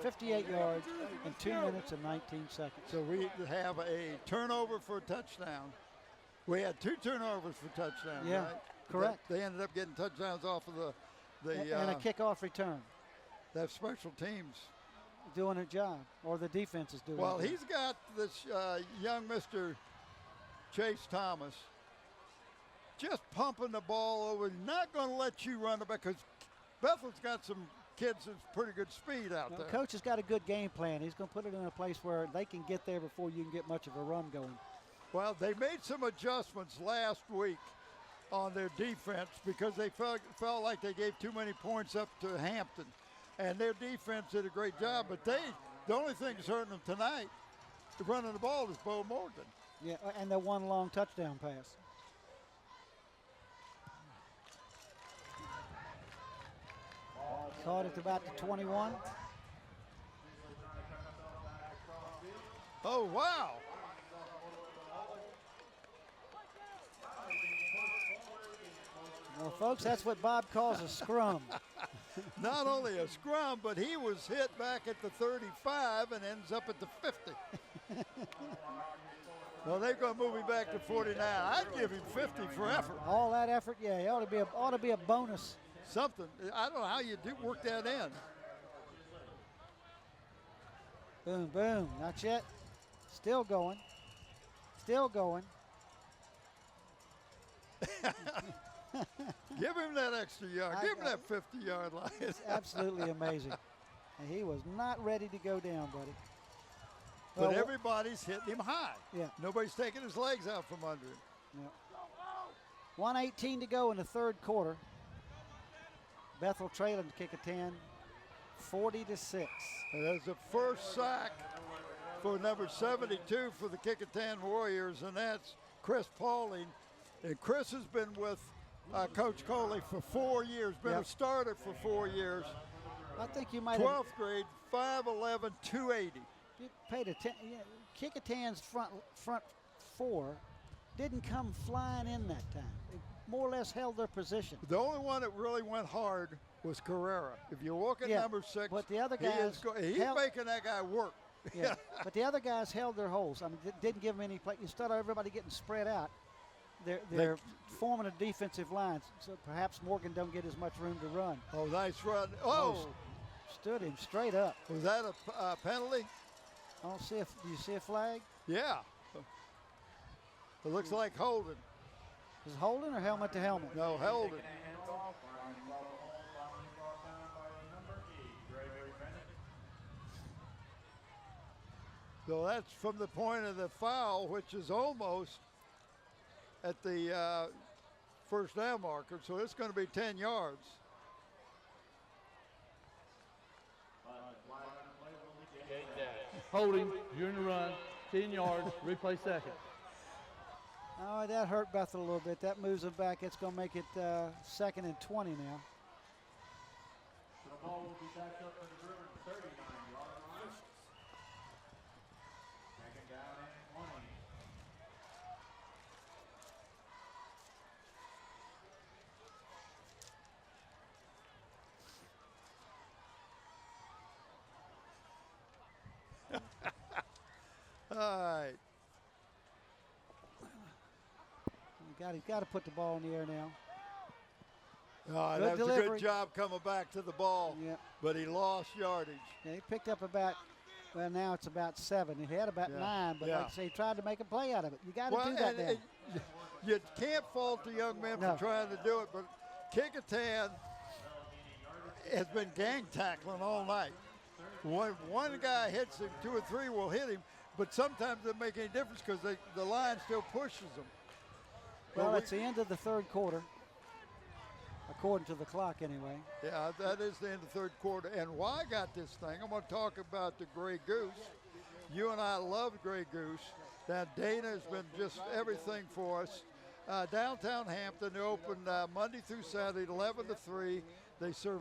58 yards in 2 minutes and 19 seconds. So we have a turnover for a touchdown. We had 2 turnovers for touchdowns, Yeah, right? correct. They ended up getting touchdowns off of And a kickoff return. the special teams. Doing a job, or the defense is doing Well, it. he's got this young Mr. Chase Thomas just pumping the ball over. Not going to let you run it because Bethel's got some kids that's pretty good speed out Well, there. Coach has got a good game plan. He's going to put it in a place where they can get there before you can get much of a run going. Well, they made some adjustments last week on their defense because they felt like they gave too many points up to Hampton. And their defense did a great job, but the only thing that's hurting them tonight, running the ball, is Bo Morgan. Yeah, and the one long touchdown pass. Caught at about the 21. Oh, wow. Well, folks, that's what Bob calls a scrum. Not only a scrum, but he was hit back at the 35 and ends up at the 50. Well, they're going to move him back to 49. I'd give him 50 for effort. All that effort, yeah, it ought to be a bonus. Something. I don't know how you do work that in. Boom, boom. Not yet. Still going. Still going. Give him that extra yard. Give him that 50-yard line. It's absolutely amazing. And he was not ready to go down, buddy. But Well, everybody's hitting him high. Yeah. Nobody's taking his legs out from under him. Yeah. 1:18 to go in the third quarter. Bethel trailing Kecoughtan 40-6. And there's the first sack for number 72 for the Kecoughtan Warriors, and that's Chris Pauling. And Chris has been with Coach Coley for 4 years, been Yep. a starter for 4 years. I think you might have 12th grade, 5'11", 280. you paid attention. Yeah, Kecoughtan's front four didn't come flying in that time. They more or less held their position. The only one that really went hard was Carrera. If you look at Yeah, number 6, but the other he is guys he's held- making that guy work. Yeah, but the other guys held their holes. I mean, didn't give them any play. Instead of everybody getting spread out, they're forming a defensive line. So perhaps Morgan don't get as much room to run. Oh, nice run. Oh, Stood him straight up. was that a penalty? I don't see do you see a flag? Yeah. It looks like holding. Is it holding or helmet to helmet? No, held it. So that's from the point of the foul, which is almost at the first down marker. So it's going to be 10 yards. Holding, you're in the run, 10 yards, replay second. Oh, that hurt Bethel a little bit. That moves them back. It's going to make it 2nd and 20 now. The ball will be back up for the Bruins, 39-yard line. Second down and 20. All right. He's got to put the ball in the air now. Oh, Good that was a delivery. good job coming back to the ball, Yeah. but he lost yardage. Yeah, he picked up about, well, now it's about 7. He had about Yeah. 9, but Yeah. like I say, he tried to make a play out of it. You got to do that now. You can't fault the young man No. for trying to do it, but Kecoughtan has been gang tackling all night. One guy hits him, 2 or 3 will hit him, but sometimes it doesn't make any difference because the line still pushes them. Well, Well, it's the end of the third quarter, according to the clock anyway. Yeah, that is the end of the third quarter. And why I got this thing, I'm going to talk about the Gray Goose. You and I love Gray Goose. Now, Dana has been just everything for us. downtown Hampton. They're open Monday through Saturday, 11 to 3. They serve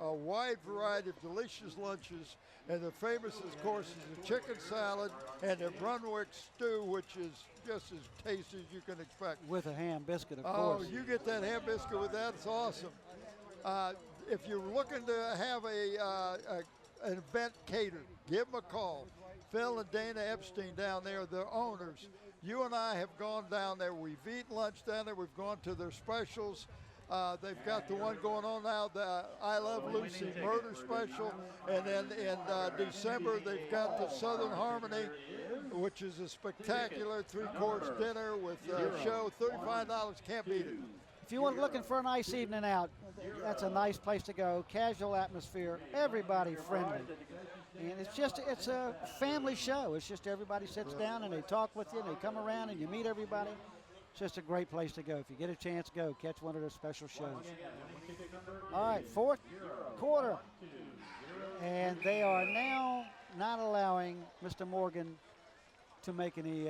a wide variety of delicious lunches, and the famous, of course, is the chicken salad and the Brunswick stew, which is just as tasty as you can expect. With a ham biscuit, of Oh, course. you get that ham biscuit with that, it's awesome. If you're looking to have an event catered, give them a call. Phil and Dana Epstein down there, the owners. You and I have gone down there. We've eaten lunch down there. We've gone to their specials. They've got the one going on now, the I Love Lucy murder special. And then in December, they've got the Southern Harmony, which is a spectacular three-course dinner with a show. $35, can't beat it. If you want looking for a nice evening out, that's a nice place to go. Casual atmosphere, everybody friendly. And it's a family show. It's just everybody sits down and they talk with you and they come around and you meet everybody. It's just a great place to go. If you get a chance, go catch one of their special shows. All right, fourth quarter. And they are now not allowing Mr. Morgan to make any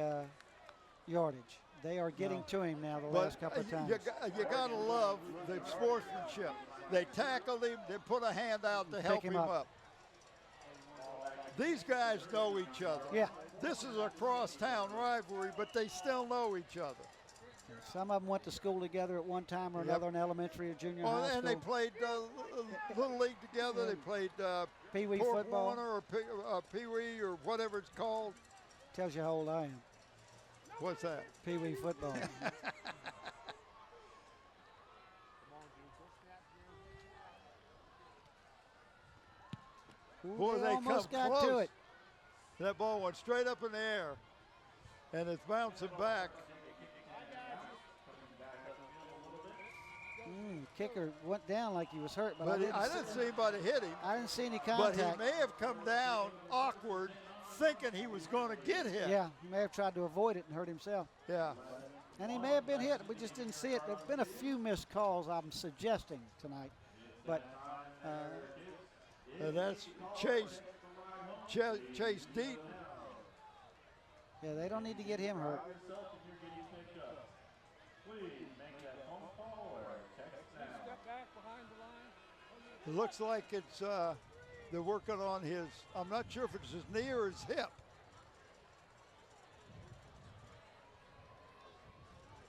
yardage. They are getting to him now the last couple of times. You got to love the sportsmanship. They tackled him. They put a hand out to help him up. These guys know each other. Yeah. This is a cross-town rivalry, but they still know each other. Some of them went to school together at one time or another in elementary or junior high school. And they played Little League together. They played Pee-wee Port football. Warner or Pee-wee or whatever it's called. Tells you how old I am. What's that? Pee-wee football. Boy, they almost come got close. to it. That ball went straight up in the air, and it's bouncing back. Kicker went down like he was hurt, but I didn't see anybody hit him. I didn't see any But contact. he may have come down awkward, thinking he was going to get hit. Yeah, he may have tried to avoid it and hurt himself. Yeah. And he may have been hit. We just didn't see it. There have been a few missed calls, I'm suggesting, tonight. But And that's Chase Deaton. yeah, they don't need to get him hurt. It looks like it's they're working on his. I'm not sure if it's his knee or his hip.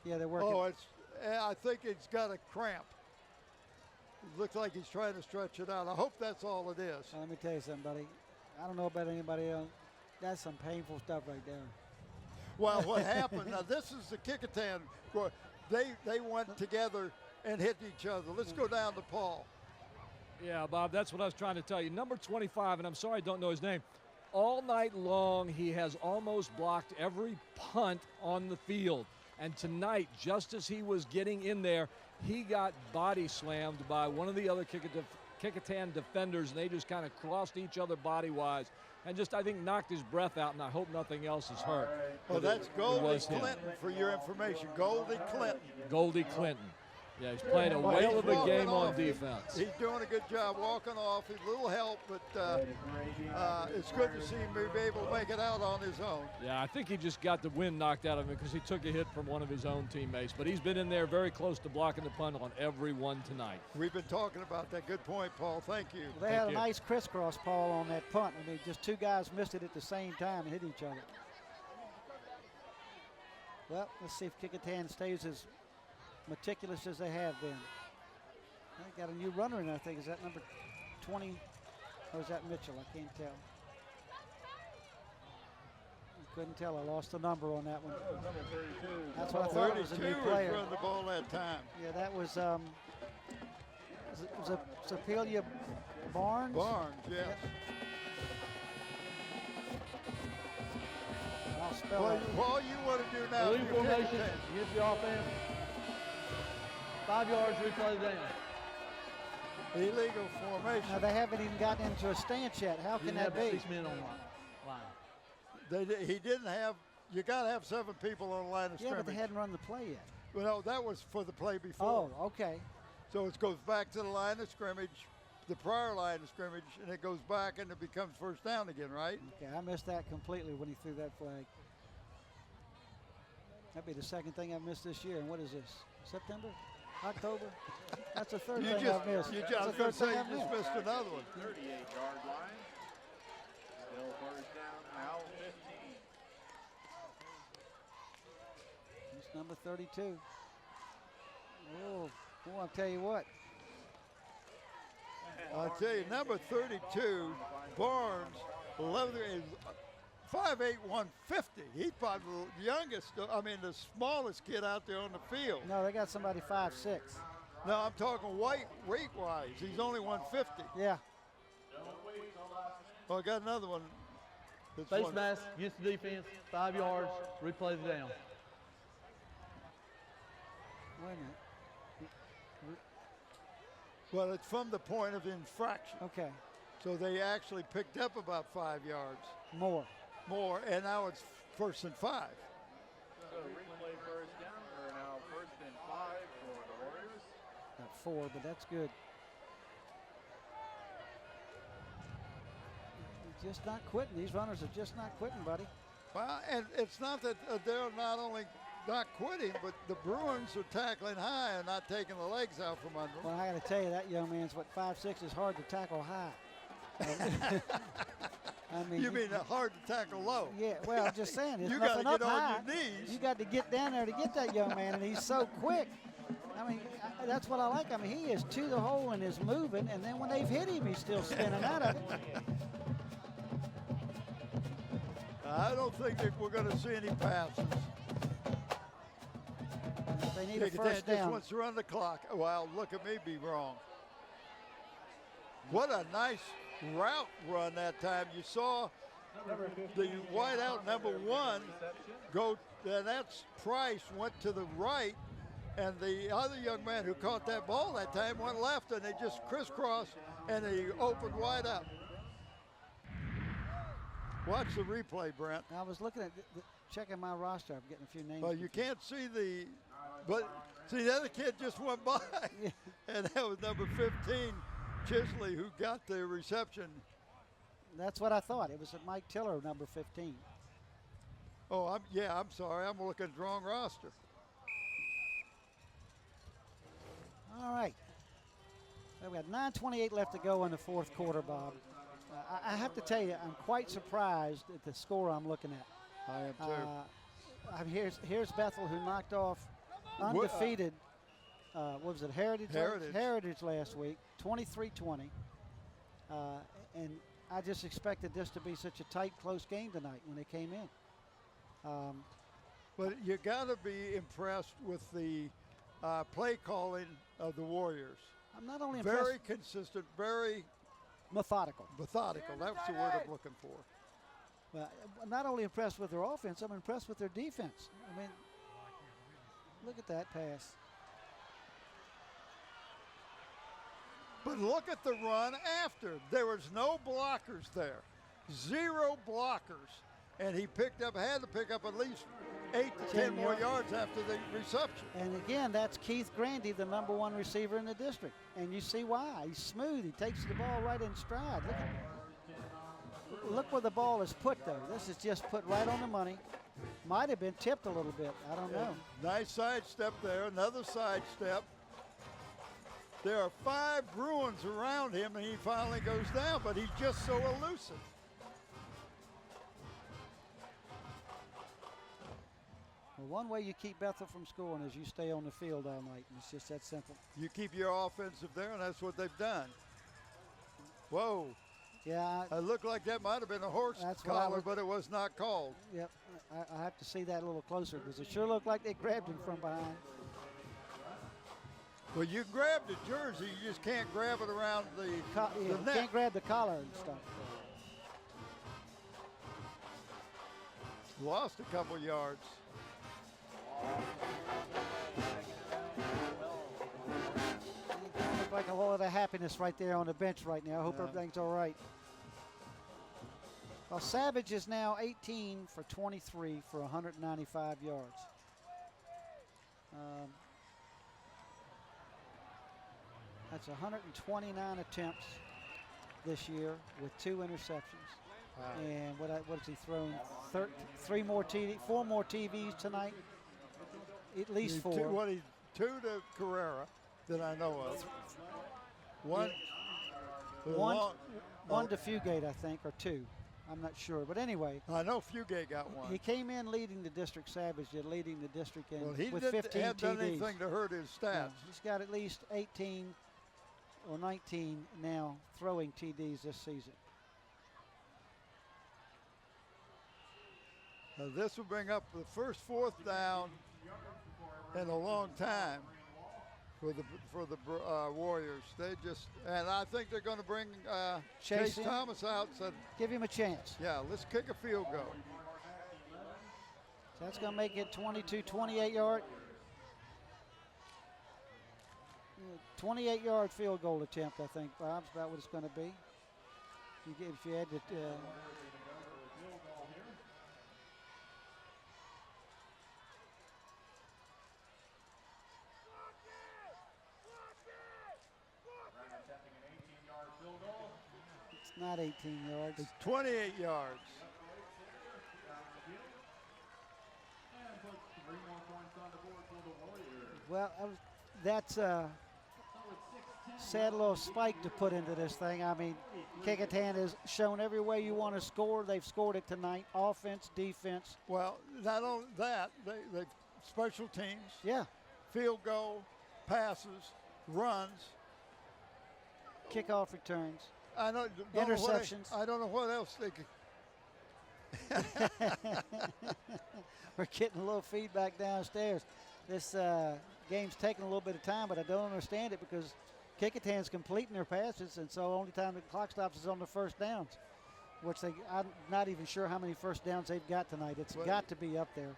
Yeah, they're working. Oh, I think it's got a cramp. It looks like he's trying to stretch it out. I hope that's all it is. Let me tell you something, buddy. I don't know about anybody else. That's some painful stuff right there. Well, what happened? Now this is the Kecoughtan. They went together and hit each other. Let's go down to Paul. Yeah, Bob, that's what I was trying to tell you. Number 25, and I'm sorry I don't know his name. All night long, he has almost blocked every punt on the field. And tonight, just as he was getting in there, he got body slammed by one of the other Kecoughtan defenders, and they just kind of crossed each other body-wise and just, I think, knocked his breath out, and I hope nothing else is hurt. Well, that's Goldie Clinton, for your information. Goldie Clinton. Goldie Clinton. Yeah, he's playing a whale of a game on defense. He's doing a good job walking off. He's a little help, but it's good to see him be able to make it out on his own. Yeah, I think he just got the wind knocked out of him because he took a hit from one of his own teammates. But he's been in there very close to blocking the punt on every one tonight. We've been talking about that. Good point, Paul. Thank you. They had a nice crisscross, Paul, on that punt. I mean, just two guys missed it at the same time and hit each other. Well, let's see if Kecoughtan stays as meticulous as they have been. They got a new runner in, I think. Is that number 20? Or is that Mitchell? I can't tell. I couldn't tell. I lost the number on that one. That's what I thought. It was a new player. Run the ball that time. Yeah, that was Zapelia Barnes. Barnes, yes. Yep. I'll spell Well, it. all you want to do now is Illegal formation, get the offense. 5 yards, replay down. illegal formation. Now, they haven't even gotten into a stance yet. How can that be? 6 men on line. He didn't have. You got to have 7 people on the line of Yeah, scrimmage. but they hadn't run the play yet. Well, no, that was for the play before. Oh, okay. So it goes back to the line of scrimmage, the prior line of scrimmage, and it goes back and it becomes first down again, right? Okay, I missed that completely when he threw that flag. That'd be the second thing I've missed this year. And what is this? September? October? That's the third You thing just, I've missed. you That's just, I the was going third to say thing you I've just missed. missed another one. 38-yard line. Still first down, now 15. It's number 32. Oh, boy, I'll tell you what. I'll tell you, number 32, Barnes, 11 is 5'8", 150. He's probably the youngest, the smallest kid out there on the field. No, they got somebody 5'6". No, I'm talking weight-wise. He's only 150. Yeah. Oh, I got another one. That's Face one- mask against the defense, 5 yards, replay the down. Wait a minute. Well, it's from the point of infraction. Okay. So they actually picked up about 5 yards More. more, and now it's 1st and 5. So replay first down. We're now 1st and 5 for the Warriors. Got 4, but that's good. Just not quitting. These runners are just not quitting, buddy. Well, and it's not that they're not only not quitting, but the Bruins are tackling high and not taking the legs out from under them. Well, I got to tell you, that young man's 5'6" is hard to tackle high. I mean, You mean hard to tackle low? Yeah, well, I'm just saying, there's You nothing gotta up get on high. your knees. You got to get down there to get that young man, and he's so quick. I mean, that's what I like. I mean, he is to the hole and is moving, and then when they've hit him, he's still spinning out of it. I don't think that we're going to see any passes. They need a Kecoughtan first just down. wants to run the clock. Well, look at me be wrong. What a nice route run that time. You saw the wideout number 1 go, and that's Price went to the right, and the other young man who caught that ball that time went left, and they just crisscrossed, and he opened wide up. Watch the replay, Brent. I was looking at, checking my roster. I'm getting a few names. Well, you can't see but see, the other kid just went by, and that was number 15, Chisley, who got the reception. That's what I thought. It was Mike Tiller, number 15. Oh, I'm sorry. I'm looking at the wrong roster. All right. So we got 9:28 left to go in the fourth quarter, Bob. I have to tell you, I'm quite surprised at the score I'm looking at. I am too. Here's Bethel, who knocked off undefeated, what was it, Heritage? Heritage last week, 23-20. And I just expected this to be such a tight, close game tonight when they came in. But you got to be impressed with the play calling of the Warriors. I'm not only impressed. Very consistent, very methodical. Methodical. That's the word I'm looking for. Well, I'm not only impressed with their offense, I'm impressed with their defense. I mean, look at that pass. But look at the run after. There was no blockers there. 0 blockers. And he had to pick up at least 8 to 10 more yards after the reception. And again, that's Keith Grandy, the number 1 receiver in the district. And you see why. He's smooth. He takes the ball right in stride. Look where the ball is put, though. This is just put right on the money. Might have been tipped a little bit. I don't know. Nice side step there. Another side step. There are 5 Bruins around him, and he finally goes down, but he's just so elusive. Well, one way you keep Bethel from scoring is you stay on the field all night, and it's just that simple. You keep your offensive there, and that's what they've done. Whoa. Yeah. It looked like that might have been a horse collar, but it was not called. Yep. I have to see that a little closer because it sure looked like they grabbed him from behind. Well, you grab the jersey, you just can't grab it around the neck. Can't grab the collar and stuff. Lost a couple yards. Look like a lot of happiness right there on the bench right now. I hope everything's all right. Well, Savage is now 18 for 23 for 195 yards. That's 129 attempts this year with 2 interceptions. Wow. And what has he thrown? 4 more TVs tonight. at least He's 4. He's 2 to Carrera that I know of. One. One to Fugate, I think, or 2. I'm not sure. But anyway. I know Fugate got one. He came in leading the district Savage, leading the district in Well, he with didn't 15 have done TDs. anything to hurt his stats. He's got at least 18 or 19 now throwing TDs this season. This will bring up the first 4th down in a long time for the Warriors. And I think they're going to bring Chase Thomas out. So give him a chance. Yeah, let's kick a field goal. So that's going to make it 28-yard. 28-yard field goal attempt, I think, Bob. Is about what it's going to be. If you had to. It's not 18 yards. It's 28 yards. Well, that's a sad little spike to put into this thing. I mean, Kecoughtan has shown every way you want to score. They've scored it tonight, offense, defense. Well, not only that, they special teams. Yeah. Field goal, passes, runs. Kickoff returns. I know. Interceptions. I don't know what else they could. We're getting a little feedback downstairs. This game's taking a little bit of time, but I don't understand it because Kecoughtan's completing their passes, and so the only time the clock stops is on the first downs, which I'm not even sure how many first downs they've got tonight. It's got to be up there.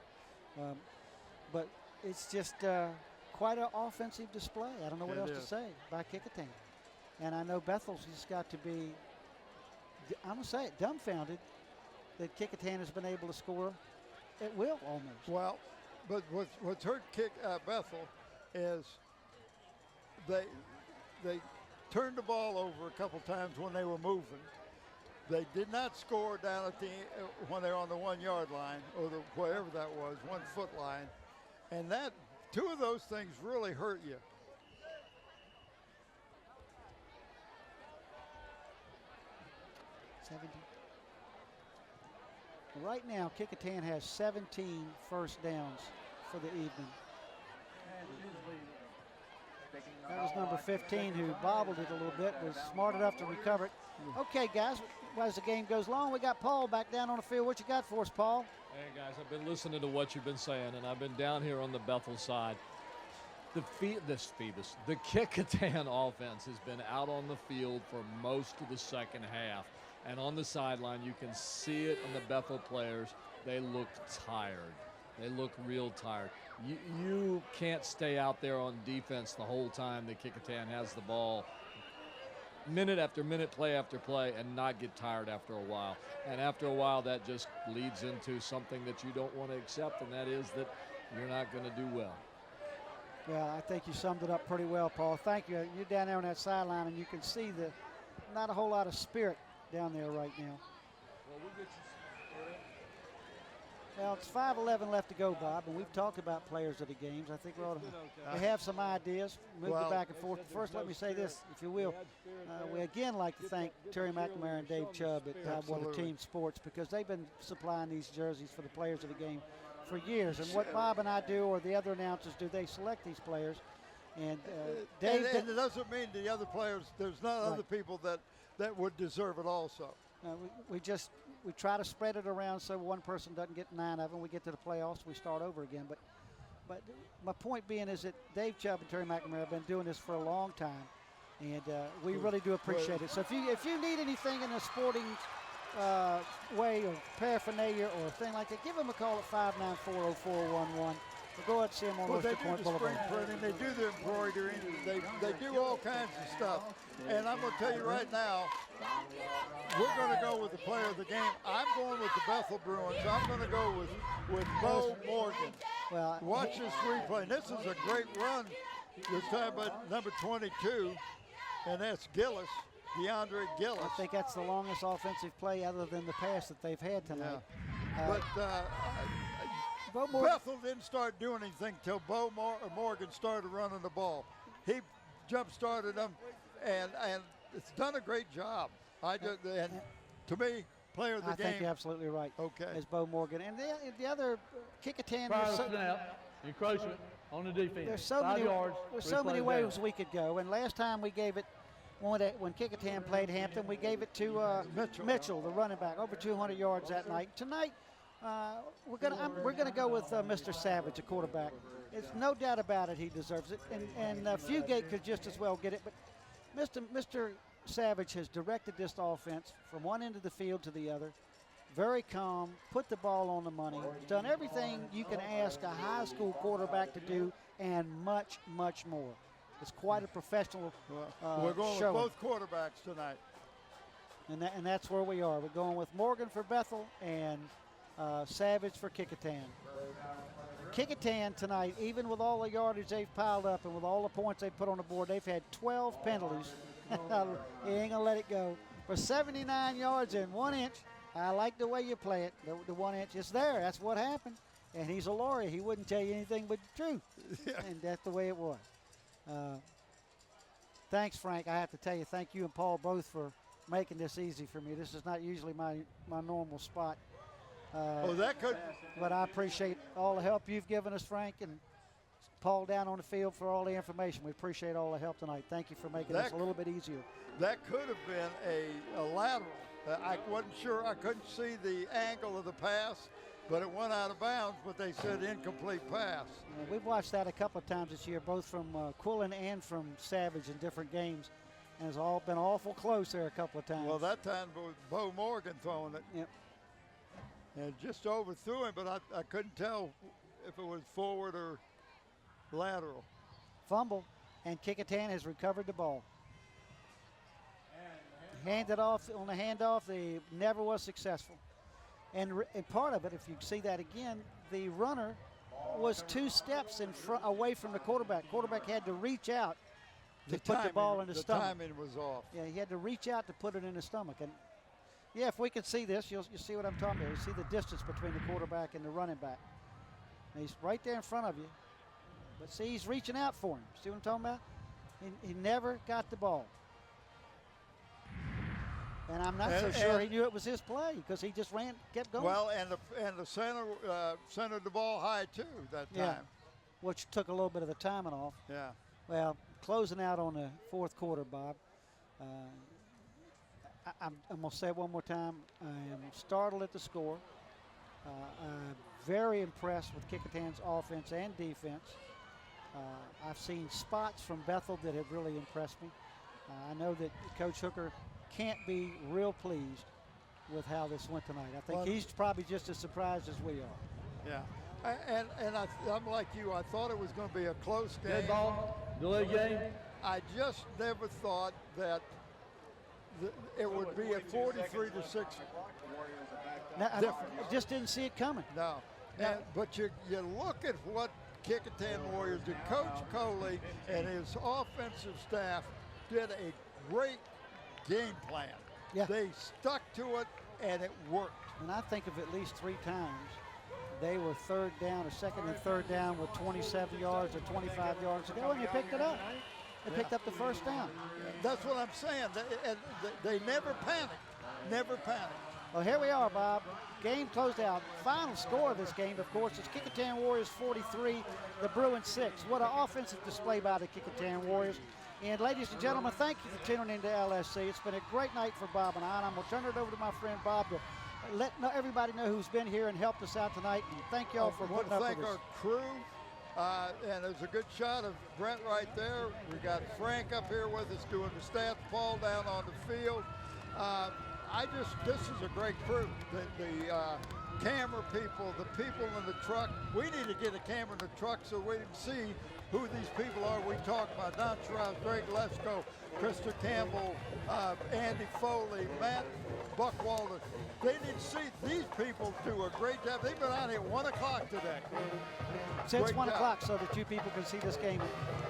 But it's just quite an offensive display. I don't know what else to say by Kecoughtan. And I know Bethel's just got to be, I'm going to say it, dumbfounded that Kecoughtan has been able to score at will almost. Well, but what's hurt Bethel is they turned the ball over a couple times when they were moving. They did not score down at when they were on the 1 yard line or whatever that was, 1 foot line. And that 2 of those things really hurt you. Right now, Kecoughtan has 17 first downs for the evening. That was number 15 who bobbled it a little bit, was smart enough to recover it. Okay, guys, as the game goes along, we got Paul back down on the field. What you got for us, Paul? Hey, guys, I've been listening to what you've been saying, and I've been down here on the Bethel side. The Kecoughtan offense has been out on the field for most of the second half. And on the sideline, you can see it in the Bethel players. They look tired. They look real tired. You can't stay out there on defense the whole time that Kecoughtan has the ball, minute after minute, play after play, and not get tired after a while. And after a while, that just leads into something that you don't want to accept, and that is that you're not going to do well. Yeah, I think you summed it up pretty well, Paul. Thank you. You're down there on that sideline, and you can see not a whole lot of spirit down there right now. Well, we'll get you. Well, it's 5:11 left to go, Bob, and we've talked about players of the games. I think we have some ideas. Move it back and forth. First, let me say this, if you will. We again like to thank Terry McNamara and Dave Chubb at Tidewater Team Sports because they've been supplying these jerseys for the players of the game for years. And what Bob and I do, or the other announcers do, they select these players. And Dave, and it doesn't mean the other players. There's not other people that would deserve it also. We try to spread it around so one person doesn't get 9 of them. We get to the playoffs, we start over again. But my point being is that Dave Chubb and Terry McNamara have been doing this for a long time, and we really do appreciate it. So if you need anything in a sporting way or paraphernalia or a thing like that, give them a call at 594-0411. Go ahead and see them on Oyster Point Boulevard. They do the spring printing, they do the embroidery, they do all kinds of stuff. And I'm going to tell you right now, we're going to go with the player of the game. I'm going with the Bethel Bruins. I'm going to go with Bo Morgan. Well, watch this replay. And this is a great run. This time by number 22, and that's Gillis, DeAndre Gillis. I think that's the longest offensive play other than the pass that they've had tonight. Yeah. But Bo Morgan. Bethel didn't start doing anything till Morgan started running the ball. He jump-started them, and it's done a great job. And to me, player of the I game. think you're absolutely right. Okay. Is Bo Morgan. And the other Kecoughtan. Prior to snap, encroachment on the defense. There's so 5 many. yards. There's so many replay ways down. we could go. And last time we gave it, when Kecoughtan played Hampton, we gave it to Mitchell, the running back, over 200 yards that night. Tonight, we're gonna go with Mr. Savage, the quarterback. There's no doubt about it. He deserves it. And Fugate could just as well get it. But Mr. Savage has directed this offense from one end of the field to the other. Very calm, put the ball on the money, done everything you can ask a high school quarterback to do, and much, much more. It's quite a professional We're going showing. with both quarterbacks tonight. And that's where we are. We're going with Morgan for Bethel and Savage for Kecoughtan. Kecoughtan tonight, even with all the yardage they've piled up and with all the points they put on the board, they've had 12 penalties. He ain't gonna let it go. For 79 yards and 1 inch, I like the way you play it. The 1 inch is there. That's what happened. And he's a lawyer. He wouldn't tell you anything but the truth. And that's the way it was. Thanks, Frank. I have to tell you, thank you and Paul both for making this easy for me. This is not usually my normal spot. That could. But I appreciate all the help you've given us, Frank, and Paul down on the field for all the information. We appreciate all the help tonight. Thank you for making this a little bit easier. That could have been a lateral. I wasn't sure. I couldn't see the angle of the pass, but it went out of bounds, but they said incomplete pass. We've watched that a couple of times this year, both from Quillen and from Savage in different games, and it's all been awful close there a couple of times. Well, that time it was Bo Morgan throwing it. Yep. And just overthrew him, but I couldn't tell if it was forward or lateral. Fumble, and Kecoughtan has recovered the ball. Handed off on the handoff, they never was successful. And part of it, if you see that again, the runner was 2 steps in front, away from the quarterback. Quarterback had to reach out to put the ball in the stomach. The timing was off. Yeah, he had to reach out to put it in the stomach. And yeah, if we could see this, you'll see what I'm talking about. You see the distance between the quarterback and the running back. And he's right there in front of you. But see, he's reaching out for him. See what I'm talking about? He never got the ball. And I'm not so sure he knew it was his play because he just kept going. Well, and the center centered the ball high too that time. Yeah, which took a little bit of the timing off. Yeah. Well, closing out on the fourth quarter, Bob. I'm going to say it one more time. I am startled at the score. I'm very impressed with Kecoughtan's offense and defense. I've seen spots from Bethel that have really impressed me. I know that Coach Hooker can't be real pleased with how this went tonight. I think he's probably just as surprised as we are. Yeah. And I'm like you. I thought it was going to be a close game. Dead ball, delay game. I just never thought that it would be a 43-6 Now, I difference. just didn't see it coming. No. But you look at what Kecoughtan Warriors did. Coach Coley and his offensive staff did a great game plan. Yeah. They stuck to it, and it worked. And I think of at least 3 times they were third down, or second and third down with 27 yards or 25 yards to go, and they picked it up. They picked up the first down. That's what I'm saying. They never panicked. Never panicked. Well, here we are, Bob. Game closed out. Final score of this game, of course, is Kecoughtan Warriors 43, the Bruins 6. What an offensive display by the Kecoughtan Warriors. And ladies and gentlemen, thank you for tuning in to LSC. It's been a great night for Bob and I, and I'm going to turn it over to my friend Bob to let everybody know who's been here and helped us out tonight. And thank y'all for putting up with us. I want to thank our crew. And there's a good shot of Brent right there. We got Frank up here with us doing the stats, Paul down on the field. This is a great crew. The camera people, the people in the truck. We need to get a camera in the truck so we can see who these people are we talk about. Don Shiraz, Greg Lesko, Krista Campbell, Andy Foley, Matt Buckwalter. They need to see these people do a great job. They've been out here at 1 o'clock today. Since Great 1 job. o'clock so that you people can see this game.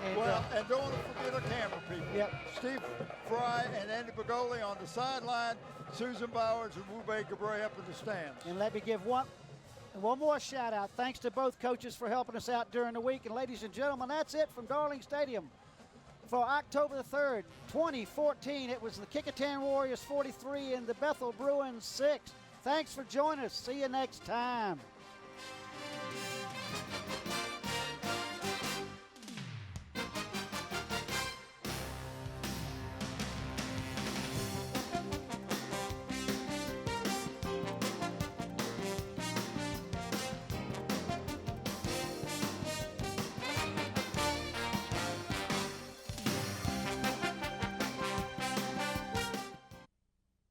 And, And don't forget our camera people. Yep. Steve Fry and Andy Bagoli on the sideline, Susan Bowers and Wu Baker Bray up in the stands. And let me give one And one more shout out. Thanks to both coaches for helping us out during the week. And ladies and gentlemen, that's it from Darling Stadium. For October the 3rd, 2014, it was the Kecoughtan Warriors 43 and the Bethel Bruins 6. Thanks for joining us. See you next time.